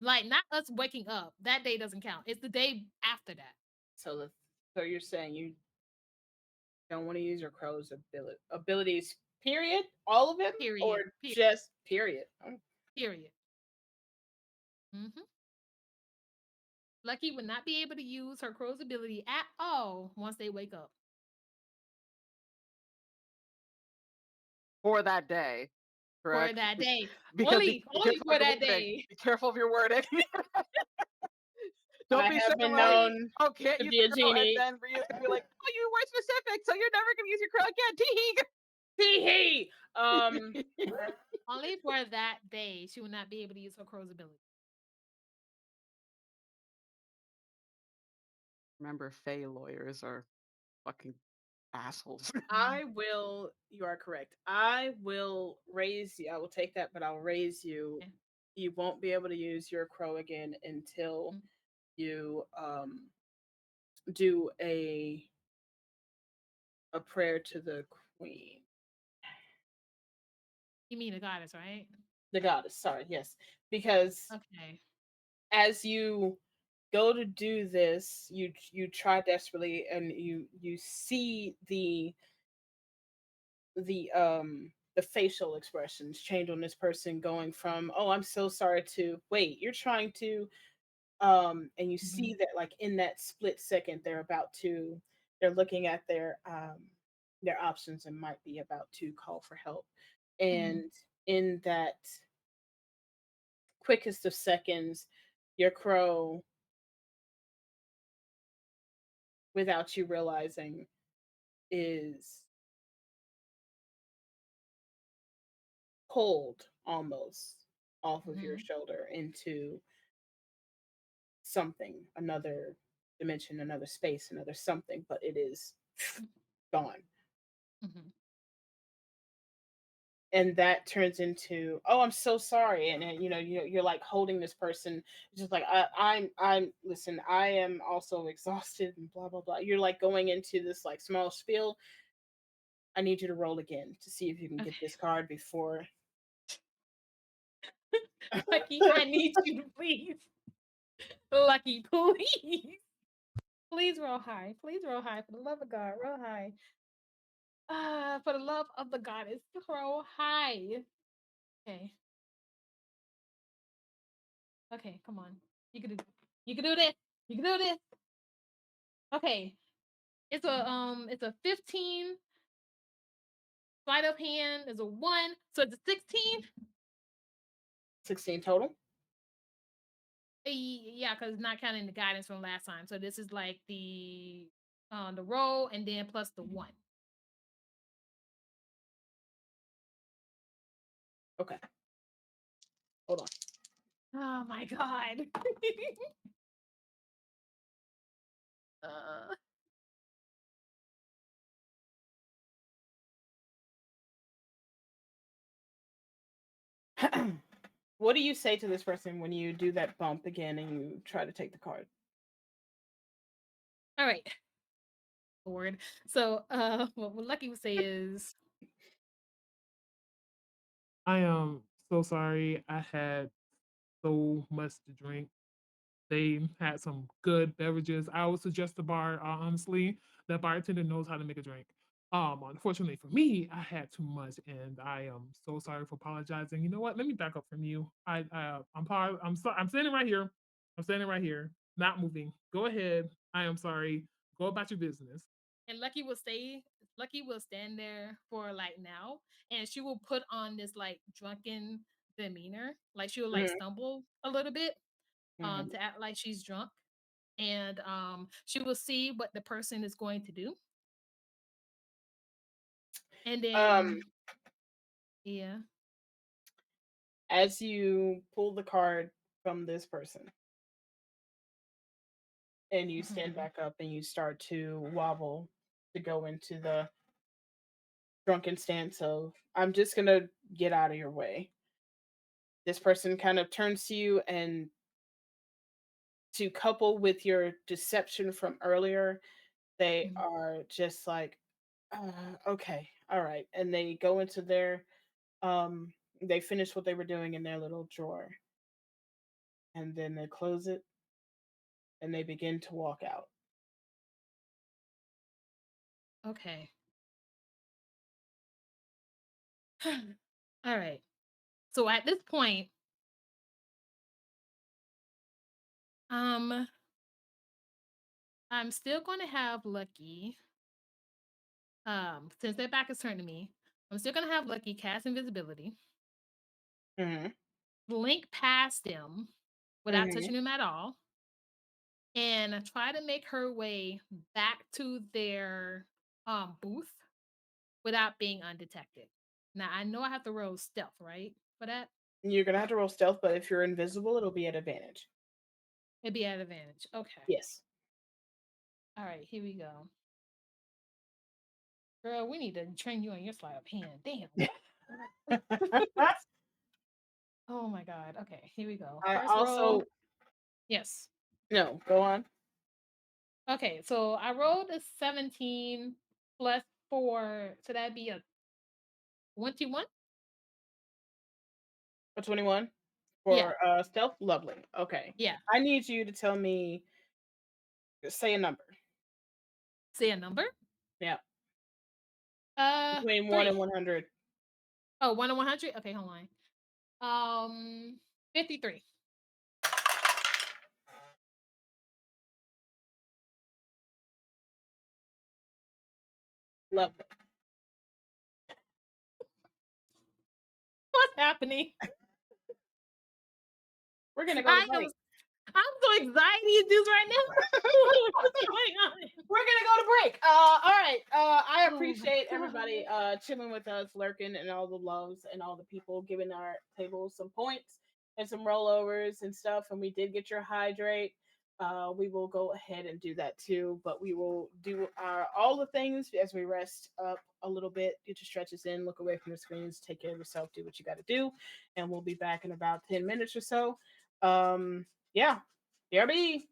Like not us waking up. That day doesn't count. It's the day after that. So you're saying you don't want to use your crow's abilities, period? All of them? Or Period. just period? Oh, Period. Hmm. Lucky would not be able to use her crow's ability at all once they wake up. For that day. Correct? For that day. Because Only careful for of your that wording. day. Be careful of your wording. Don't I be have saying been like, known oh, can't to use be a the crow, and genie. then Rita's gonna be like, oh, you were specific, so you're never gonna use your crow again. Hee hee. Only for that day she will not be able to use her crow's ability. Remember, Fae lawyers are fucking assholes. You are correct. I will raise you. I will take that, but I'll raise you. Okay. You won't be able to use your crow again until Mm. you do a prayer to the queen. You mean the goddess, right? The goddess, sorry, yes. Because Okay. as you go to do this, you try desperately and you see the facial expressions change on this person going from, oh, I'm so sorry, to wait, you're trying to and you see that like in that split second they're looking at their options and might be about to call for help. And in that quickest of seconds, your crow, without you realizing, is pulled almost off of your shoulder into something, another dimension, another space, another something, but it is gone. Mm-hmm. And that turns into, oh, I'm so sorry. And then, you're like holding this person, just like, I'm listen, I am also exhausted and blah blah blah. You're like going into this like small spiel. I need you to roll again to see if you can get Okay. this card before. Lucky, I need you to please. Lucky, please. Please roll high. Please roll high. For the love of God, roll high. For the love of the goddess, roll high. Okay. Okay, come on. You can do You can do this. You can do this. Okay. It's a 15. Sleight of hand is a 1. So it's a 16. 16 total. Yeah, because not counting the guidance from last time. So this is like the roll and then plus the 1. Okay. Hold on. Oh my god. uh, What do you say to this person when you do that bump again and you try to take the card? All right. Lord. So, what Lucky would say is, I am so sorry. I had so much to drink. They had some good beverages. I would suggest the bar, honestly, the bartender knows how to make a drink. Unfortunately for me, I had too much, and I am so sorry for apologizing. You know what? Let me back up from you. I'm standing right here. I'm standing right here, not moving. Go ahead. I am sorry. Go about your business. and Lucky will stand there for like now, and she will put on this like drunken demeanor, like she will like Mhm, stumble a little bit, mhm. to act like she's drunk, and she will see what the person is going to do, and Um, then yeah, as you pull the card from this person and you stand mhm, back up and you start to wobble to go into the drunken stance of, I'm just gonna get out of your way. This person kind of turns to you, and to couple with your deception from earlier, they mhm. are just like, okay, all right. And they go into their, um, they finish what they were doing in their little drawer, and then they close it and they begin to walk out. Okay. All right. So at this point, um, I'm still going to have Lucky. Since their back is turned to me, I'm still going to have Lucky cast invisibility, Hmm. blink past them without Hmm. touching them at all, and try to make her way back to their booth without being undetected. Now I know I have to roll stealth, right? For that, You're gonna have to roll stealth, but if you're invisible, it'll be at advantage. it'd be at advantage. Okay. Yes. All right, here we go. Girl, we need to train you on your sleight of hand. Damn. Oh my god. Okay, here we go. I First roll. also Yes. no. Go on. Okay, so I rolled a 17 plus 4, so that'd be a 21? A 21 Yeah, for stealth. Lovely. Okay. yeah. I need you to tell me. Say a number. Say a number? Yeah. Between 1 and 3. 100. Oh, 1 to 100? Okay, hold on. 53. Lovely. What's happening? We're gonna go to I am break. I'm so anxiety induced right now. What's going on? We're gonna go to break. All right. I Oh my appreciate everybody god. chilling with us, lurking, and all the loves and all the people giving our table some points and some rollovers and stuff. And we did get your hydrate. We will go ahead and do that too, but we will do our all the things as we rest up a little bit, get your stretches in, look away from the screens, take care of yourself, do what you got to do, and we'll be back in about 10 minutes or so. Yeah, BRB.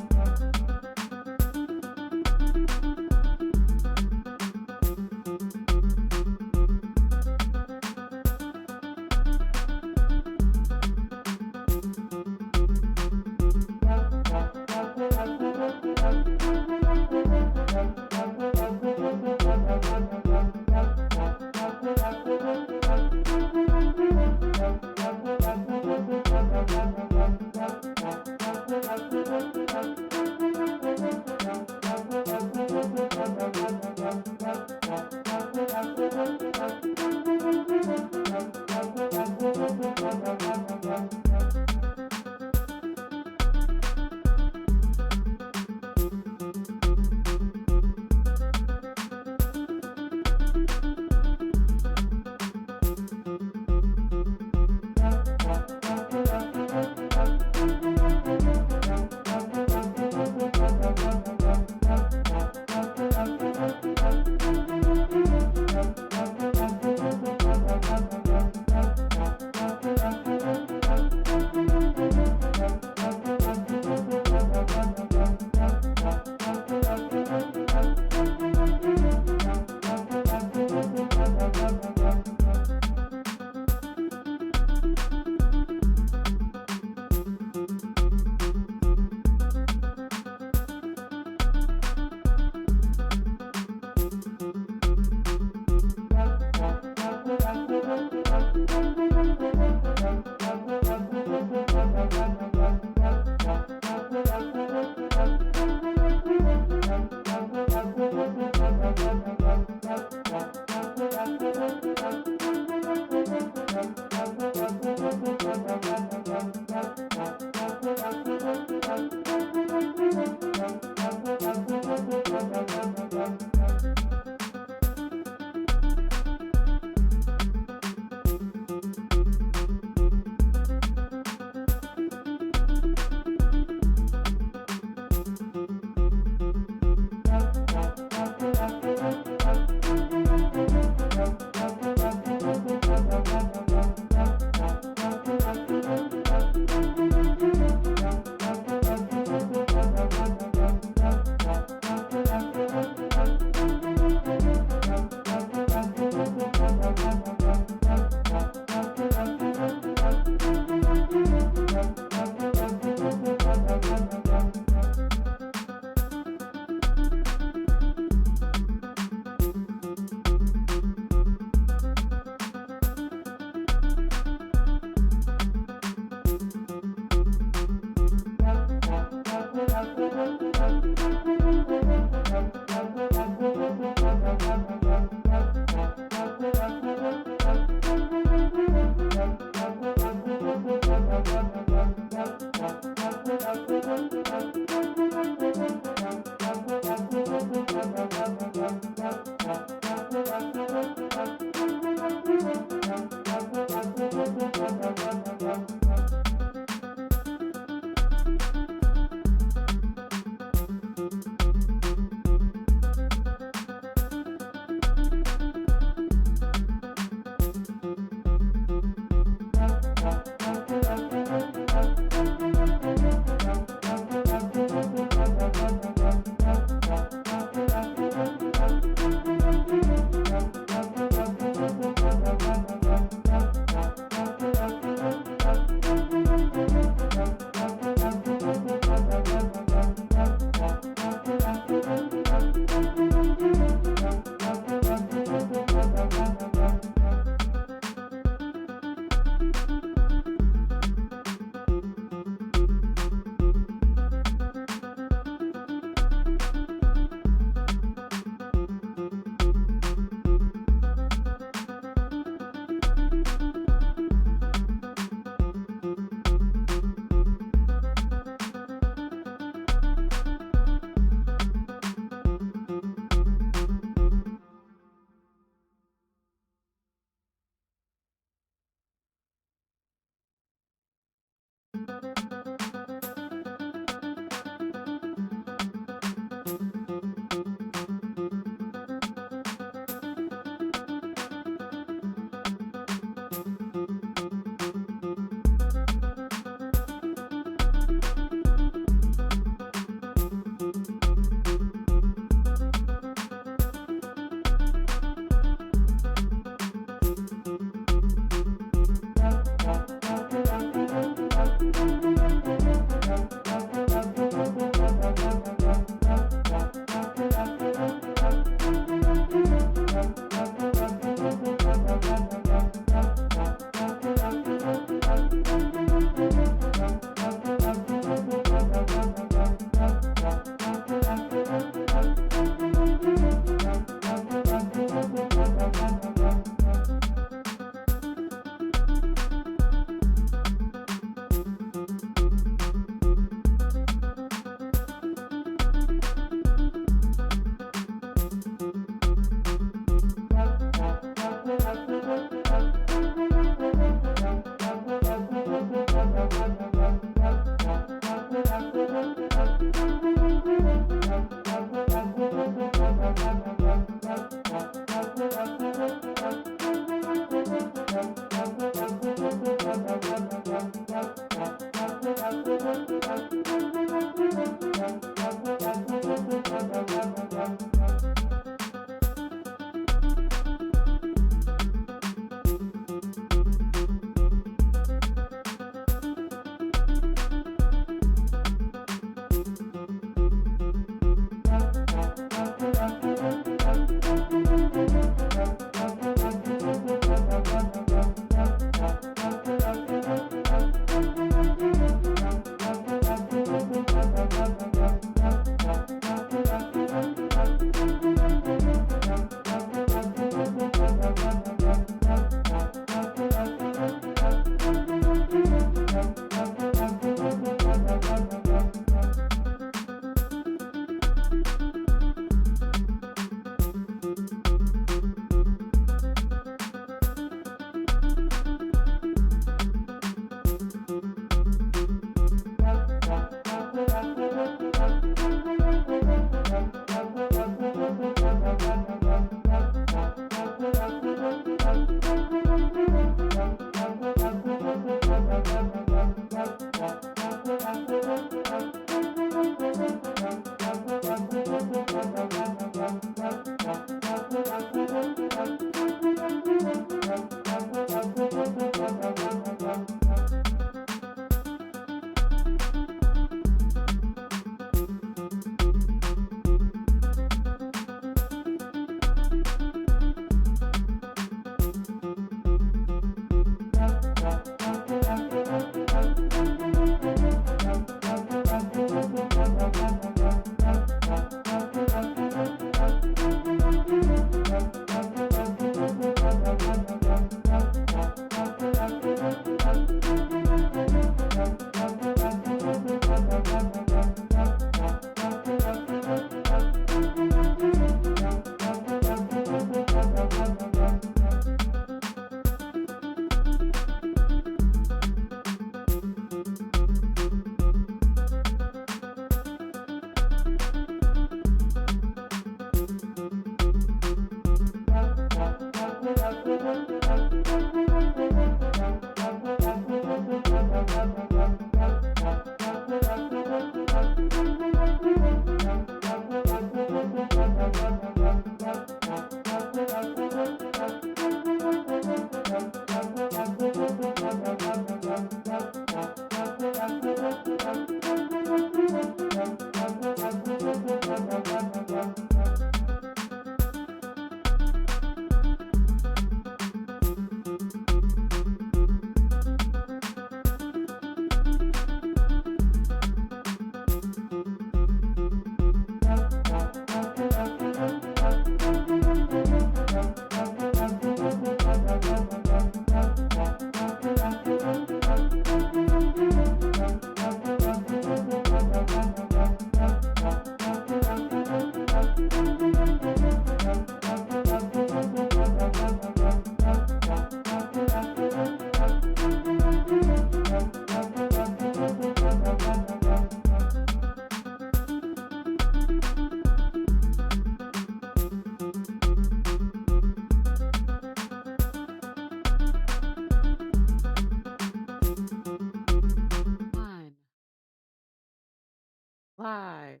Live.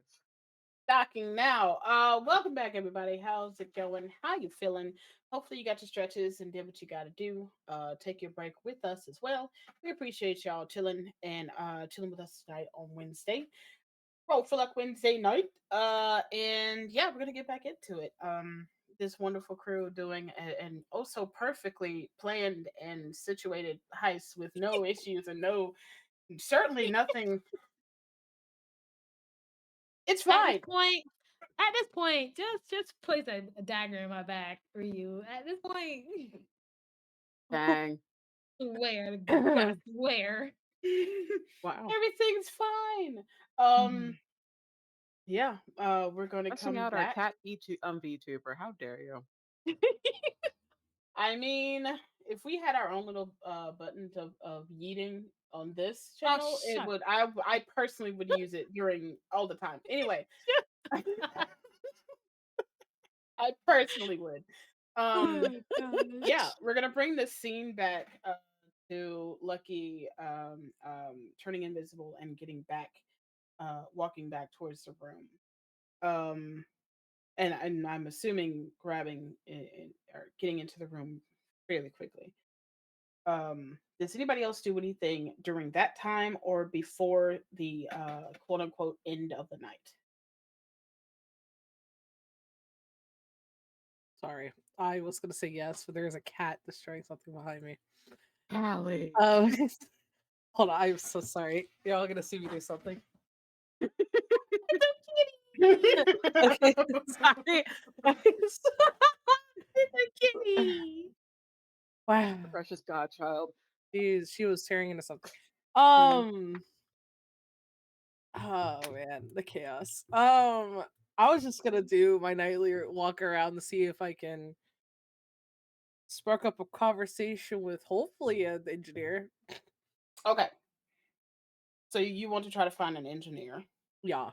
Stocking now. Welcome back, everybody. How's it going? How you feeling? Hopefully, you got your stretches and did what you got to do. Take your break with us as well. We appreciate y'all chilling and chilling with us tonight on Wednesday. Roll4Luck Wednesday night. And yeah, we're gonna get back into it. This wonderful crew doing an also perfectly planned and situated heist with no issues and no certainly nothing. It's At this fine. point, at this point, just place a dagger in my back for you. At this point, Dang. swear to God, I swear. Wow. Everything's fine. Yeah, we're going to Pressing come out our back. cat VTuber. How dare you? I mean, if we had our own little buttons of yeeting on this Oh, channel, it shut would I personally would use it during all the time. Anyway, I personally would. Oh Yeah, gosh. we're gonna bring the scene back to Lucky turning invisible and getting back walking back towards the room. Um and I'm assuming grabbing or getting into the room fairly quickly. Does anybody else do anything during that time or before the quote unquote end of the night? Sorry. I was gonna say yes, but there's a cat destroying something behind me. Callie. Um hold on, I'm so sorry. You're all gonna see me do something. Okay, sorry. It's a kitty. Wow. Precious godchild. She was tearing into something. Oh man, the chaos. I was just gonna do my nightly walk around to see if I can spark up a conversation with hopefully an engineer. Okay. So you want to try to find an engineer. Yeah.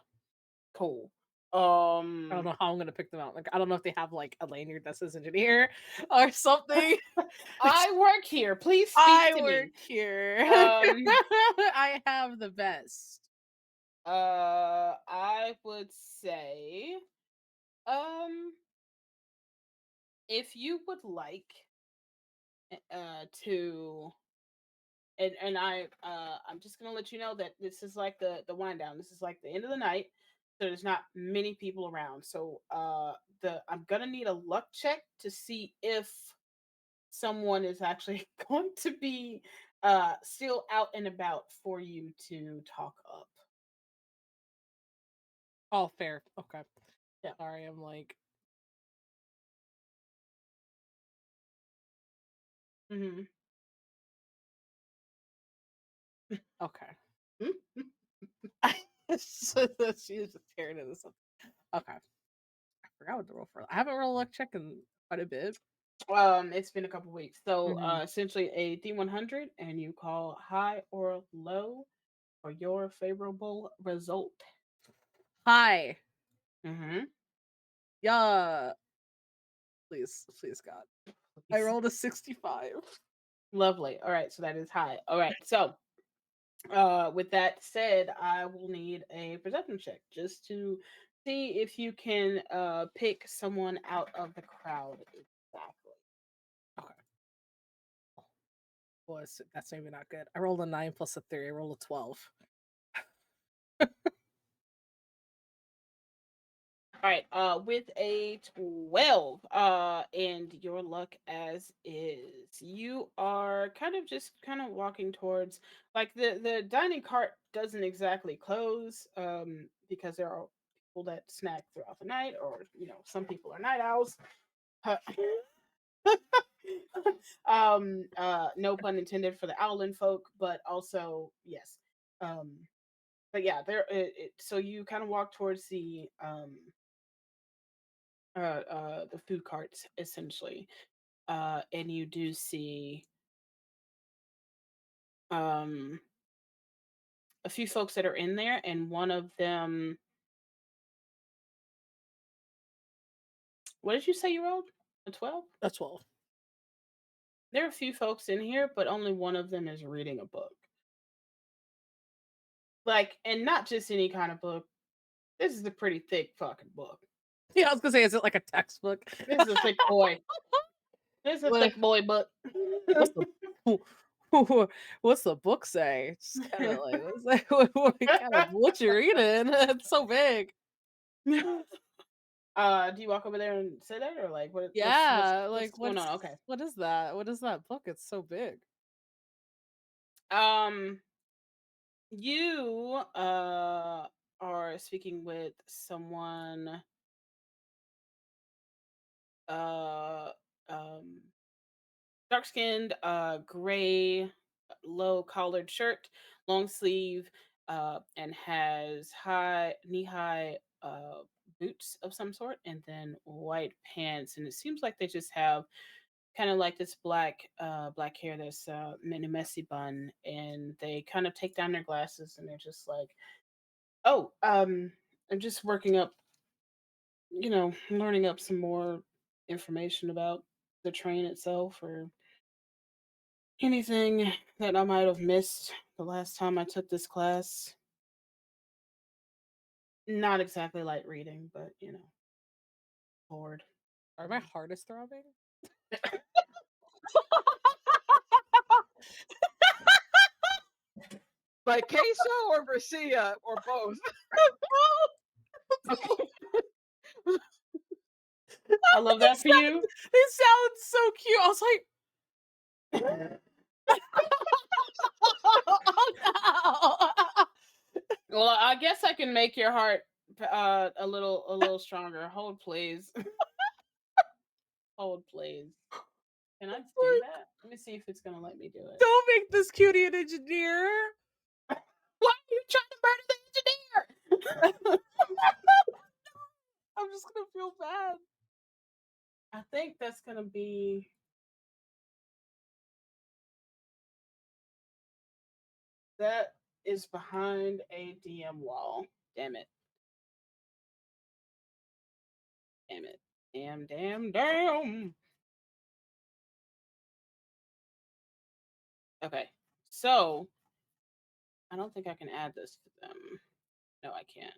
Cool. I don't know how I'm gonna pick them out. Like I don't know if they have like a lanyard that says engineer or something. I work here. Please speak I to work me. here. Um I have the best. I would say um if you would like to I'm just gonna let you know that this is like the wind down. This is like the end of the night, so there's not many people around. So the I'm gonna need a luck check to see if someone is actually going to be still out and about for you to talk up. Oh, fair. Okay. Yeah. Sorry, I'm like Mm-hmm. okay. Mm-hmm. So she's just tearing into something. Okay. I forgot what to roll for. I haven't rolled a luck check in quite a bit. It's been a couple weeks. So Mhm. essentially a D100 and you call high or low for your favorable result. Hi. Mm-hmm. Yeah. Please, please God. I rolled a 65. Lovely. All right, so that is high. All right, so with that said, I will need a perception check just to see if you can pick someone out of the crowd exactly. Okay. Well, that's maybe not good. I rolled a 9 plus a 3. I rolled a 12. All right, with a 12, and your luck as is, you are kind of walking towards like the dining cart doesn't exactly close, because there are people that snack throughout the night, or some people are night owls. Uh, no pun intended for the owlin folk, but also yes. Um, but yeah, so you kind of walk towards the food carts essentially, and you do see um a few folks that are in there, and one of them. What did you say you rolled? A 12? A 12. There are a few folks in here, but only one of them is reading a book. Like, and not just any kind of book. This is a pretty thick fucking book. Yeah, I was gonna say, is it like a textbook? This is a thick boy. This is a thick boy book. What's the book say? Just kind of like, what kind of what you reading? It's so big. Do you walk over there and say that, or like what? Yeah, what's going on? Okay. what is that? What is that book? It's so big. You are speaking with someone dark skinned, gray, low collared shirt, long sleeve, and has knee high boots of some sort, and then white pants. And it seems like they just have kind of like this black hair that's in a messy bun, and they kind of take down their glasses and they're just like, oh, I'm just working up, learning up some more information about the train itself, or anything that I might have missed the last time I took this class. Not exactly light reading, but bored. Are my heart is throbbing? Like queso or Bracia or both. I love that for you. It sounds so cute. I was like, oh no. Well, I guess I can make your heart a little stronger. Hold, please. Hold, please. Can I do that? Let me see if it's gonna let me do it. Don't make this cutie an engineer. Why are you trying to murder the engineer? I'm just gonna feel bad. I think that's gonna be. That is behind a DM wall. Damn it. Damn it. Damn. Okay. So, I don't think I can add this to them. No, I can't.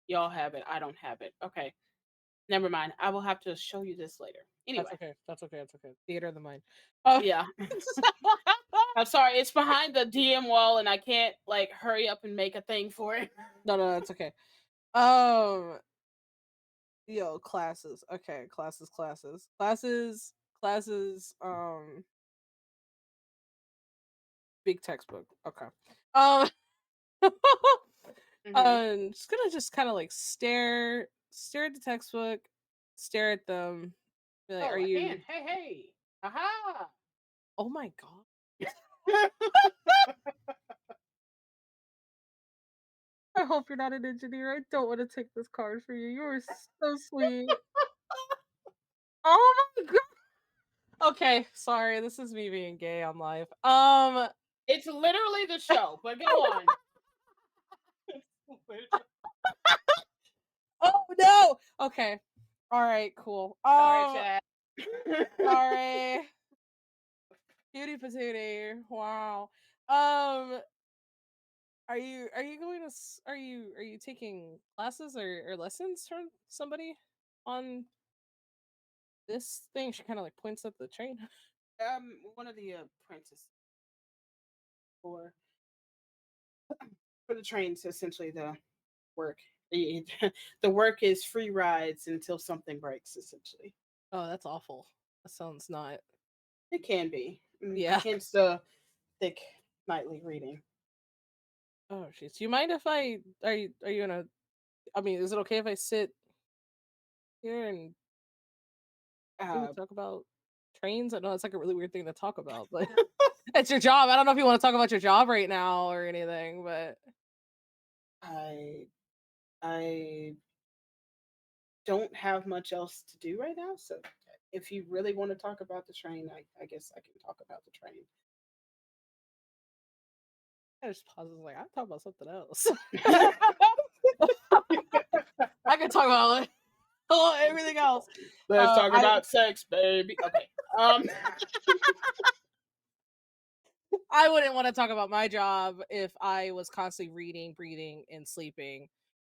Y'all have it. I don't have it. Okay. Never mind. I will have to show you this later. Anyway. That's okay. Theater of the mind. Yeah. I'm sorry. It's behind the DM wall, and I can't like hurry up and make a thing for it. No, that's okay. Yo, classes. Okay, classes. Big textbook. Okay. Just gonna kind of like stare at the textbook, stare at them. Be like, oh, are I you? can. Hey. Aha. Oh my god. I hope you're not an engineer. I don't want to take this card for you. You are so sweet. Oh my god. Okay, sorry. This is me being gay on live. It's literally the show, but go on. Oh no. Okay. All right. Cool. Sorry, Chad. Sorry. Cutie patootie. Wow. Are you going to are you taking classes or lessons from somebody on this thing? She kind of like points at the train. One of the apprentices for the trains, essentially the work. The work is free rides until something breaks, essentially. Oh, that's awful. That sounds not. It can be. Yeah. Hence the thick nightly reading. Oh jeez. Do you mind if I are you gonna? I mean, is it okay if I sit here and talk about trains? I know it's like a really weird thing to talk about, but it's your job. I don't know if you want to talk about your job right now or anything, but I don't have much else to do right now, so if you really want to talk about the train, I guess I can talk about the train. I just pauses like I'm talking about something else. I can talk about like everything else. Let's talk about sex, baby. Okay. I wouldn't want to talk about my job if I was constantly reading, breathing, and sleeping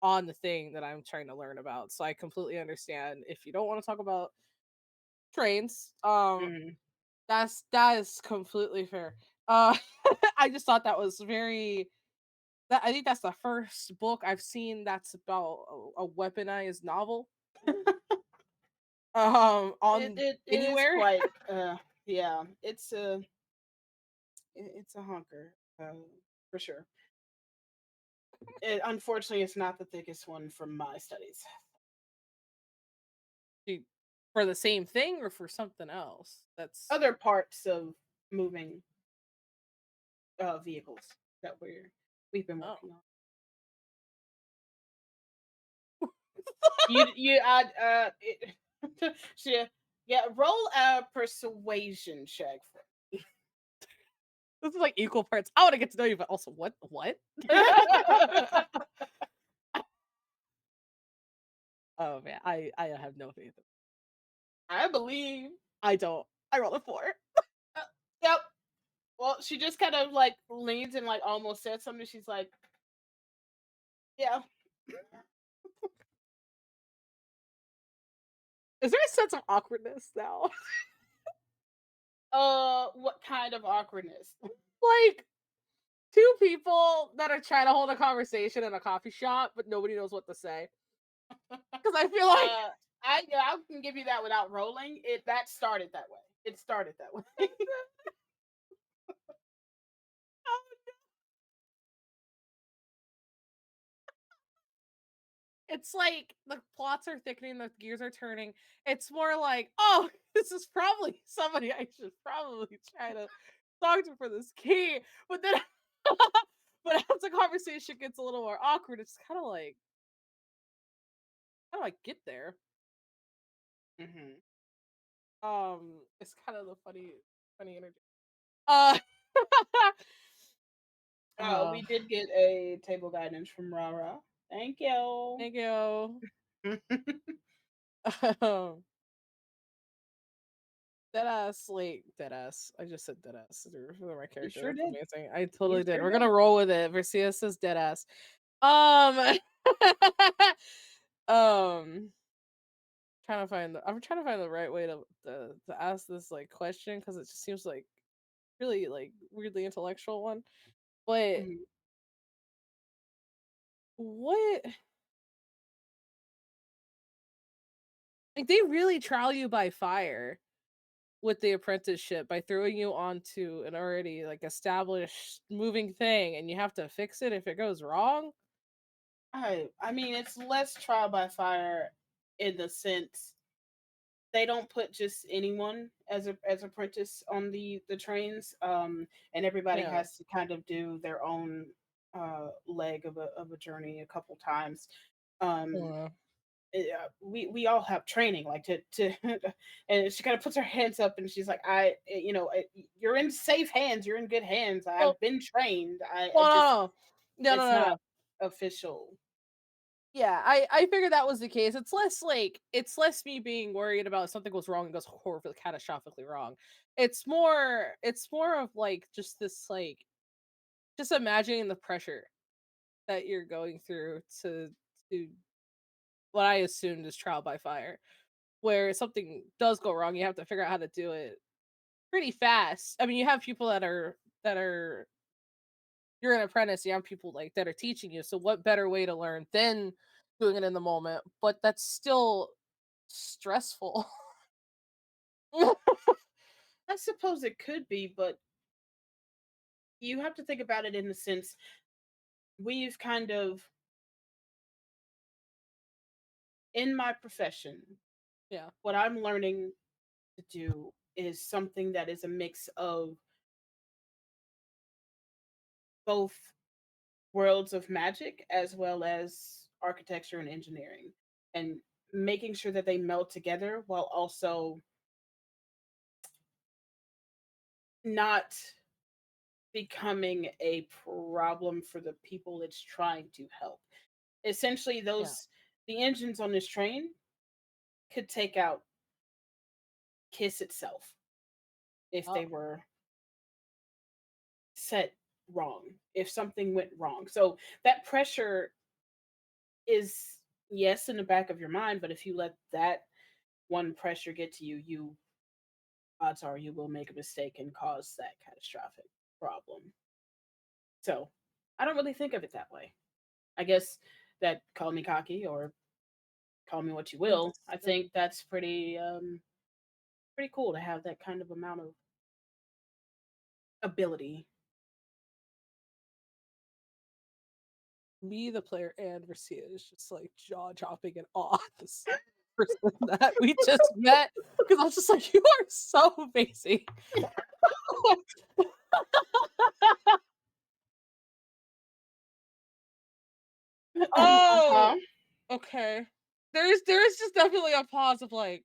on the thing that I'm trying to learn about. So I completely understand if you don't want to talk about trains. Mm. That is completely fair. I just thought that was very. That I think that's the first book I've seen that's about a weaponized novel. On It is anywhere. quite yeah, it's a hunker, for sure. Unfortunately, it's not the thickest one from my studies. For the same thing or for something else. That's Other parts of moving vehicles that we've been oh. working on. You yeah, yeah. Roll a persuasion check. This is like equal parts. I want to get to know you, but also what? Oh man, I have no faith. I believe. I don't. I rolled a 4. Yep. Well, she just kind of like leans and like almost said something. She's like, "Yeah." Is there a sense of awkwardness now? What kind of awkwardness? Like two people that are trying to hold a conversation in a coffee shop, but nobody knows what to say. Because I feel like I can give you that without rolling. That started that way. It started that way. it's like the plots are thickening, the gears are turning. It's more like, oh, this is probably somebody I should probably try to talk to for this key. But then, but as the conversation gets a little more awkward, it's kind of like, how do I get there? Hmm. It's kind of the funny energy. Uh, We uh did get a table guidance from Rara. Thank you. thank you. Deadass, like deadass. I just said deadass for my You character. sure That's did. amazing. I You totally did. sure We're did. gonna roll with it. Versia says deadass. Um, um, I'm trying to find the right way to ask this like question because it just seems like really like weirdly intellectual one. But Mhm. what like they really trial you by fire with the apprenticeship by throwing you onto an already like established moving thing and you have to fix it if it goes wrong. I mean, it's less trial by fire in the sense they don't put just anyone as apprentice on the trains, and everybody Yeah. has to kind of do their own leg of a journey a couple times. Um, Yeah. we all have training like to and she kind of puts her hands up and she's like you're in safe hands, you're in good hands, Well, I've been trained, I just well, it's no. not official. Yeah, I figured that was the case. It's less me being worried about if something goes wrong and goes horribly catastrophically wrong. It's more of like just this like just imagining the pressure that you're going through to what I assumed is trial by fire, where something does go wrong, you have to figure out how to do it pretty fast. I mean, you have people that are you're an apprentice, you have people like that are teaching you. So what better way to learn than doing it in the moment? But that's still stressful. I suppose it could be, but you have to think about it in the sense we've kind of in my profession, Yeah. what I'm learning to do is something that is a mix of both worlds of magic as well as architecture and engineering, and making sure that they meld together while also not becoming a problem for the people it's trying to help. Essentially, Yeah. the engines on this train could take out Kiss itself if they Oh. were set wrong, if something went wrong. So that pressure is, yes, in the back of your mind, but if you let that one pressure get to you, odds are you will make a mistake and cause that catastrophic problem. So I don't really think of it that way. I guess that, call me cocky or call me what you will. I think that's pretty cool to have that kind of amount of ability. Me, the player, and Marcia is just like jaw dropping in awe at this person that we just met, because I was just like, you are so amazing. Oh, okay. There's just definitely a pause of like,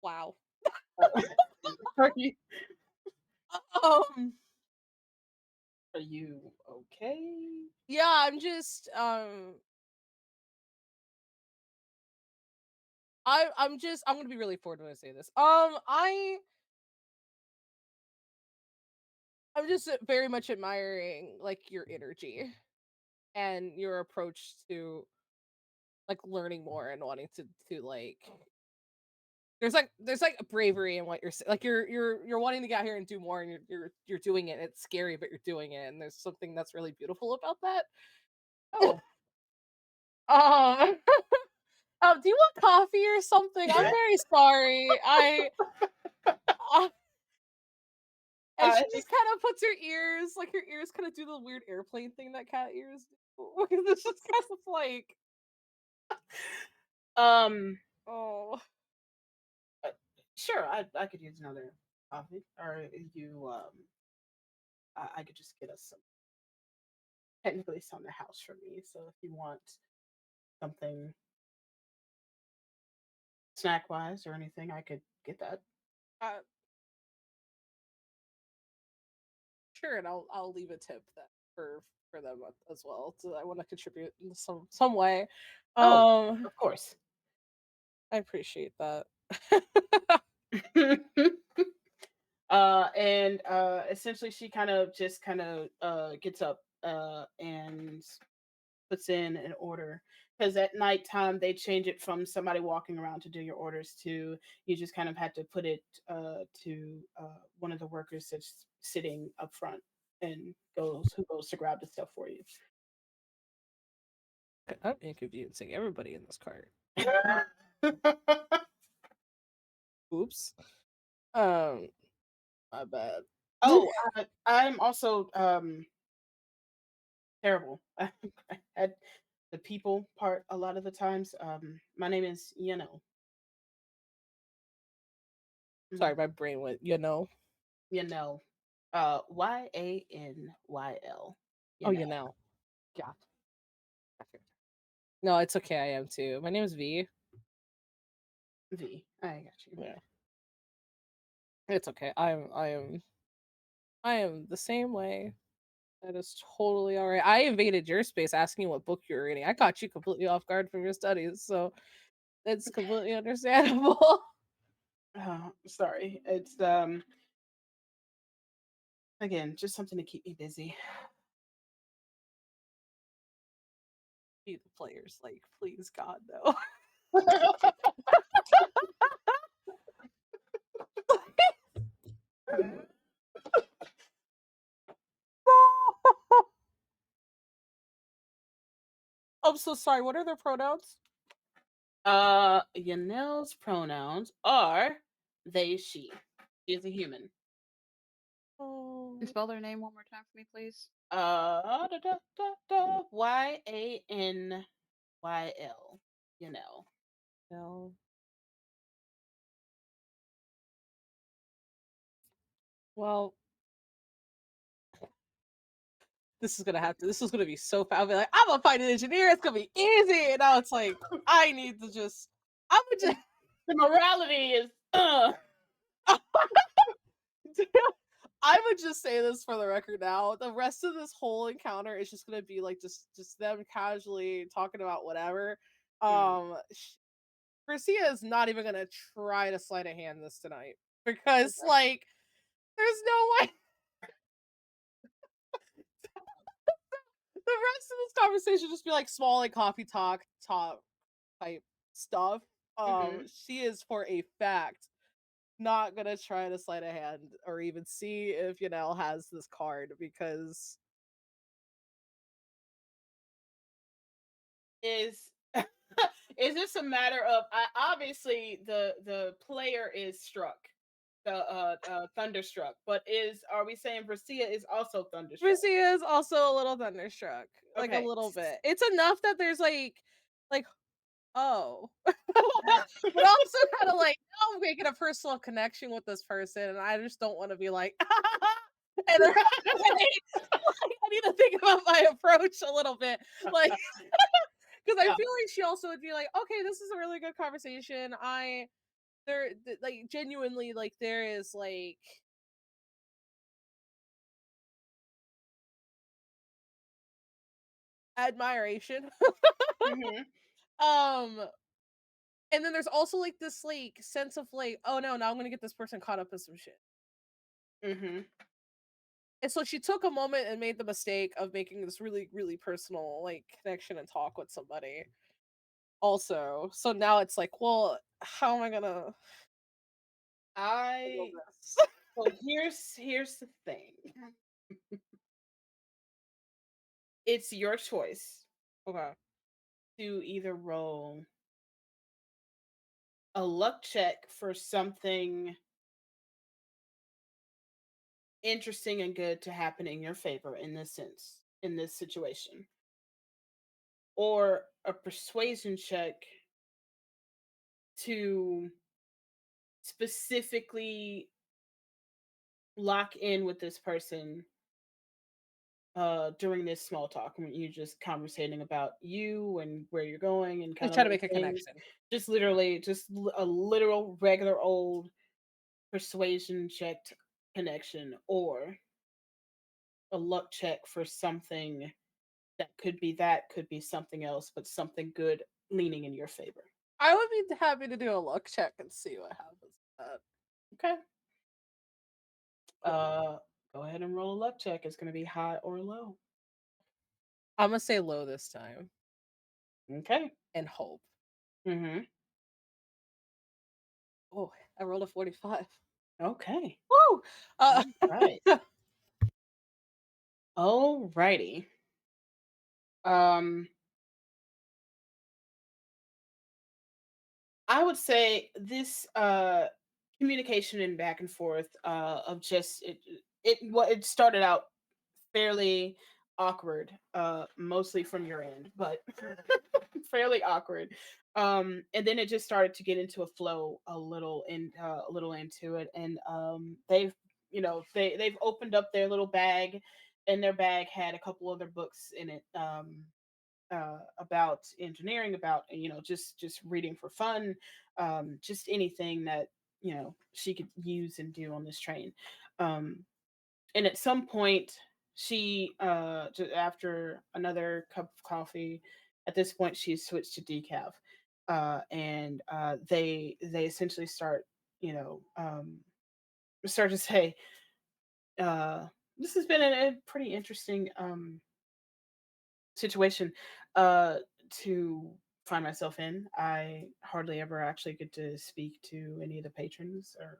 wow. Are you Um, are you okay? yeah, I'm just I'm gonna be really forward when I say this. I'm just very much admiring like your energy and your approach to like learning more and wanting to like there's like a bravery in what you're like you're wanting to get out here and do more, and you're doing it. It's scary, but you're doing it, and there's something that's really beautiful about that. Oh, Um, do you want coffee or something? I'm very sorry. And she just kind of puts her ears, like her ears kind of do the weird airplane thing that cat ears do. It's just kind of like, oh, sure. I could use another coffee, or you I could just get us some. Technically, it's on the house for me. So if you want something snack wise or anything, I could get that. uh, sure, and I'll leave a tip that for them as well. So I want to contribute in some way. Oh, of course. I appreciate that. And essentially she kind of gets up and puts in an order, because at nighttime they change it from somebody walking around to do your orders to you just kind of had to put it to one of the workers that's sitting up front and who goes to grab the stuff for you. I'm inconveniencing everybody in this cart. Oops. My bad. Oh, I'm also terrible at the people part a lot of the times. My name is Sorry, my brain went, Yanyl. Yanyl. Oh, you know. Yeah. No, it's okay. I am too. My name is V. V. I got you. Yeah. It's okay. I am the same way. That is totally all right. I invaded your space asking you what book you were reading. I caught you completely off guard from your studies, so it's completely understandable. Sorry. It's again just something to keep me busy. Be the players, like, please God, no. I'm so sorry. What are their pronouns? Yanel's pronouns are they, she. She is a human. Can you spell their name one more time for me, please? Yanyl. Yanel. No. Well, this is gonna be so fast. I'll be like, I'm gonna find an engineer, it's gonna be easy. And now it's like, I need to just I'm gonna just The morality is I would just say this for the record now. The rest of this whole encounter is just gonna be like just them casually talking about whatever. Garcia is not even gonna try to sleight a hand this tonight. because like there's no way the rest of this conversation just be like small like coffee talk type stuff. She is for a fact not gonna try to sleight of hand or even see if Yanel has this card because Is is this a matter of obviously the player is struck, the thunderstruck, but are we saying Brasia is also thunderstruck? Lucia is also a little thunderstruck, like a Okay. little bit. It's enough that there's like oh, but also kind of like now I'm making a personal connection with this person, and I just don't want to be like, and then, I need to think about my approach a little bit, like because I Yeah. feel like she also would be like, okay, this is a really good conversation. Like genuinely like there is like admiration. Mhm. um and then there's also like this like sense of like, oh no, now I'm gonna get this person caught up in some shit. Mhm. And so she took a moment and made the mistake of making this really, really personal like connection and talk with somebody. Also, so now it's like, well, how am I gonna handle I this? So here's the thing. It's your choice Okay. to either roll a luck check for something interesting and good to happen in your favor in this sense, in this situation, or a persuasion check to specifically lock in with this person during this small talk when you're just conversating about you and where you're going and kind Just of try to little make a things, connection. just literally a literal regular old persuasion checked connection, or a luck check for something that could be something else, but something good leaning in your favor. I would be happy to do a luck check and see what happens with that. Okay. Cool. Go ahead and roll a luck check. It's going to be high or low. I'm gonna say low this time Okay. and hope. Mm-hmm. Oh, I rolled a 45. Okay. Woo! All right. Alrighty. Um, I would say this communication and back and forth of just it started out fairly awkward, mostly from your end, but fairly awkward. And then it just started to get into a flow a little into it, and they've opened up their little bag, and their bag had a couple other books in it. About engineering, about just reading for fun, just anything that she could use and do on this train. Um, and at some point, she just after another cup of coffee, at this point she switched to decaf, and they essentially start to say, uh, "This has been a pretty interesting situation to find myself in. I hardly ever actually get to speak to any of the patrons, or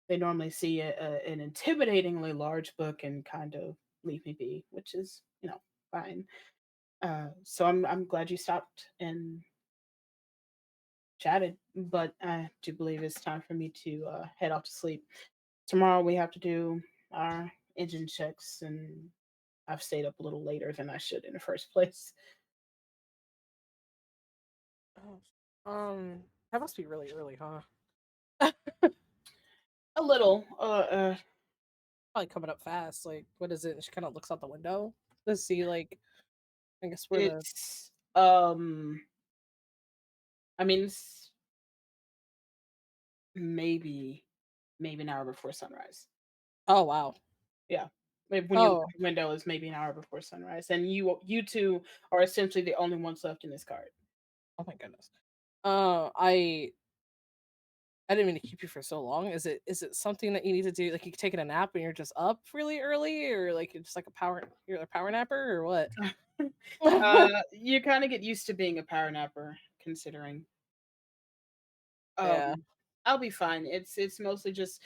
they normally see an intimidatingly large book and kind of leave me be, which is fine. So I'm glad you stopped and chatted, but I do believe it's time for me to head off to sleep. Tomorrow we have to do our engine checks, and I've stayed up a little later than I should in the first place. Oh, that must be really early, huh? A little. Probably coming up fast. Like, what is it? She kind of looks out the window to see, like, I guess where the. It's I mean, it's maybe an hour before sunrise. Oh wow. Yeah. When you look Oh, at the window, it's maybe an hour before sunrise, and you two are essentially the only ones left in this card. oh my goodness. I I didn't mean to keep you for so long. Is it something that you need to do? Like you taking a nap and you're just up really early, or like you're just like you're a power napper, or what? You kind of get used to being a power napper, considering. Yeah. I'll be fine. It's mostly just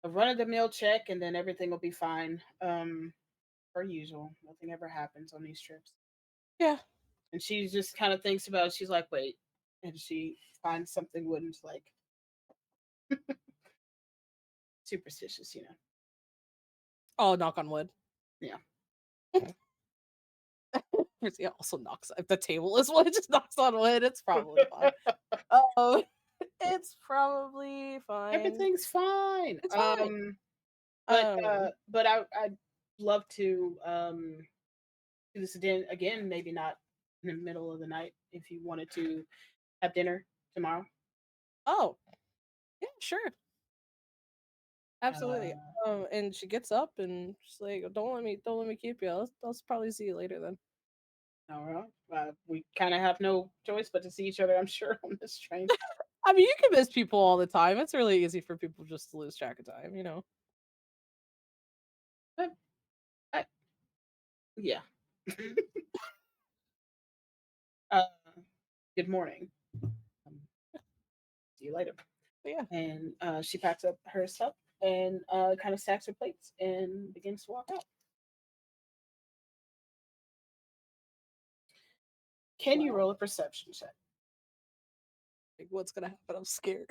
a run of the mill check, and then everything will be fine. Per usual, nothing ever happens on these trips. Yeah. And she just kind of thinks about it. She's like, wait, and she finds something wooden, like superstitious, you know. Oh, knock on wood. Yeah. He also knocks if the table is wood, just knocks on wood. It's probably fine. Oh, it's probably fine. Everything's fine. It's fine. But I'd love to do this again, maybe not in the middle of the night if you wanted to have dinner tomorrow. Oh, yeah, sure. Absolutely. Uh, And she gets up and she's like, don't let me keep you. I'll probably see you later then. all right. We kind of have no choice but to see each other, I'm sure, on this train. I mean, you can miss people all the time. It's really easy for people just to lose track of time, you know. But yeah. uh, Good morning. See you later. But yeah. And she packs up her stuff and kind of stacks her plates and begins to walk out. Can you Wow. roll a perception check? Like, what's gonna happen? I'm scared.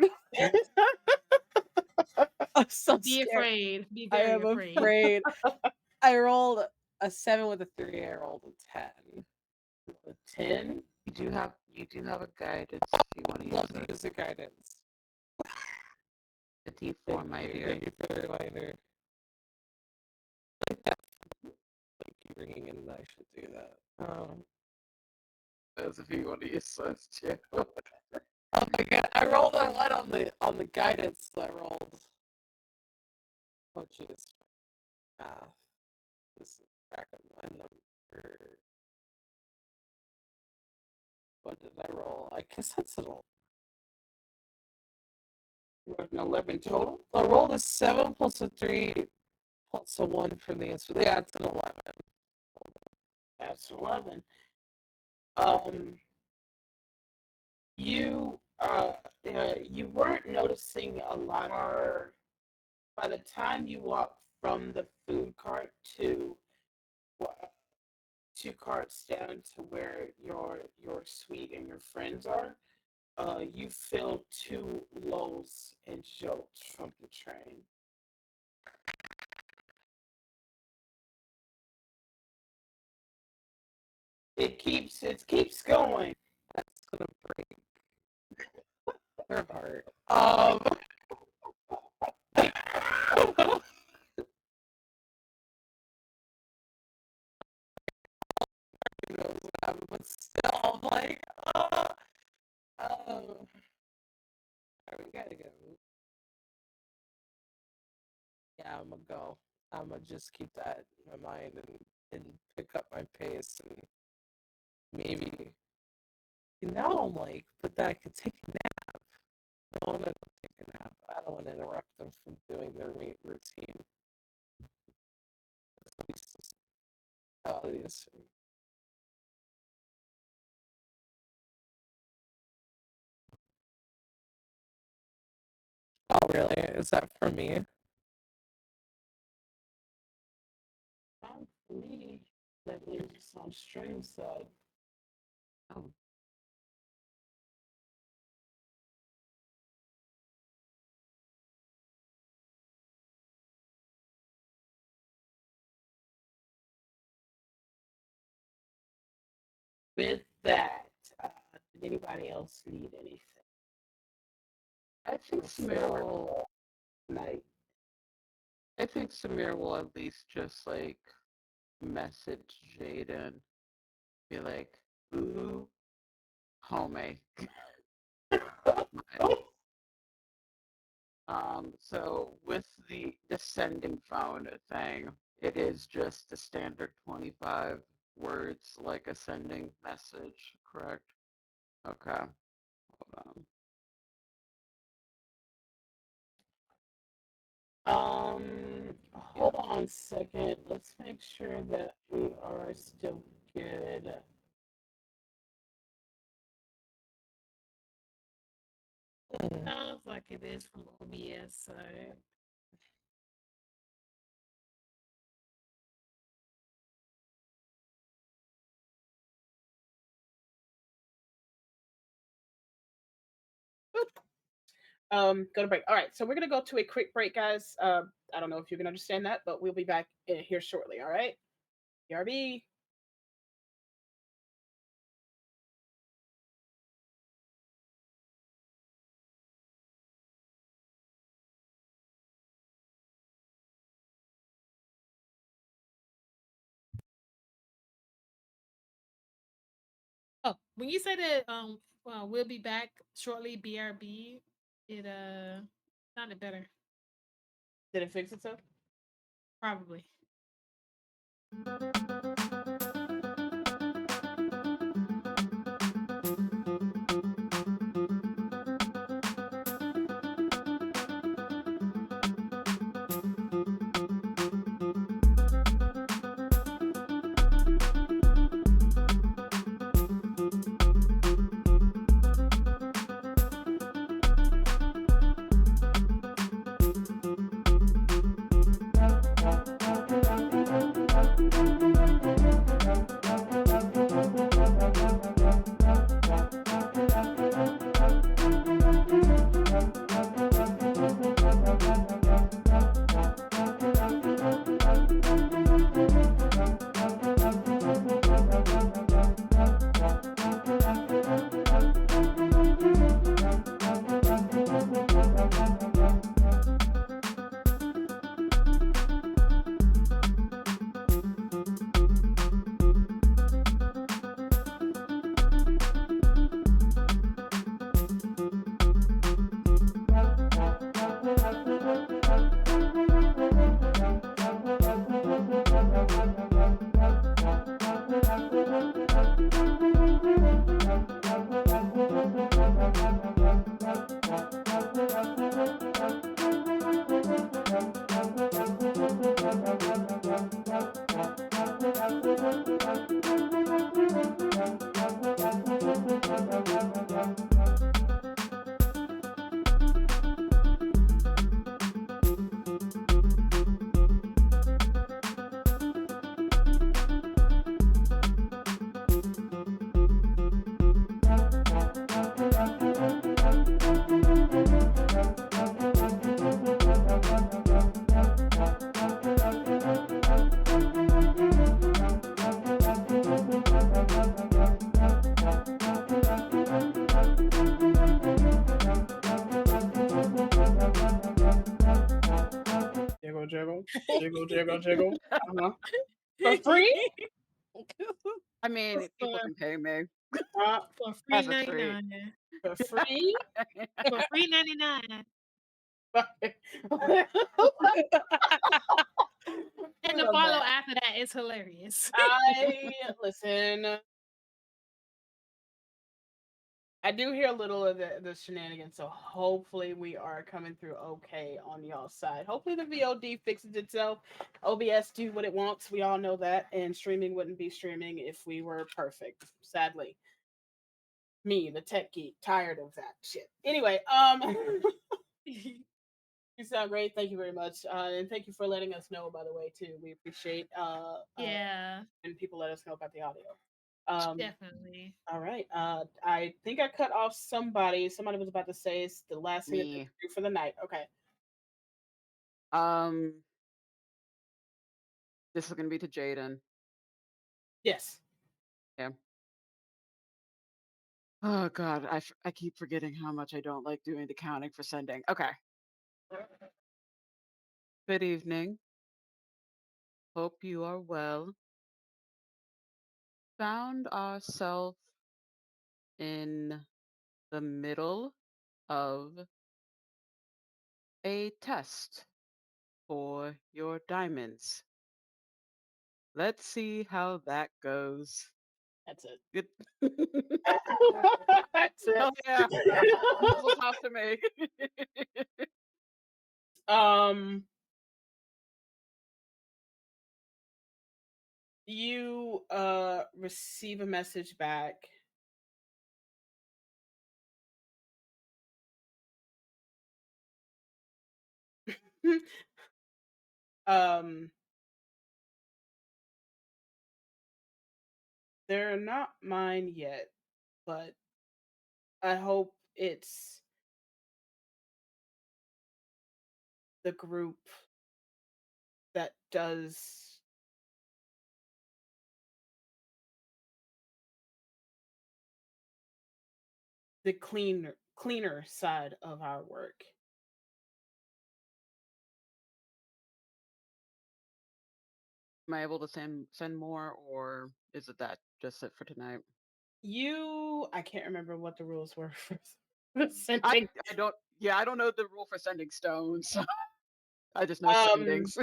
I'm so Be scared. afraid. Be I very am afraid. afraid. I rolled a 7 with a 3. I rolled a 10. A 10. You do have a guidance if you want to use Love to it. use the guidance. The D4, my dear. Thank you for the reminder. Like you bringing in that I should do that. As if you want to use those too. Oh my god! I rolled a 1 on the guidance. I rolled. Oh jeez. This is back on my number. What did I roll? I guess that's an 11 total. I rolled a 7 plus a 3 plus a 1 from the answer. Yeah, it's an 11. That's 11. You you weren't noticing a lot more by the time you walked from the food cart to 2 carts down to where your suite and your friends are. You feel 2 lulls and jolts from the train. It keeps going. That's gonna break her heart. Who knows what happened, but still, I'm like, oh, we gotta go. Yeah, I'm gonna go. I'm gonna just keep that in my mind and pick up my pace and maybe. Now I'm like, but then I could take a nap. I don't want to take a nap. I don't want to interrupt them from doing their routine. Oh, yes. Oh, really? Is that for me? Not for me. That means it's on stream side. Oh. With that, did anybody else need anything? I think Samir will. Night. I think Samir will at least just like message Jaden, be like, "Ooh, homie." So with the descending phone thing, it is just the standard 25 words like a sending message, correct? Okay. Hold on. Hold on a second. Let's make sure that we are still good. Sounds like it is from OBS side. Go to break. All right, so we're gonna go to a quick break, guys. I don't know if you can understand that, but we'll be back here shortly. All right, BRB. Oh, when you said that we'll be back shortly, BRB, it sounded better. Did it fix itself? Probably. Jiggle. For free? I mean, people can pay me. For free As a treat. 99. For free? For free 99. And the follow after that is hilarious. Listen. I do hear a little of the shenanigans, so hopefully we are coming through okay on y'all's side. Hopefully the VOD fixes itself. OBS do what it wants. We all know that, and streaming wouldn't be streaming if we were perfect. Sadly, me, the tech geek, tired of that shit. Anyway, you sound great. Thank you very much, and thank you for letting us know. By the way, too, we appreciate Yeah, when people let us know about the audio. definitely. All right. I think I cut off somebody. Somebody was about to say it's the last thing that they Me. do for the night. Okay. This is gonna be to Jaden. Yes. Yeah. Oh God, I keep forgetting how much I don't like doing the counting for sending. Okay. Good evening. Hope you are well. Found ourselves in the middle of a test for your diamonds. Let's see how that goes. That's it. Good. That's it. Oh yeah. Muzzle top to me. You receive a message back. um they're not mine yet, but I hope it's the group that does the cleaner side of our work. Am I able to send more, or is it that just it for tonight? I can't remember what the rules were for I sending. I don't. Yeah, I don't know the rule for sending stones. I just know Um, sendings.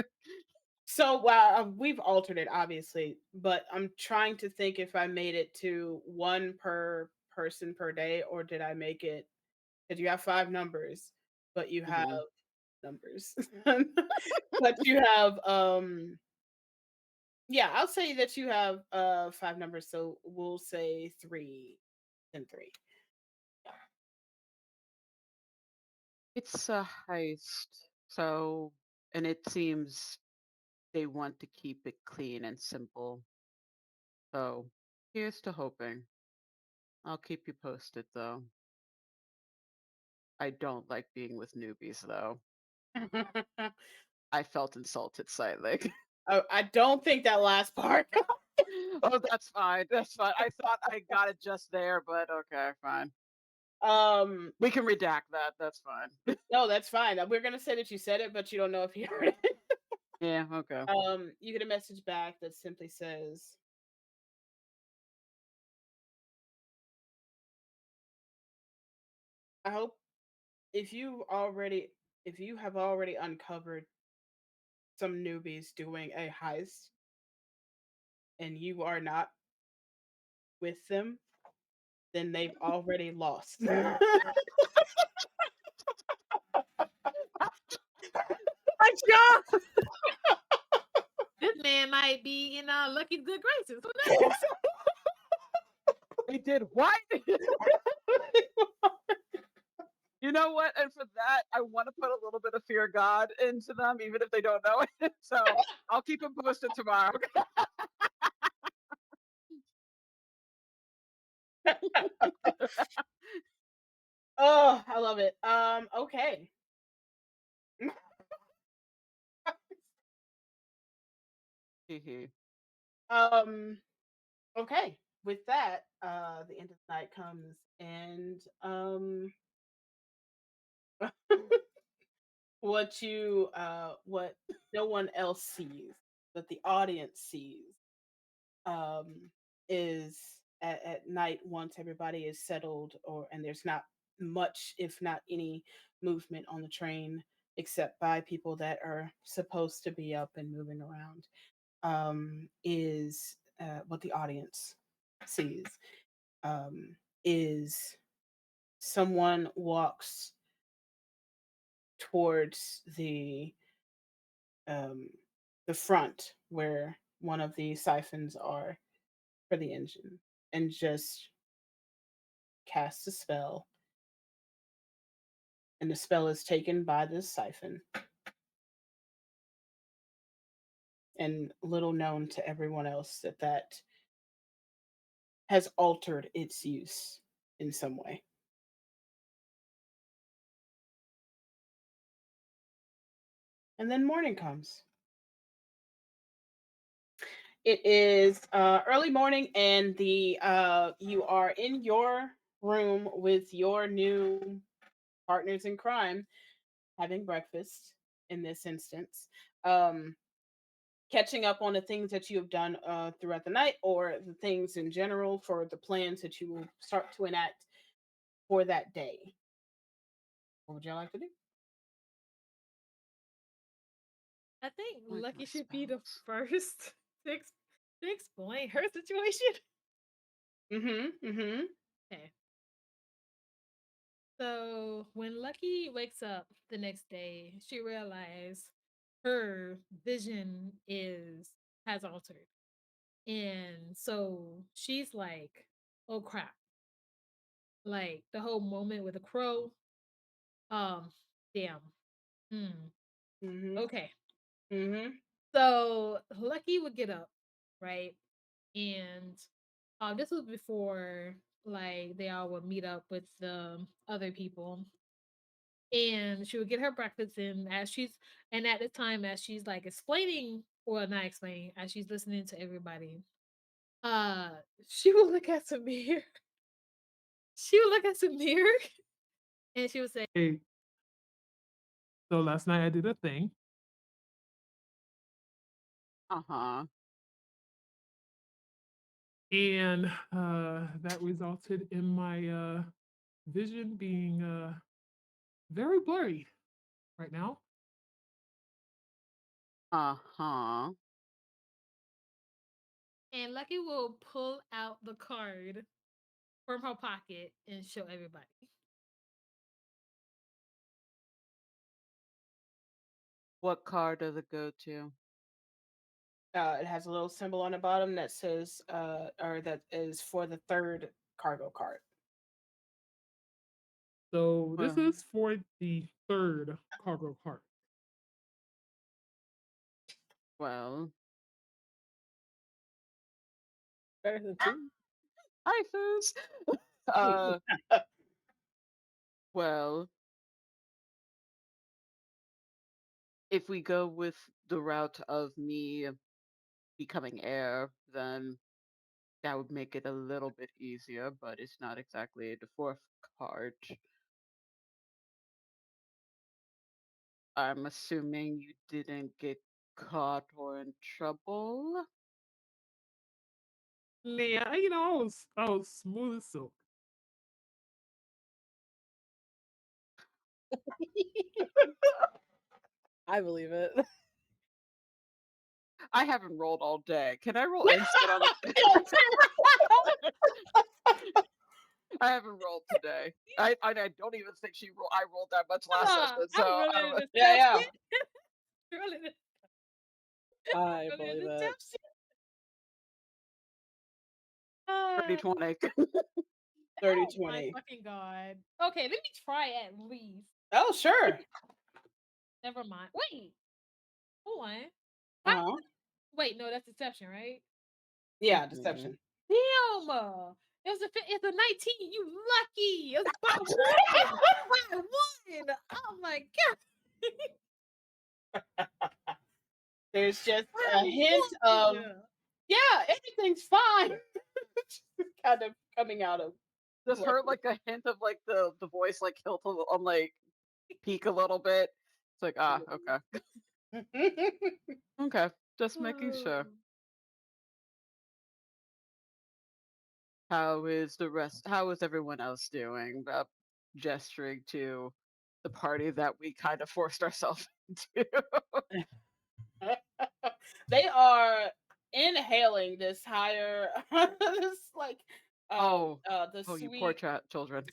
so well, we've altered it obviously, but I'm trying to think if I made it to one per person per day, or did I make it? Because you have 5 numbers, but you have Mhm. numbers, but you have yeah, I'll say that you have 5 numbers, so we'll say 3 and 3. It's a heist, so and it seems they want to keep it clean and simple. So here's to hoping. I'll keep you posted, though. I don't like being with newbies, though. I felt insulted slightly. Oh, I don't think that last part. Oh, that's fine. That's fine. I thought I got it just there, but okay, fine. um, We can redact that. That's fine. no, that's fine. We're gonna say that you said it, but you don't know if you heard it. Yeah, okay. You get a message back that simply says, "I hope if if you have already uncovered some newbies doing a heist and you are not with them, then they've already lost." My God! This man might be in Lucky's good graces. Who knows? They did what? You know what? And for that, I want to put a little bit of fear of God into them, even if they don't know it. So I'll keep them posted tomorrow. Oh, I love it. Okay. Hee um, okay. With that, the end of the night comes, and what no one else sees, but the audience sees, um, is at night, once everybody is settled, or and there's not much, if not any, movement on the train except by people that are supposed to be up and moving around. Is what the audience sees, is someone walks towards um, the front where one of the siphons are for the engine, and just casts a spell, and the spell is taken by this siphon, and little known to everyone else that that has altered its use in some way. And then morning comes. It is early morning, and the you are in your room with your new partners in crime, having breakfast in this instance, um, catching up on the things that you have done throughout the night, or the things in general for the plans that you will start to enact for that day. What would y'all like to do? I think Like my Lucky should be the spells. first to, to explain her situation. Mm-hmm. Mm-hmm. Okay. So when Lucky wakes up the next day, she realizes her vision is has altered. And so she's like, oh crap. Like the whole moment with the crow. Damn. Mm-hmm. Okay. Mm-hmm. So Lucky would get up, right? And this was before like they all would meet up with the other people. And she would get her breakfast in and at the time as she's like explaining, or not explaining, as she's listening to everybody, uh she would look at Samir. She would look at Samir and she would say, Hey, so last night I did a thing, Uh-huh. and that resulted in my vision being very blurry right now. Uh-huh. and Lucky will pull out the card from her pocket and show everybody. What card does it go to? It has a little symbol on the bottom that says, or that is for the third cargo card. So this Well, is for the third cargo cart. well, Better than two. hi, Foos. Uh, well, if we go with the route of me becoming heir, then that would make it a little bit easier, but it's not exactly the fourth card. I'm assuming you didn't get caught or in trouble. Yeah, I was smooth as silk. I believe it. I haven't rolled all day. Can I roll instant on the? I haven't rolled today. I don't even think I rolled that much last session, so I'm I don't really know. an Yeah, yeah. exception. Really an I really believe an it. exception. 30-20. 30 Oh my 20. fucking god. Okay, let me try at least. Oh, sure. Never mind. Wait. Hold on. Uh-huh. Wait, no, that's deception, right? Yeah, Mhm. deception. Damn. It's a 19. You lucky. It's by one. By one. Oh my god. There's just By a hint of, one. yeah, everything's fine. Kind of coming out of Just heard like a hint of like the voice like hilt on like peak a little bit. It's like okay, okay, just making sure. How is the rest? How is everyone else doing? Gesturing to the party that we kind of forced ourselves into. They are inhaling this higher this like Oh, the oh, you poor sweet children.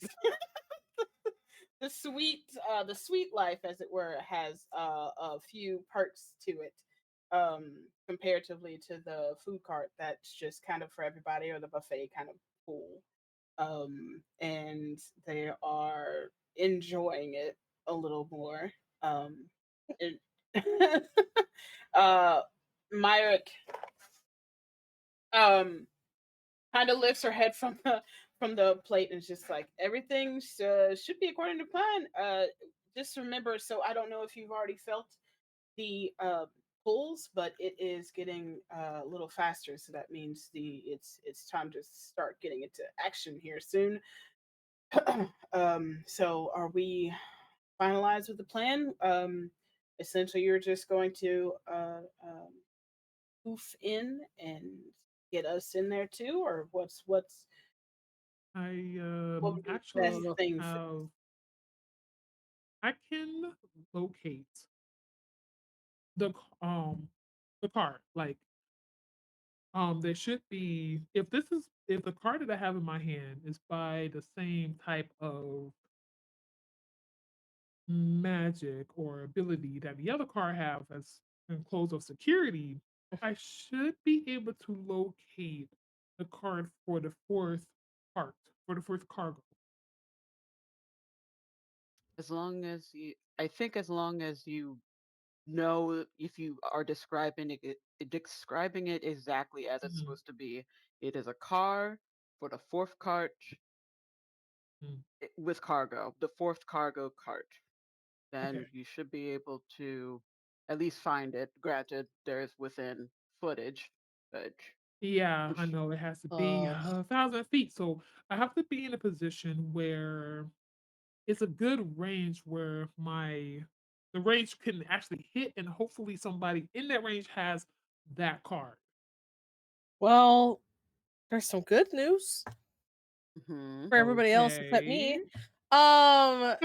the sweet life, as it were, has a few perks to it, comparatively to the food cart that's just kind of for everybody, or the buffet kind of cool. And they are enjoying it a little more. It, uh Myrick um kind of lifts her head from the plate and is just like, everything should be according to plan. Just remember, so I don't know if you've already felt the pulls, but it is getting a little faster, so that means it's time to start getting into action here soon. So are we finalized with the plan? Essentially you're just going to poof in and get us in there too, or I what would be the best actually Uh, thing for have I can locate the the card. Like there should be, if the card that I have in my hand is by the same type of magic or ability that the other card have as in close of security, I should be able to locate the card for the fourth part, for the fourth cargo. As long as you know if you are describing it exactly as it's Mhm, supposed to be. It is a car for the fourth cart mm. with cargo, the fourth cargo cart. Okay. Then you should be able to at least find it. Granted, there's within footage, but Yeah, I know it has to be Uh, 1,000 feet. So I have to be in a position where it's a good range where the range can actually hit, and hopefully somebody in that range has that card. well, there's some good news mhm. for everybody else except Okay. me. Um,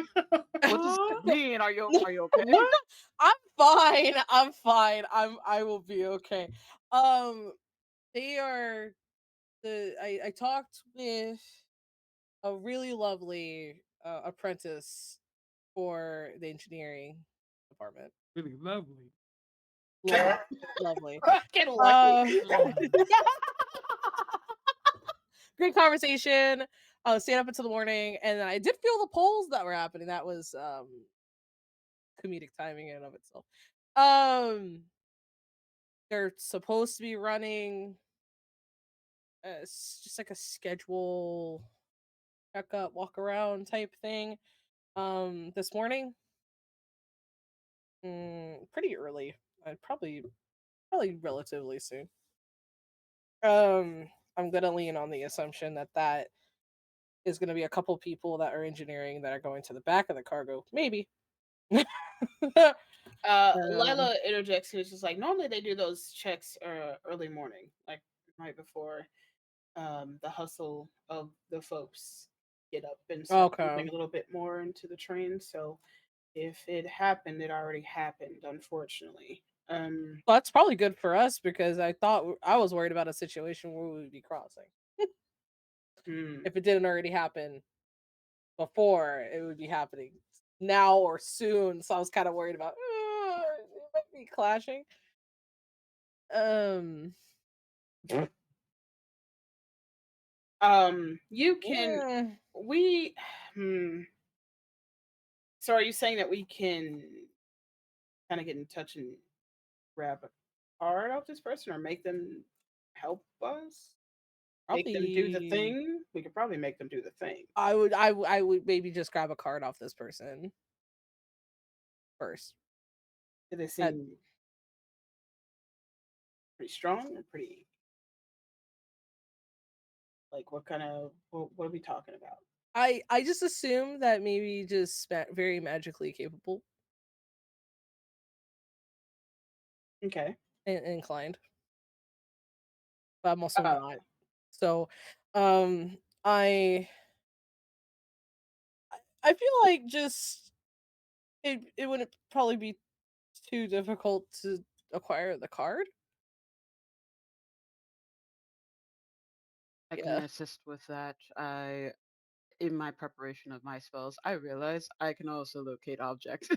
What does Huh? that mean? Are you okay? What? I'm fine. I'm fine. I will be okay. Um, they are I talked with a really lovely apprentice for the engineering department. Really lovely. Lovely, lovely. Fucking lucky. Uh, Mm. great conversation. Stayed up until the morning, and I did feel the polls that were happening. That was comedic timing in and of itself. Um, they're supposed to be running just like a schedule checkup, walk around type thing. This morning, pretty early. Probably relatively soon. I'm gonna lean on the assumption that that is gonna be a couple people that are engineering that are going to the back of the cargo, maybe. Um, Lila interjects and it's just like normally they do those checks early morning, like right before the hustle of the folks get up and start moving okay. a little bit more into the train. So if it happened, it already happened, unfortunately. Well, that's probably good for us because I was worried about a situation where we would be crossing. hmm. If it didn't already happen before, it would be happening now or soon. So I was kind of worried about it might be clashing. Um, You can yeah, we hmm. So are you saying that we can kind of get in touch and grab a card off this person or make them help us? Make them do the probably. thing? We could probably make them do the thing. I would maybe just grab a card off this person first. Do they That seem pretty strong or pretty like what kind of what are we talking about? I just assume that maybe just very magically capable Okay. and inclined, but I'm also Uh, not. So, um, I I feel like just it wouldn't probably be too difficult to acquire the card. I can Yeah. assist with that. In my preparation of my spells, I realized I can also locate objects.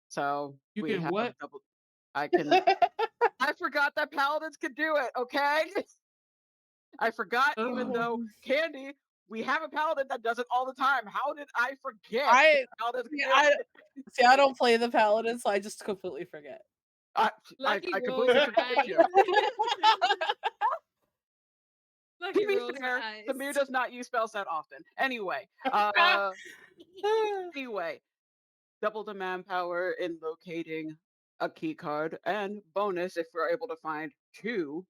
So You we can have what? double. I can. I forgot that paladins could do it. Okay, I forgot. Even though Um, Candy, we have a paladin that does it all the time. How did I forget that I paladins can see. do it? I don't play the paladin, so I just completely forget. I, Lucky I rolls completely her forget eyes. too. To Lucky be rolls her fair, eyes. Samir does not use spells that often. Anyway, double the manpower in locating a key card, and bonus if we're able to find two,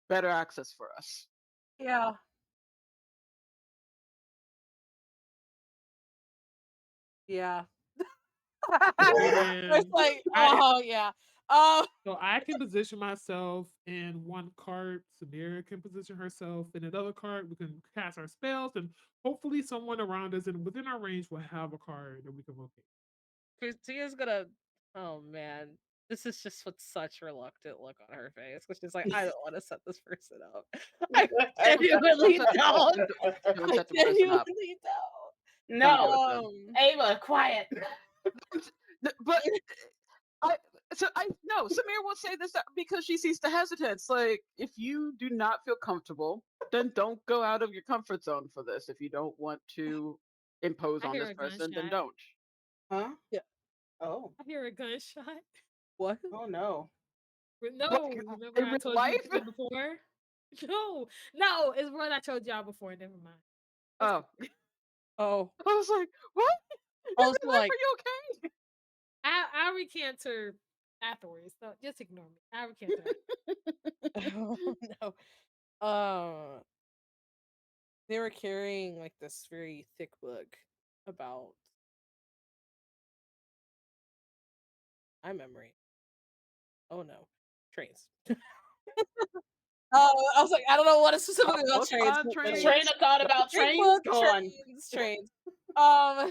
better access for us. Yeah. Yeah. It's And like, I oh yeah. Um, so I can position myself in one card. Samira can position herself in another card. We can cast our spells, and hopefully, someone around us and within our range will have a card that we can locate. Christina's gonna. Oh man, this is just with such reluctant look on her face, because she's like, I don't want to set this person up. I Don't genuinely set the don't. don't I set the person up. genuinely don't. Don't do no, it then. Um, Ava, quiet. But I Samir will say this because she sees the hesitance. Like, if you do not feel comfortable, then don't go out of your comfort zone for this. If you don't want to impose I on hear this a person, then gunshot. don't. Huh? Yeah. Oh. I hear a gunshot. What? Oh no. No, in remember I real told life? you before? No, it's what I told y'all before. Never mind. Oh, Oh. I was like, what? In Also, real life, like, are you okay? I'll recant her afterwards. So just ignore me. I'll recant her. oh no. They were carrying like this very thick book about my memory. Oh no, trains. I was like, I don't know what is specifically about Book trains. on But The trains. train of thought about big trains book, gone. trains. Um,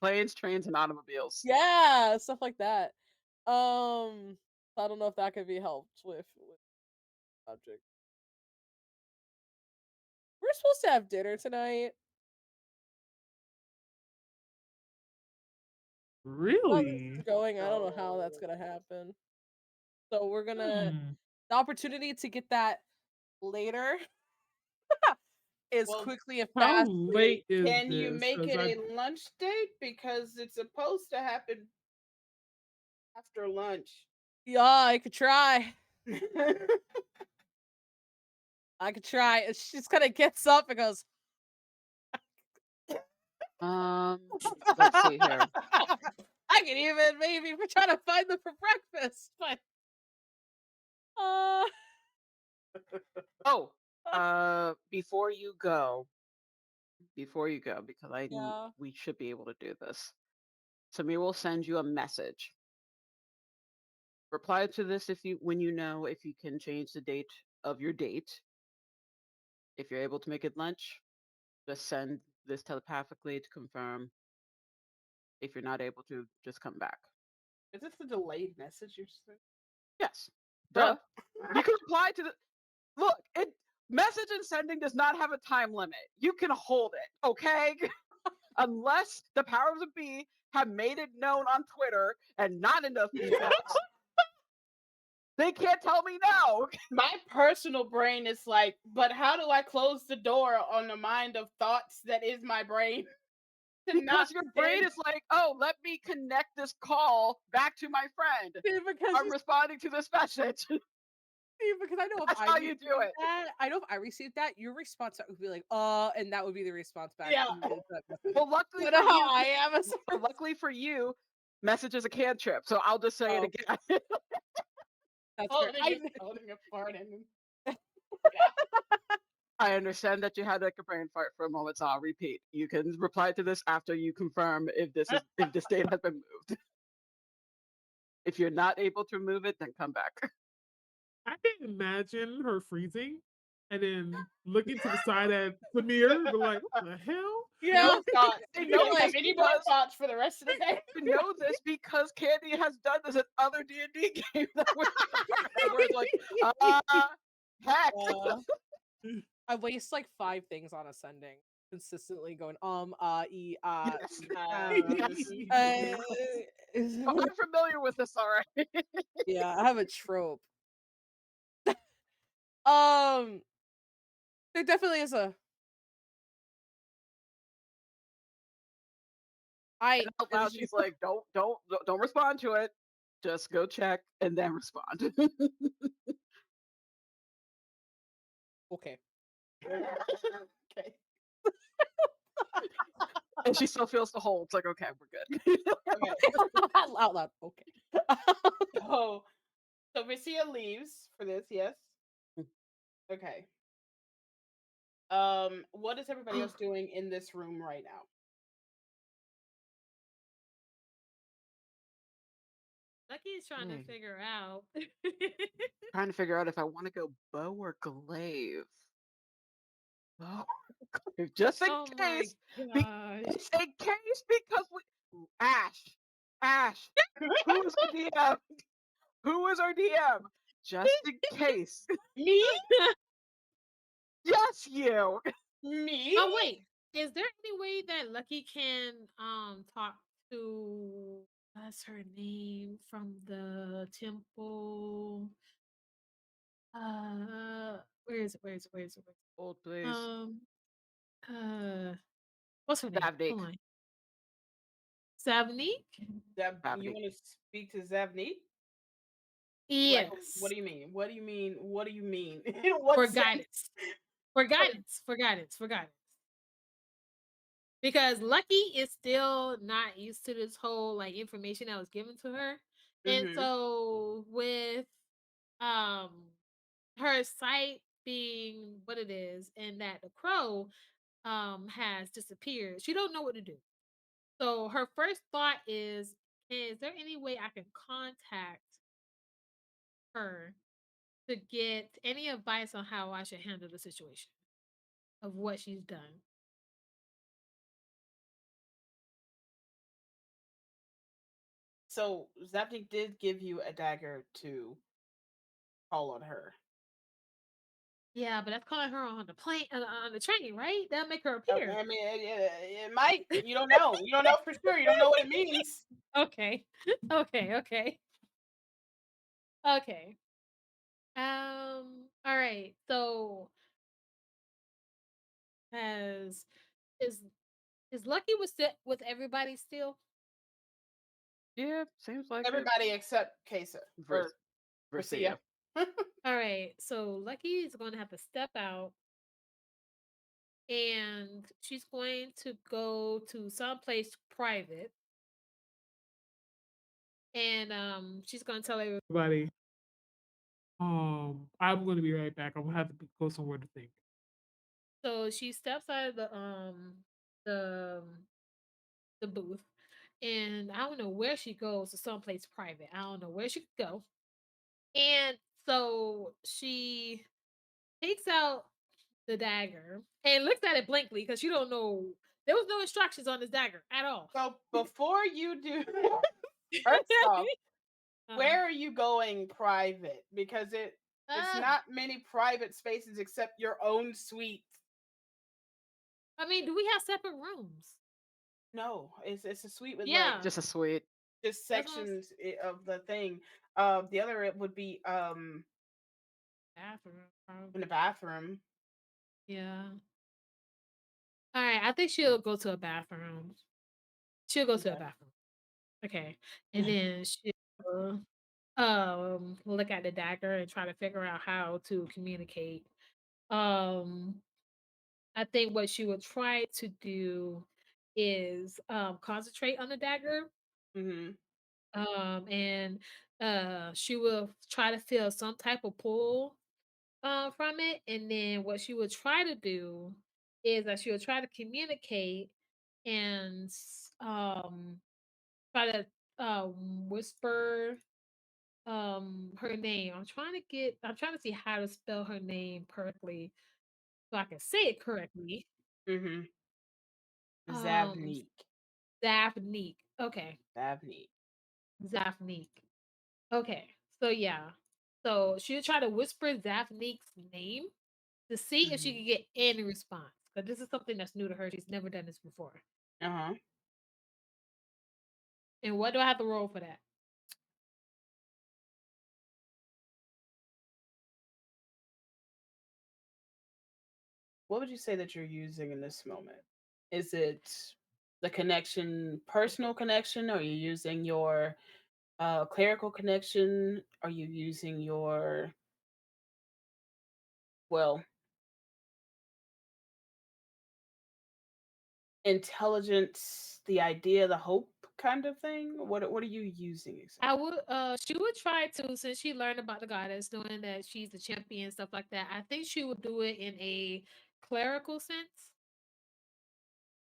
Planes, trains, and automobiles. yeah, stuff like that. I don't know if that could be helped with subject. We're supposed to have dinner tonight. Well, this Really? is going. I don't know how that's gonna happen. So we're gonna Hmm. the opportunity to get that later is Well, quickly and How fast. late is can you this? make 'Cause it I a lunch date? Because it's supposed to happen after lunch. Yeah, I could try. I could try. And she just kind of gets up and goes. Let's see here. I can even maybe try to find them for breakfast, but Before you go, because yeah. we should be able to do this. Samir will send you a message. Reply to this when you know if you can change the date of your date. If you're able to make it lunch, just send this telepathically to confirm. If you're not able to, just come back. Is this a delayed message you're saying? Yes. Oh. Duh. You can reply to the look, message and sending does not have a time limit. You can hold it, okay? Unless the powers of be have made it known on Twitter and not enough people. They can't tell me no. My personal brain is like, but how do I close the door on the mind of thoughts that is my brain? Because your brain is like, oh, let me connect this call back to my friend. See, because I'm responding to this message. because I know if That's I how you do it. that, I know if I received that, your response would be like, and that would be the response back. Yeah. To you, that message. Well, luckily You for know how you, I am. luckily for you, message is a cantrip, so I'll just say it Oh. again. That's fair. Holding a fart and I understand that you had like a brain fart for a moment, so I'll repeat. You can reply to this after you confirm if this date has been moved. If you're not able to move it, then come back. I can imagine her freezing and then looking to the side at Samir, but like, what the hell? Yeah. no thoughts. I You know don't this have any more because thoughts for the rest of the day. I know this because Candy has done this in other D&D games that where it's like, heck. I waste like 5 things on ascending, consistently going Yes. uh, I'm familiar with this already. yeah, I have a trope. There definitely is a. And out loud, she's like, don't respond to it. Just go check and then respond. Okay. Okay. And she still feels the hold. It's like, okay, we're good. Okay. Out loud. Okay. So Vicia leaves for this, yes? Okay. What is everybody else doing in this room right now? Lucky's trying to figure out. Trying to figure out if I want to go bow or glaive. Oh, just in Oh case. my gosh. Just in case because Ash, who is our DM? Who is our DM? Just in case. Me? Yes, you. Me? Oh wait, is there any way that Lucky can talk to What's her name from the temple? Where is it? Where is it? Where is it? Where is it? Old place. Uh, what's her name? Davnik. Come on. Savnik? You Davnik. want to speak to Zavneet? Like, what Yes. do you mean? What do you mean? What do you mean? For What sense? guidance. For guidance. For guidance. For guidance. Because Lucky is still not used to this whole like information that was given to her. And Mhm. so with her sight being what it is and that the crow has disappeared, she don't know what to do. So her first thought is there any way I can contact her to get any advice on how I should handle the situation of what she's done? So Zapnik did give you a dagger to call on her. Yeah, but that's calling her on the plane on the train, right? That'll make her appear. I mean, it might. You don't know. You don't know for sure. You don't know what it means. Okay. Okay. Okay. All right. So has is is Lucky with everybody still? Yeah, seems like it. Everybody except Kesa or Racia. Racia. All right. So Lucky is going to have to step out and she's going to go to someplace private and she's going to tell everybody. Everybody, I'm going to be right back. I'm gonna have to go somewhere to think. So she steps out of the the booth and I don't know where she goes to someplace private. I don't know where she could go. And so she takes out the dagger and looks at it blankly because she don't know. There was no instructions on this dagger at all. So before you do first off, Uh-huh. where are you going private? Because it's Uh, not many private spaces except your own suite. I mean, do we have separate rooms? No, it's a suite with Yeah, like Just a sweet. just that's what I was- sections of the thing. The other it would be bathroom. in the bathroom. Yeah. All right. I think she'll go to a bathroom. She'll go to a Okay. bathroom. Okay, and then she'll look at the dagger and try to figure out how to communicate. Um, I think what she will try to do is concentrate on the dagger. Mm-hmm. And she will try to feel some type of pull from it. And then what she will try to do is that she will try to communicate and try to whisper her name. I'm trying to see how to spell her name correctly so I can say it correctly. Mm-hmm. Um Zavnik. Daphne. Okay. Zavnik. Daphne. Okay. So yeah. So she'll try to whisper Daphne's name to see if she Mm-hmm. can get any response. Because this is something that's new to her. She's never done this before. Uh-huh. And what do I have to roll for that? What would you say that you're using in this moment? Is it the connection, personal connection? Are you using your clerical connection? Are you using your, well, intelligence, the idea, the hope kind of thing? What are you using exactly? I would she would try to, since she learned about the goddess, knowing that she's the champion, stuff like that. I think she would do it in a clerical sense,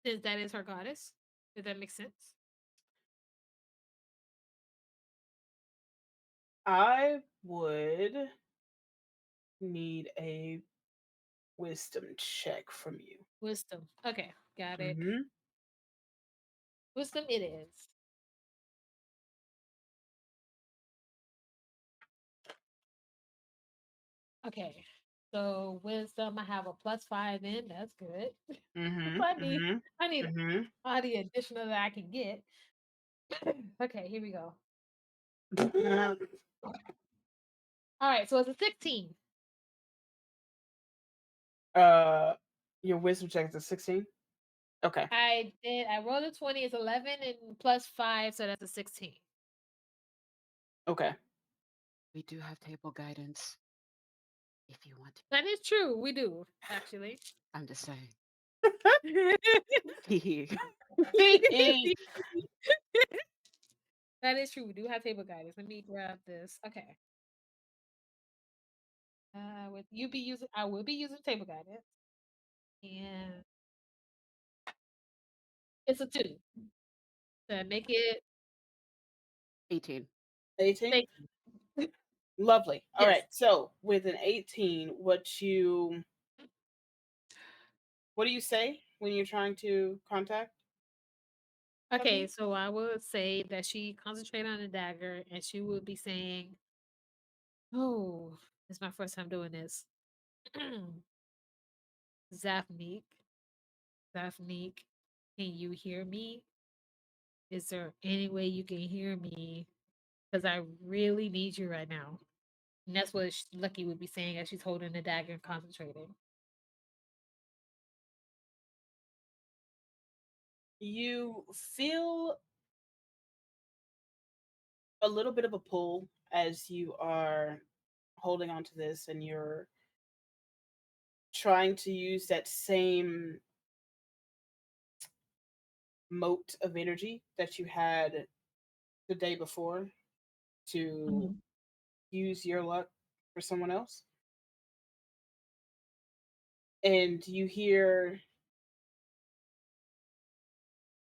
since that is her goddess. If that makes sense. I would need a wisdom check from you. Wisdom. Okay, got it. Mm-hmm. Wisdom it is. Okay. So wisdom, I have a +5 in. That's good. Mm-hmm. I need Mm-hmm. I need Mm-hmm. all the additional that I can get. Okay, here we go. All right, so it's a 16. Your wisdom check is a 16. Okay. I rolled a 20, it's 11 and plus 5, so that's a 16. Okay. We do have table guidance if you want to. That is true, we do, actually. I'm just saying. That is true. We do have table guidance. Let me grab this. Okay. I will be using table guidance. And it's a 2. So make it 18. 18. thank Lovely. All Yes. right. So with an 18, what do you say when you're trying to contact? Okay, something? so I would say that she concentrated on the dagger and she would be saying, "Oh, it's my first time doing this." Zafnik, Zafnik, can you hear me? Is there any way you can hear me? Because I really need you right now. And that's what Lucky would be saying as she's holding the dagger and concentrating. You feel a little bit of a pull as you are holding on to this and you're trying to use that same moat of energy that you had the day before to use your luck for someone else. And you hear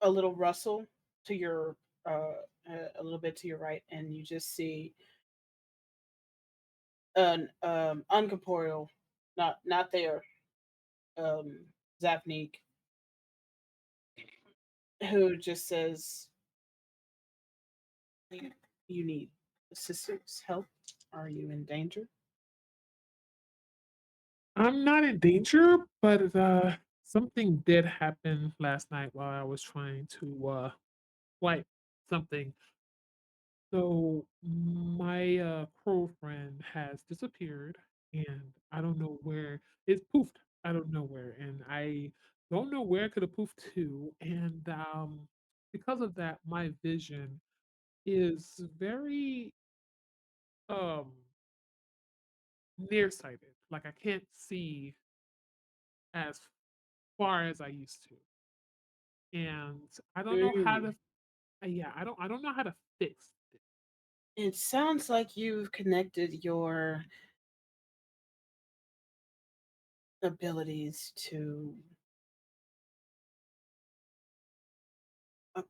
a little rustle to your a little bit to your right, and you just see an uncorporeal, not there, um, Zapnik, who just says, "You need assistance, help? Are you in danger?" I'm not in danger, but something did happen last night while I was trying to wipe something. So my crow friend has disappeared, and I don't know where it's poofed. I don't know where, and I don't know where it could have poofed to. And because of that, my vision is very um nearsighted. Like I can't see as far as I used to, and I don't know how to. Mm. Yeah, I don't know how to fix it. It sounds like you've connected your abilities to. Uh,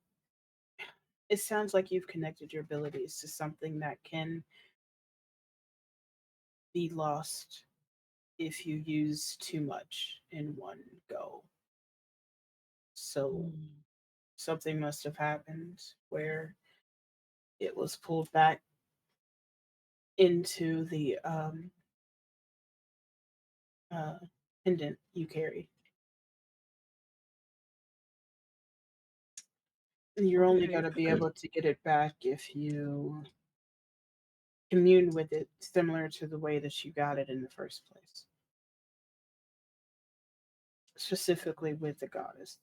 it sounds like you've connected your abilities to something that can be lost if you use too much in one go. So Mm. something must have happened where it was pulled back into the uh, pendant you carry. And you're only Okay. going to be able to get it back if you commune with it, similar to the way that you got it in the first place, specifically with the goddess.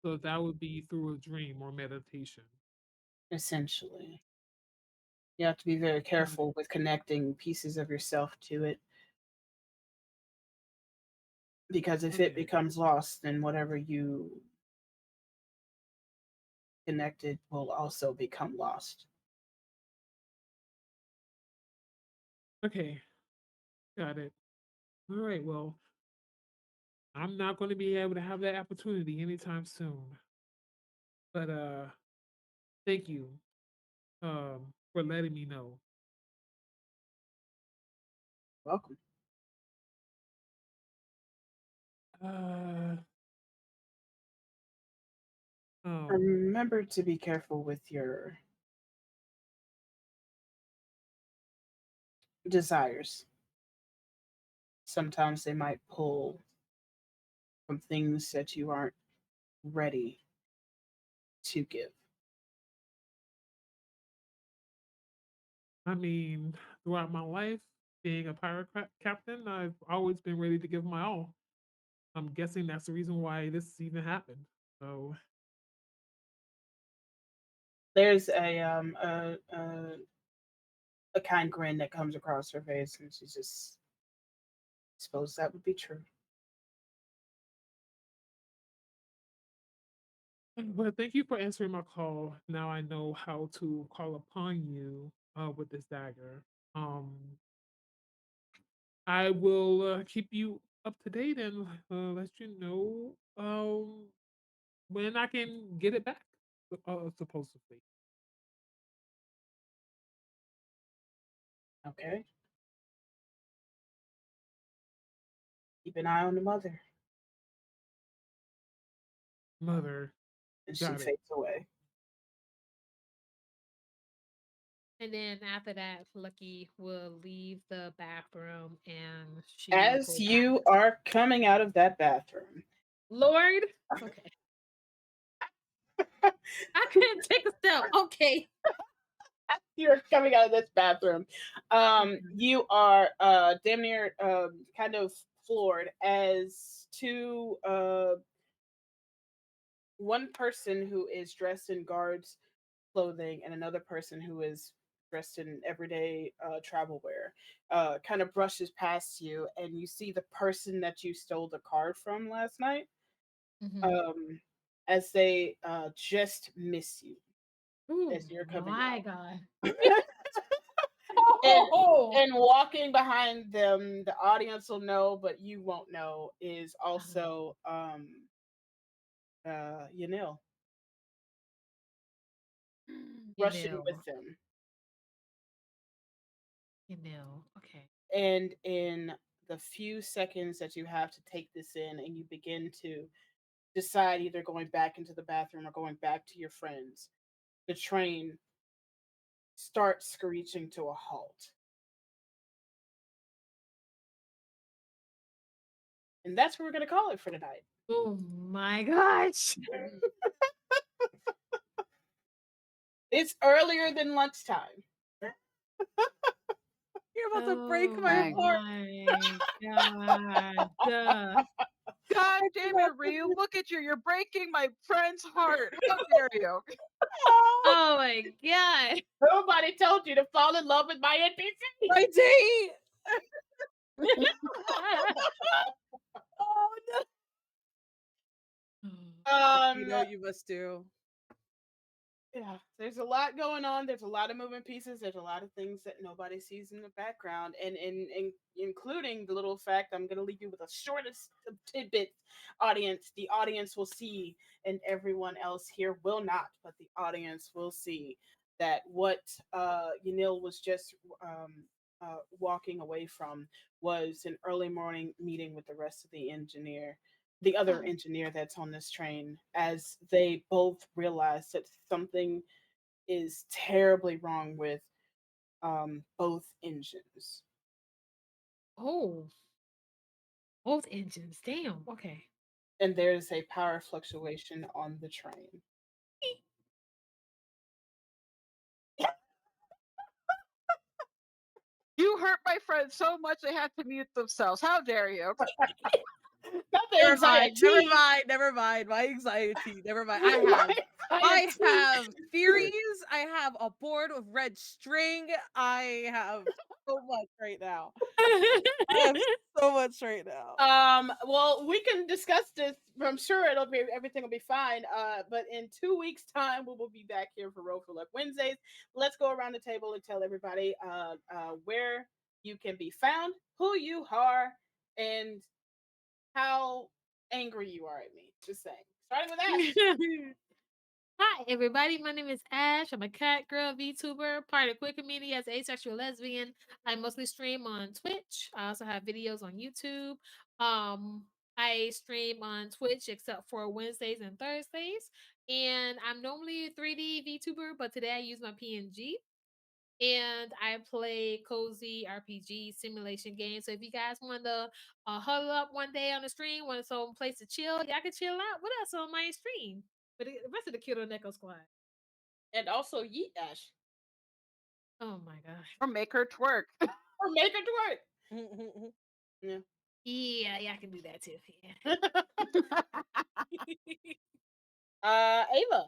So that would be through a dream or meditation. Essentially, you have to be very Got it. careful with connecting pieces of yourself to it, because if it Okay. becomes lost, then whatever you connected will also become lost. Okay. Got it. All right. Well, I'm not going to be able to have that opportunity anytime soon. But thank you for letting me know. Welcome. Uh um Remember to be careful with your desires. Sometimes they might pull from things that you aren't ready to give. I mean, throughout my life, being a pirate captain, I've always been ready to give my all. I'm guessing that's the reason why this even happened. So, There's a kind grin that comes across her face, and she just suppose that would be true. but thank you for answering my call. Now I know how to call upon you with this dagger. Um, I will keep you up to date and let you know when I can get it back, supposedly. Okay. Keep an eye on the mother. Mother, And she got it. fades away. And then after that, Lucky will leave the bathroom and she will As go back. you are coming out of that bathroom, Lord, okay. I couldn't take a step. Okay. you're coming out of this bathroom. You are damn near kind of floored as two one person who is dressed in guards clothing and another person who is dressed in everyday travel wear kind of brushes past you, and you see the person that you stole the card from last night Mm-hmm. um, as they just miss you Oh as you're coming my out. God. and Oh, and walking behind them, the audience will know, but you won't know, is Uh-huh. also Yanil You rushing know. with them. You know. Okay. And in the few seconds that you have to take this in, and you begin to decide either going back into the bathroom or going back to your friends, the train starts screeching to a halt. And that's what we're going to call it for tonight. Oh my gosh. It's earlier than lunchtime. you're about to break Oh my Dang. heart. my God. God damn it, Ryu. Look at you. You're breaking my friend's heart. How dare you? Oh my God. Nobody told you to fall in love with my NPC. My date. Oh no. You um, know you must do. yeah, there's a lot going on. There's a lot of moving pieces. There's a lot of things that nobody sees in the background, and including the little fact I'm going to leave you with the shortest of tidbits. Audience, the audience will see, and everyone else here will not, but the audience will see that what Yanil was just walking away from was an early morning meeting with the rest of the other Oh, engineer that's on this train, as they both realize that something is terribly wrong with both engines. oh, both engines. Damn. Okay. And there's a power fluctuation on the train. You hurt my friend so much they had to mute themselves. How dare you? Not the Never mind. Never anxiety. mind. Never mind. My anxiety. Never mind. My I anxiety. have theories. I have a board with red string. I have so much right now. I have so much right now. Well, we can discuss this. I'm sure everything will be fine. But in 2 weeks' time, we will be back here for Roll4Luck Wednesdays. Let's go around the table and tell everybody where you can be found, who you are, and how angry you are at me. Just saying. Starting with Ash. Hi, everybody. My name is Ash. I'm a cat girl VTuber, part of queer community as asexual lesbian. I mostly stream on Twitch. I also have videos on YouTube. Um, I stream on Twitch except for Wednesdays and Thursdays. And I'm normally a 3D VTuber, but today I use my PNG. And I play cozy RPG simulation games. So if you guys want to huddle up one day on the stream, want some place to chill, y'all can chill out with us on my stream. But the rest of the Kiddo Neko squad. And also Yeet Ash. Oh my gosh. Or make her twerk. Or make her twerk. Yeah. Yeah, I can do that too. Yeah. Ava.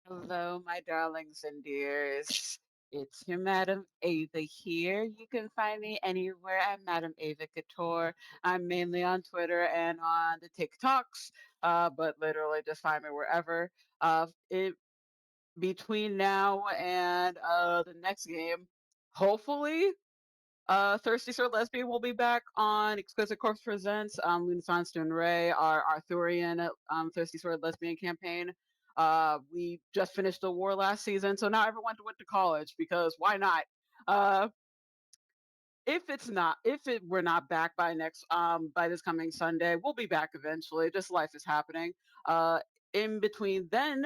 Hello, my darlings and dears. It's your Madam Ava here. You can find me anywhere at Madam Ava Couture. I'm mainly on Twitter and on the TikToks, but literally just find me wherever. It between now and the next game, hopefully, Thirsty Sword Lesbian will be back on Exquisite Corpse Presents. Luna Sonstone Ray, our Arthurian Thirsty Sword Lesbian campaign. We just finished the war last season, so now everyone went to college because why not? If we're not back by this coming Sunday, we'll be back eventually. Just life is happening. In between then,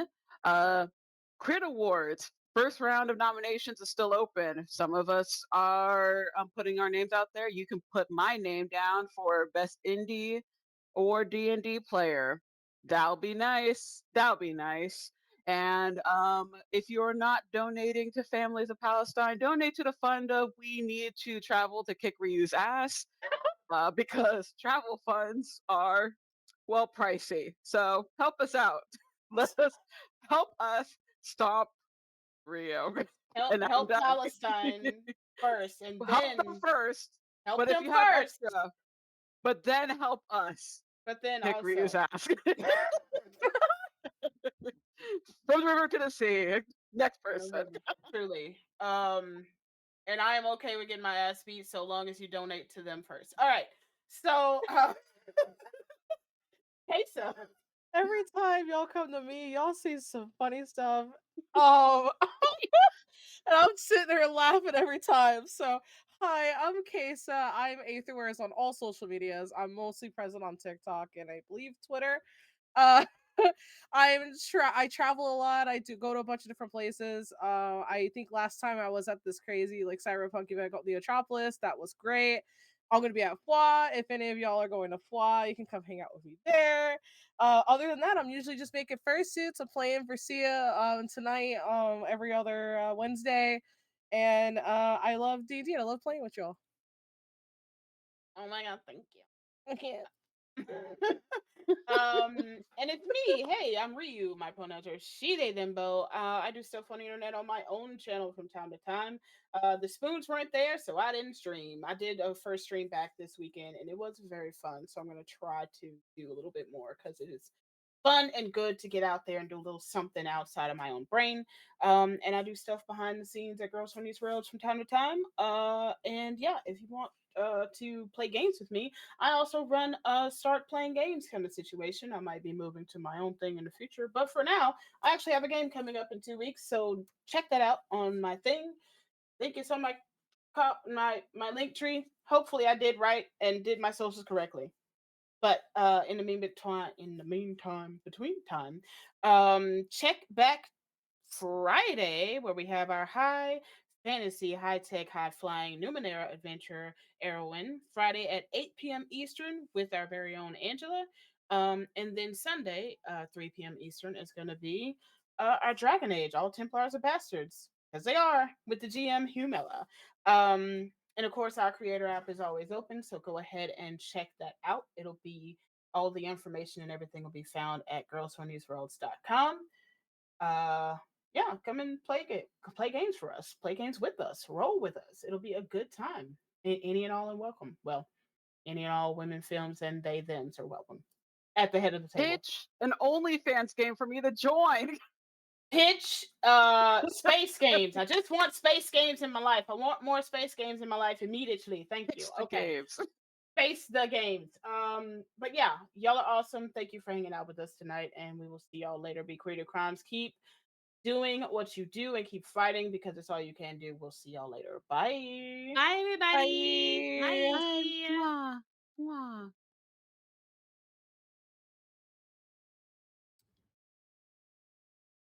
Crit Awards. First round of nominations is still open. Some of us are putting our names out there. You can put my name down for best indie or D&D player. That'll be nice. That'll be nice. And if you're not donating to Families of Palestine, donate to the fund of We Need to Travel to Kick Ryu's Ass because travel funds are, well, pricey. So help us out. Let us help us stop Rio. And I'm Help done. Palestine first, and Help then them first. help But if them you have first. extra, but then help us But then kick Ryu's also, ass. From the river to the sea. Next person. truly. And I am okay with getting my ass beat so long as you donate to them first. All right. So, Queso. Every time y'all come to me, y'all see some funny stuff. And I'm sitting there laughing every time. So, hi, I'm Kesa. I'm Aetherwares on all social medias. I'm mostly present on TikTok and I believe Twitter. Uh, I travel a lot. I do go to a bunch of different places. I think last time I was at this crazy like cyberpunk event called the Metropolis. That was great. I'm gonna be at FWA. If any of y'all are going to FWA, you can come hang out with me there. Other than that, I'm usually just making fursuits. I'm playing for Sia tonight, every other Wednesday, and I love D&D. I love playing with y'all. Oh my god, thank you. Okay. And it's me. Hey, I'm Ryu. My pronouns are she, they, them, bo. I do stuff on the internet on my own channel from time to time. The spoons weren't there, so I didn't stream. I did a first stream back this weekend, and it was very fun. So I'm gonna try to do a little bit more because it is fun and good to get out there and do a little something outside of my own brain. And I do stuff behind the scenes at Girls from These Worlds from time to time. And yeah, if you want to play games with me, I also run a start playing games kind of situation. I might be moving to my own thing in the future, but for now, I actually have a game coming up in 2 weeks. So check that out on my thing. Link is on my link tree. Hopefully, I did right and did my socials correctly. But in the meantime, between time, check back Friday where we have our high fantasy, high tech, high flying Numenera adventure Erwin Friday at 8 p.m. Eastern with our very own Angela. And then Sunday, 3 p.m. Eastern is going to be our Dragon Age, all Templars are bastards, because they are, with the GM Humela. And of course, our creator app is always open, so go ahead and check that out. It'll be all the information and everything will be found at girlsfromthesworlds.com. Yeah, come and play games for us, play games with us, roll with us. It'll be a good time. Any and all are welcome. Well, any and all women films and they thems are welcome at the head of the table. Pitch an OnlyFans game for me to join. Pitch space games. I just want space games in my life. I want more space games in my life immediately. Thank you. Pitch the Okay. games. Space the games. But yeah, y'all are awesome. Thank you for hanging out with us tonight, and we will see y'all later. Be creative crimes. Keep doing what you do and keep fighting because it's all you can do. We'll see y'all later. Bye. Bye, everybody. Bye. Bye. Mwah. Mwah.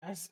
Yes.